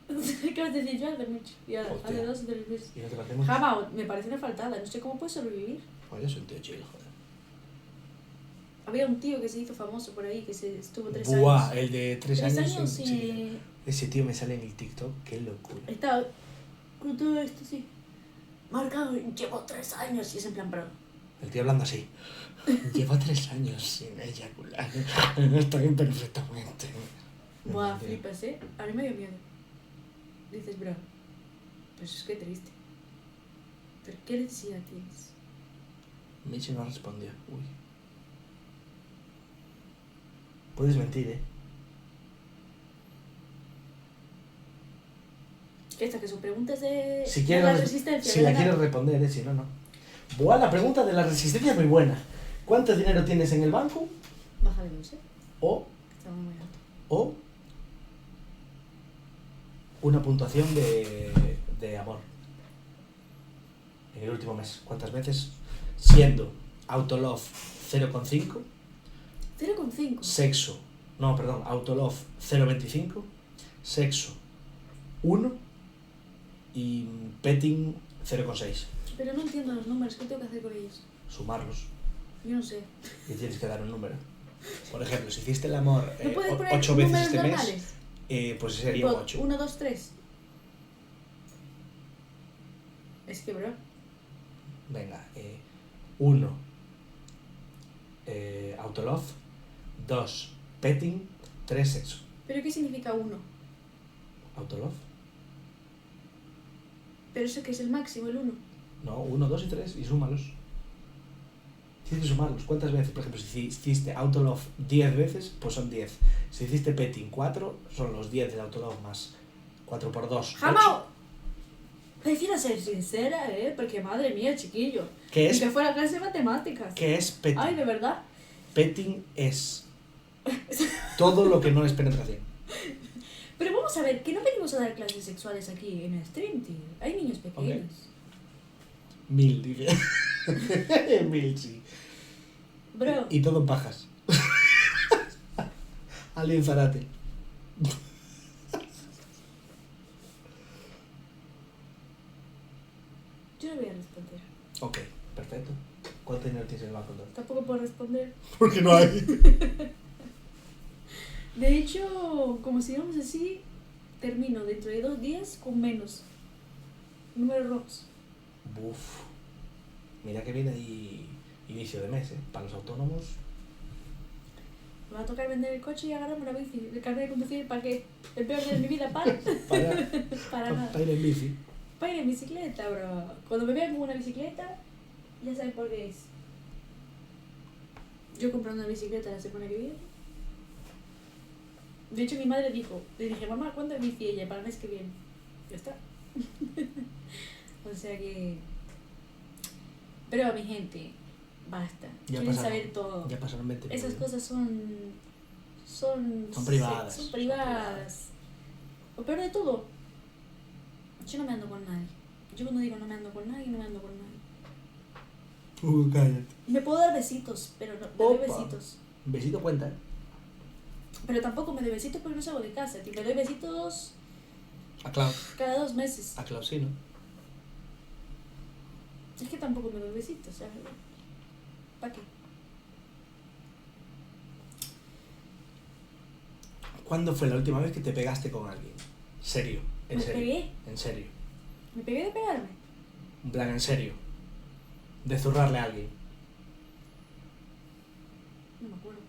Acabas de decir yo hace mucho. Ya, Hostia. hace 2 o 3 meses. ¿Y no te parece mucho? Jama, me parece una faltada. No sé cómo puedes sobrevivir. Pues yo soy un tío chill, joder. Había un tío que se hizo famoso por ahí, que se estuvo 3 Buah, años. el de 3 3 años. años sí. y... Ese tío me sale en el TikTok, qué locura. Estaba con todo esto, sí. Marcado, llevo 3 años y es en plan, bro. El tío hablando así. Llevo 3 años sin eyacular. Estoy perfectamente. Buah, flipas, ¿eh? A mí me dio miedo. Dices, bro, pues es que triste. ¿Pero qué necesidad tienes? Michi no respondió. Uy. Puedes mentir, ¿eh? Estas que son preguntas de, Si de quieres, la resistencia. si la ¿verdad? quieres responder, si no, no. Buah, la pregunta de la resistencia es muy buena. ¿Cuánto dinero tienes en el banco? Baja de luz, ¿eh? O, Estaba muy alto. o una puntuación de amor. En el último mes. ¿Cuántas veces? Siendo Autolove 0,5, 0,5. sexo, no, perdón, Autolove 0,25, sexo 1 y petting 0,6. Pero no entiendo los números. ¿Qué tengo que hacer con ellos? Sumarlos Yo no sé. y tienes que dar un número. Por ejemplo, si hiciste el amor ¿No puedes poner 8 veces números este mes, normales? pues sería un 8. 1, 2, 3. Es que, bro. Venga, 1 Autolove, 2 petting, 3 sexo. ¿Pero qué significa 1? Autolove. Pero eso que es el máximo, el 1. No, 1, 2 y 3 y súmalos. Tienes que sumarlos. ¿Cuántas veces? Por ejemplo, si hiciste Autolove 10 veces, pues son 10. Si hiciste petting 4, son los 10 del Autolove más 4 por 2. ¡Jamao! Prefiero ser sincera, porque madre mía, chiquillo. ¿Qué Ni es? que fuera clase de matemáticas. ¿Qué es petting? Ay, de verdad. Petting es todo lo que no es penetración. Pero vamos a ver, que no venimos a dar clases sexuales aquí en el stream, tío. Hay niños pequeños. 1000, dije. 1000, sí. Bro, Y todo en pajas. Alguien Zarate. yo no voy a responder. Ok, perfecto. ¿Cuánto dinero tienes en el banco entonces? Tampoco puedo responder. Porque no hay. De hecho, como sigamos así, termino dentro de 2 días con menos. Números rojos. Buf. Mira que viene ahí inicio de mes, ¿eh? Para los autónomos. Me va a tocar vender el coche y agarrarme la bici. El carnet de conducir, ¿para qué? El peor día de mi vida, para. Para nada. Para ir en bici. Para ir en bicicleta, bro. Cuando me vean con una bicicleta, ya saben por qué es. Yo compré una bicicleta la semana que viene. De hecho, mi madre dijo, le dije, mamá, ¿cuándo es bici ella? Para el mes que viene. Ya está. O sea que... Pero mi gente, basta. Ya Quieren pasaron- saber todo. Ya pasaron 20 Esas minutos. cosas son privadas. Son privadas. Lo peor de todo, yo no me ando con nadie. Yo cuando digo no me ando con nadie, no me ando con nadie. Cállate. Me puedo dar besitos, pero no me doy Opa. besitos. Besito cuenta, ¿eh? Pero tampoco me doy besitos porque no salgo de casa. Tío. Me doy besitos A Klaus. cada 2 meses. A Klaus sí, ¿no? Es que tampoco me doy besitos, ¿sabes? ¿Para qué? ¿Cuándo fue la última vez que te pegaste con alguien? Serio, en ¿Me serio. pegué? En serio. ¿Me pegué de pegarme? En plan, en serio. De zurrarle a alguien. No me acuerdo.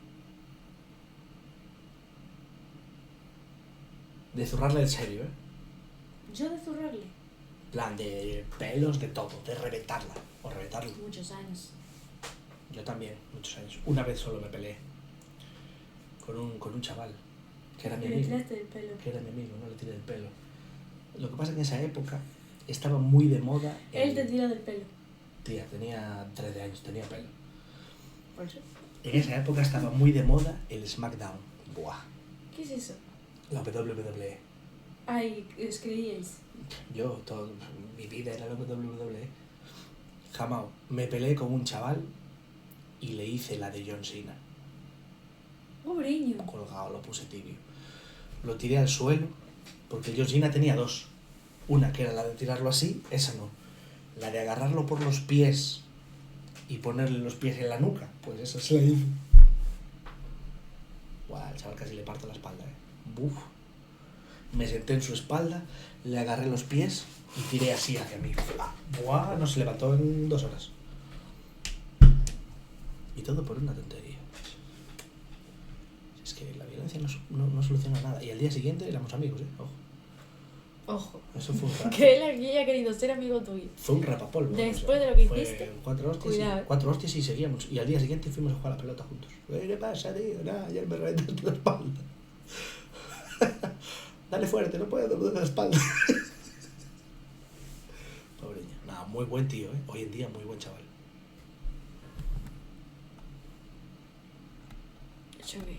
De zurrarle en serio, ¿eh? Yo de zurrarle, En plan, de pelos, de todo. De reventarla. O reventarlo. muchos años. Yo también, muchos años. Una vez solo me peleé. Con un chaval. Que era mi Le amigo. tiraste el pelo. Que era mi amigo, no le tiré el pelo. Lo que pasa es que en esa época estaba muy de moda. Él te tiró del pelo. Tía, tenía 13 años, tenía pelo. Por eso. En esa época estaba muy de moda el SmackDown. Buah. ¿Qué es eso? La WWE. Ay, os creíais. Yo, mi vida era la WWE. Jamao, me peleé con un chaval y le hice la de John Cena. Pobreño. Colgado, lo puse tibio. Lo tiré al suelo, porque John Cena tenía dos. Una que era la de tirarlo así, esa no. La de agarrarlo por los pies y ponerle los pies en la nuca, pues esa se la hice. Buah, al chaval casi le parto la espalda, Buf. Me senté en su espalda, le agarré los pies y tiré así hacia mí. Buah, no se levantó en 2 horas. Y todo por una tontería. Es que la violencia no soluciona nada. Y al día siguiente éramos amigos, Ojo. Ojo. Eso fue un rap. Que él haya querido ser amigo tuyo. Fue un rapapolvo. Después de lo que fue hiciste. 4 hostias. Cuidado. 4 hostias y seguíamos. Y al día siguiente fuimos a jugar a la pelota juntos. ¿Qué pasa, tío? Nada, ayer me reventaste la espalda. Dale fuerte, no puedo doler la espalda. Pobreño. Nada, muy buen tío, Hoy en día, muy buen chaval. Chévere.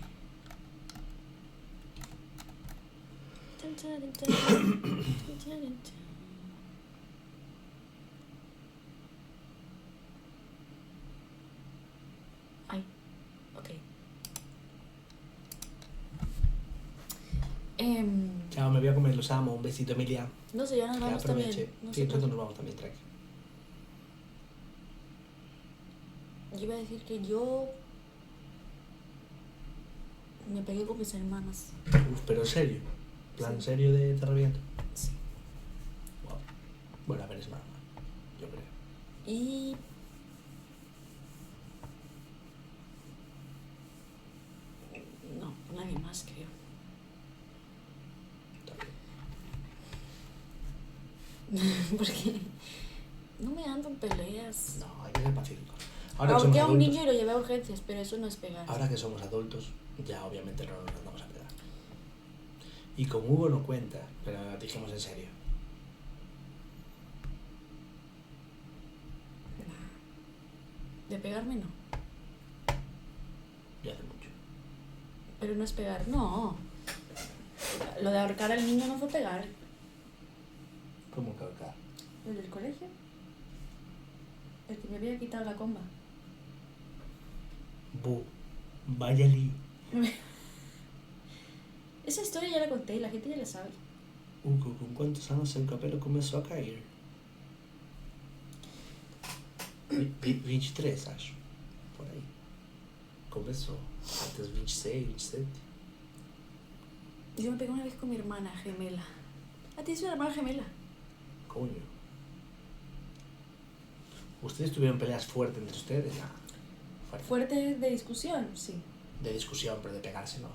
Ay, ok. Chao, me voy a comer, los amo. Un besito, Emilia. No sé, ya nos Que vamos aproveche. también. No Sí, sé nosotros nos vamos también, tranqui. Yo iba a decir que yo me pegué con mis hermanas. Uf, pero en serio. ¿Plan Sí. serio de te reviento? Sí. Wow. Bueno, a ver, es normal. Yo creo. Y no, nadie más creo. También. Porque no me ando en peleas. No, hay que ser pacífico. Ahora que Aunque somos a un adultos, niño lo llevé a urgencias, pero eso no es pegar. ahora que somos adultos, ya obviamente no nos andamos a pegar. Y con Hugo no cuenta, pero dijimos en serio. De pegarme no. Ya hace mucho. Pero no es pegar, no. Lo de ahorcar al niño no fue pegar. ¿Cómo que acá? ¿El del colegio? El que me había quitado la comba. Bu, vaya lío. Esa historia ya la conté y la gente ya la sabe. Hugo, ¿con cuántos años el cabelo comenzó a caer? 23, acho. Por aí. Começou. Antes 26, 27. Yo me pegué una vez con mi hermana gemela. ¿A ti es una hermana gemela? Coño. ¿Ustedes tuvieron peleas fuertes entre ustedes? Nah. Fuerte de discusión, sí. De discusión, pero de pegarse no.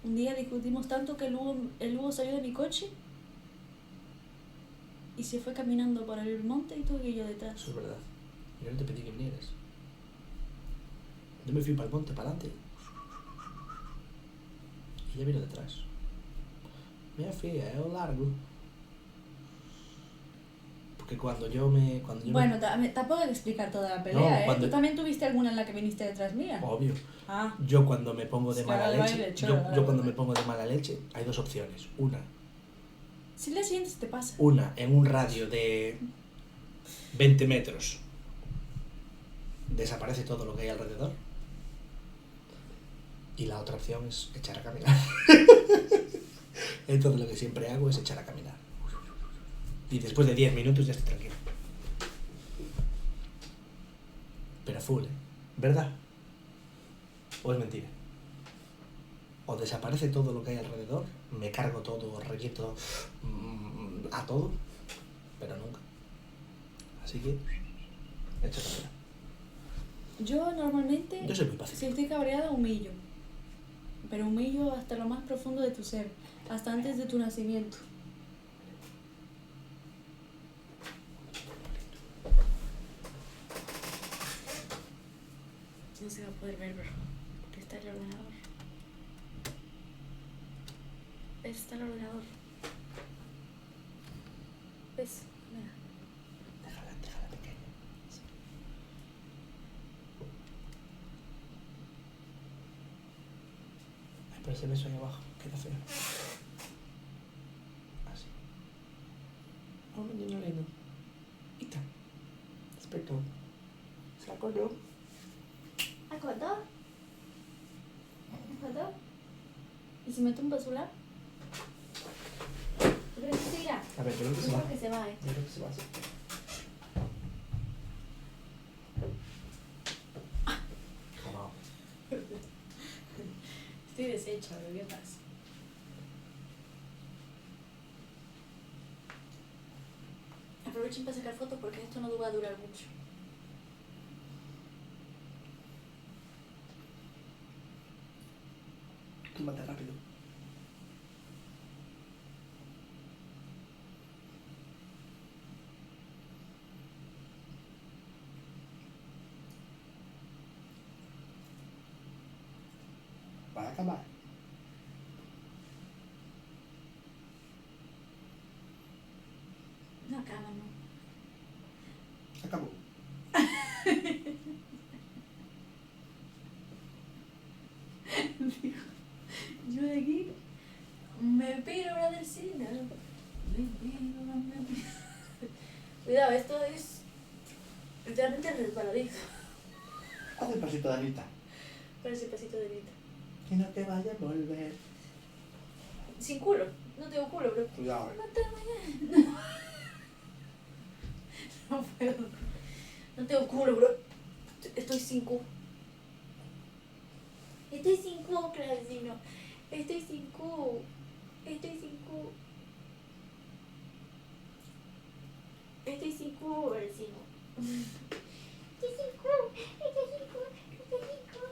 Un día discutimos tanto que el Hugo salió de mi coche y se fue caminando por el monte y tuve que ir yo detrás. Eso es verdad. Yo no te pedí que vinieras. Yo me fui para el monte, para adelante. Y ella vino detrás. Mira, fui, es largo. Porque cuando yo me... Bueno, tampoco hay que explicar toda la pelea, No, ¿eh? cuando- ¿Tú también tuviste alguna en la que viniste detrás mía? Obvio. Ah, Yo cuando me pongo de Es que mala ahora leche... vale, Yo, cholo, yo cuando vale. me pongo de mala leche, hay dos opciones. si le sientes te pasa. Una en un radio de 20 metros. Desaparece todo lo que hay alrededor. Y la otra opción es echar a caminar. Entonces lo que siempre hago es echar a caminar. Y después de 10 minutos ya estoy tranquilo. Pero full, ¿eh? ¿Verdad? ¿O es mentira? O desaparece todo lo que hay alrededor, me cargo todo, reviento a todo, pero nunca. Así que, echa a caminar. Yo normalmente, Yo soy muy si pacífico. estoy cabreada, humillo. Pero humillo hasta lo más profundo de tu ser, hasta antes de tu nacimiento. No se va a poder ver, bro, porque está el ordenador. Está el ordenador. ¿Ves? Mira. Déjala pequeña. Ay, pero ese beso ahí abajo, queda feo. Así. Oh, niño lindo. Ita. Despertó. Se acordó. ¿Acordó? ¿Acordó? ¿Y si me tumba el celular? ¿Tú crees que se irá? A ver, yo creo que se Yo va. creo que se va, Yo creo que se va así. Jamás. Estoy deshecha, ¿qué pasa? Aprovechen para sacar fotos porque esto no va a durar mucho. Túmbate rápido. Va a acabar. No acaba, no. Acabó. Yo de aquí me piro ahora del cine. Me piro. Cuidado, esto es literalmente resbaladizo. Haz el pasito de Anita. Para ese pasito de vida. Que no te vayas a volver. Sin culo. No tengo culo, bro. Cuidado, No te vayas. No puedo. No tengo culo, bro. Estoy sin culo. Estoy sin culo, Clavecino. Estoy sin culo. Estoy sin culo. Estoy sin culo, vecino. Estoy sin culo. Estoy sin culo. Estoy sin culo.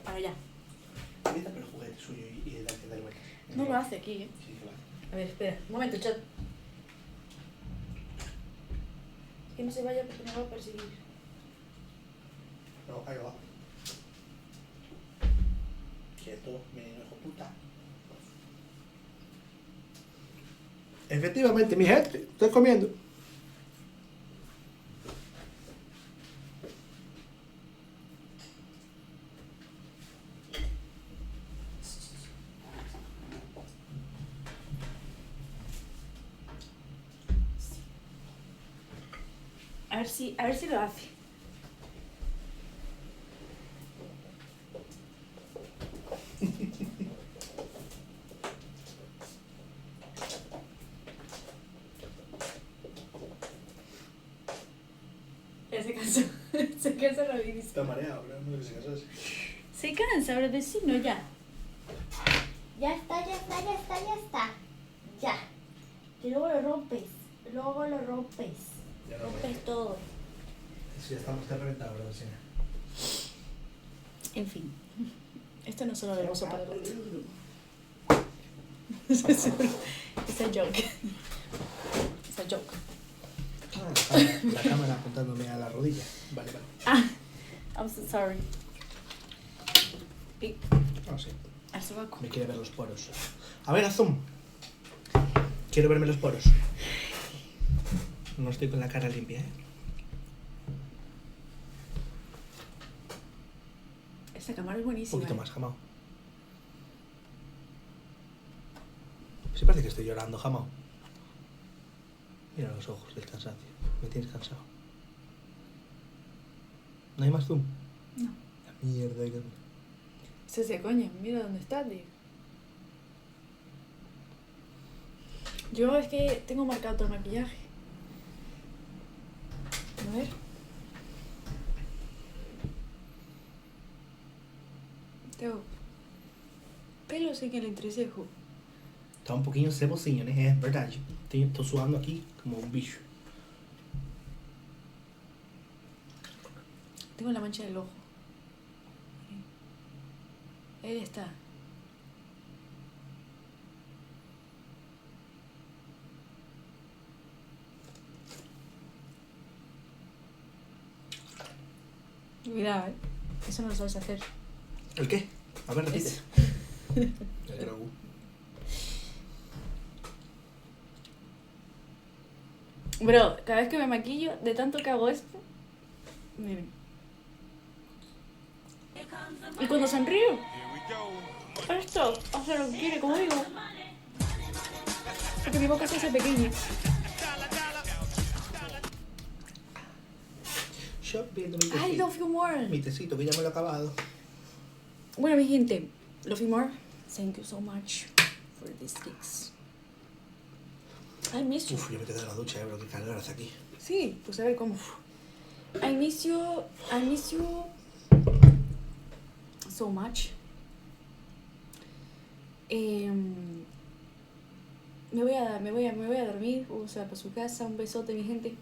Para allá. Anita, pero el juguete suyo y el que da vueltas. No lo hace aquí, ¿eh? Sí, que lo hace. A ver, espera. Un momento, chat. Que no se vaya porque me va a perseguir. No, ahí va. Quieto, mi hijo puta. Efectivamente, mi gente, estoy comiendo. A ver si lo hace. Ya se cansó. Se cansa rapidísimo. Está mareado, ¿verdad? No sé si se casase. Se cansa, ahora vecino, ya. Ya está, ya está, ya está, ya está. Ya. Que luego lo rompes. Luego lo rompes. Ya no Rompes todo. Sí, ya estamos reventados, ¿verdad, señora? En fin. Esto no solo lo uso para el otro. Ah, Es a joke. Es a joke. la cámara apuntándome a la rodilla. Vale, vale. Ah, I'm so sorry. Y No sé, al sobaco. me quiere ver los poros. A ver, Azum. Quiero verme los poros. No estoy con la cara limpia, ¿eh? Esta cámara es Un buenísima. poquito más, Jamao. Sí parece que estoy llorando, Jamao. Mira los ojos del cansancio. Me tienes cansado. ¿No hay más zoom? No. La mierda que... Se hace coña, mira dónde está, tío. Yo es que tengo marcado todo el maquillaje. A ver. Tengo pelos en el entrecejo. Está un poquinho cebosinho, né? É verdade. Tô suando aqui como um bicho. Tengo la mancha del ojo. Él está. Cuidado, eso no lo sabes hacer. ¿El qué? A ver, repite. Eso. El Grogu. Bro, cada vez que me maquillo, de tanto que hago esto, miren. Y cuando sonrío, esto hace lo que quiere conmigo. Porque mi boca se hace pequeña. Yo viendo mi tecito. I love you more. Mi tecito, que ya me lo he acabado. Bueno, mi gente, love you more. Thank you so much for these kicks. I miss you. Uf, yo me quedé en la ducha, pero qué calor hace aquí. Sí, pues a ver cómo. I miss you so much. Me voy a dormir, o sea, para su casa. Un besote, mi gente.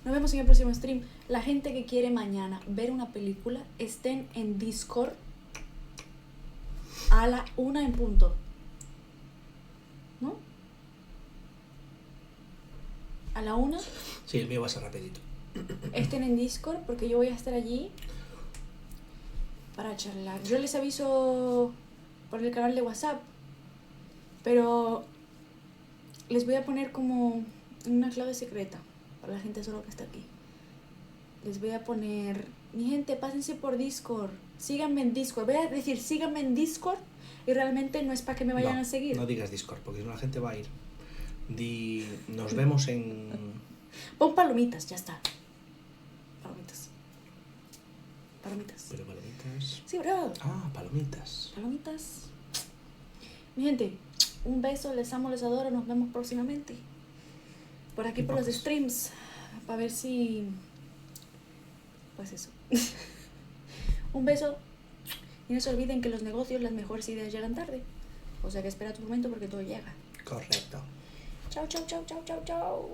Nos vemos en el próximo stream. La gente que quiere mañana ver una película, estén en Discord a la 1 en punto. ¿No? A la 1. Sí, el mío va a ser rapidito. Estén en Discord porque yo voy a estar allí para charlar. Yo les aviso por el canal de WhatsApp, pero les voy a poner como una clave secreta para la gente solo que está aquí. Les voy a poner, mi gente, pásense por Discord, síganme en Discord. Voy a decir, síganme en Discord y realmente no es para que me vayan a seguir. No digas Discord, porque si no la gente va a ir. Nos vemos en... Pon palomitas, ya está. Palomitas. Palomitas. Pero palomitas... Sí, bro. Ah, palomitas. Palomitas. Mi gente, un beso, les amo, les adoro. Nos vemos próximamente. Por aquí, por los streams. Para ver si... Pues eso. Un beso. Y no se olviden que los negocios, las mejores ideas llegan tarde. O sea que espera tu momento porque todo llega. Correcto. Chao, chao, chao, chao, chao, chao.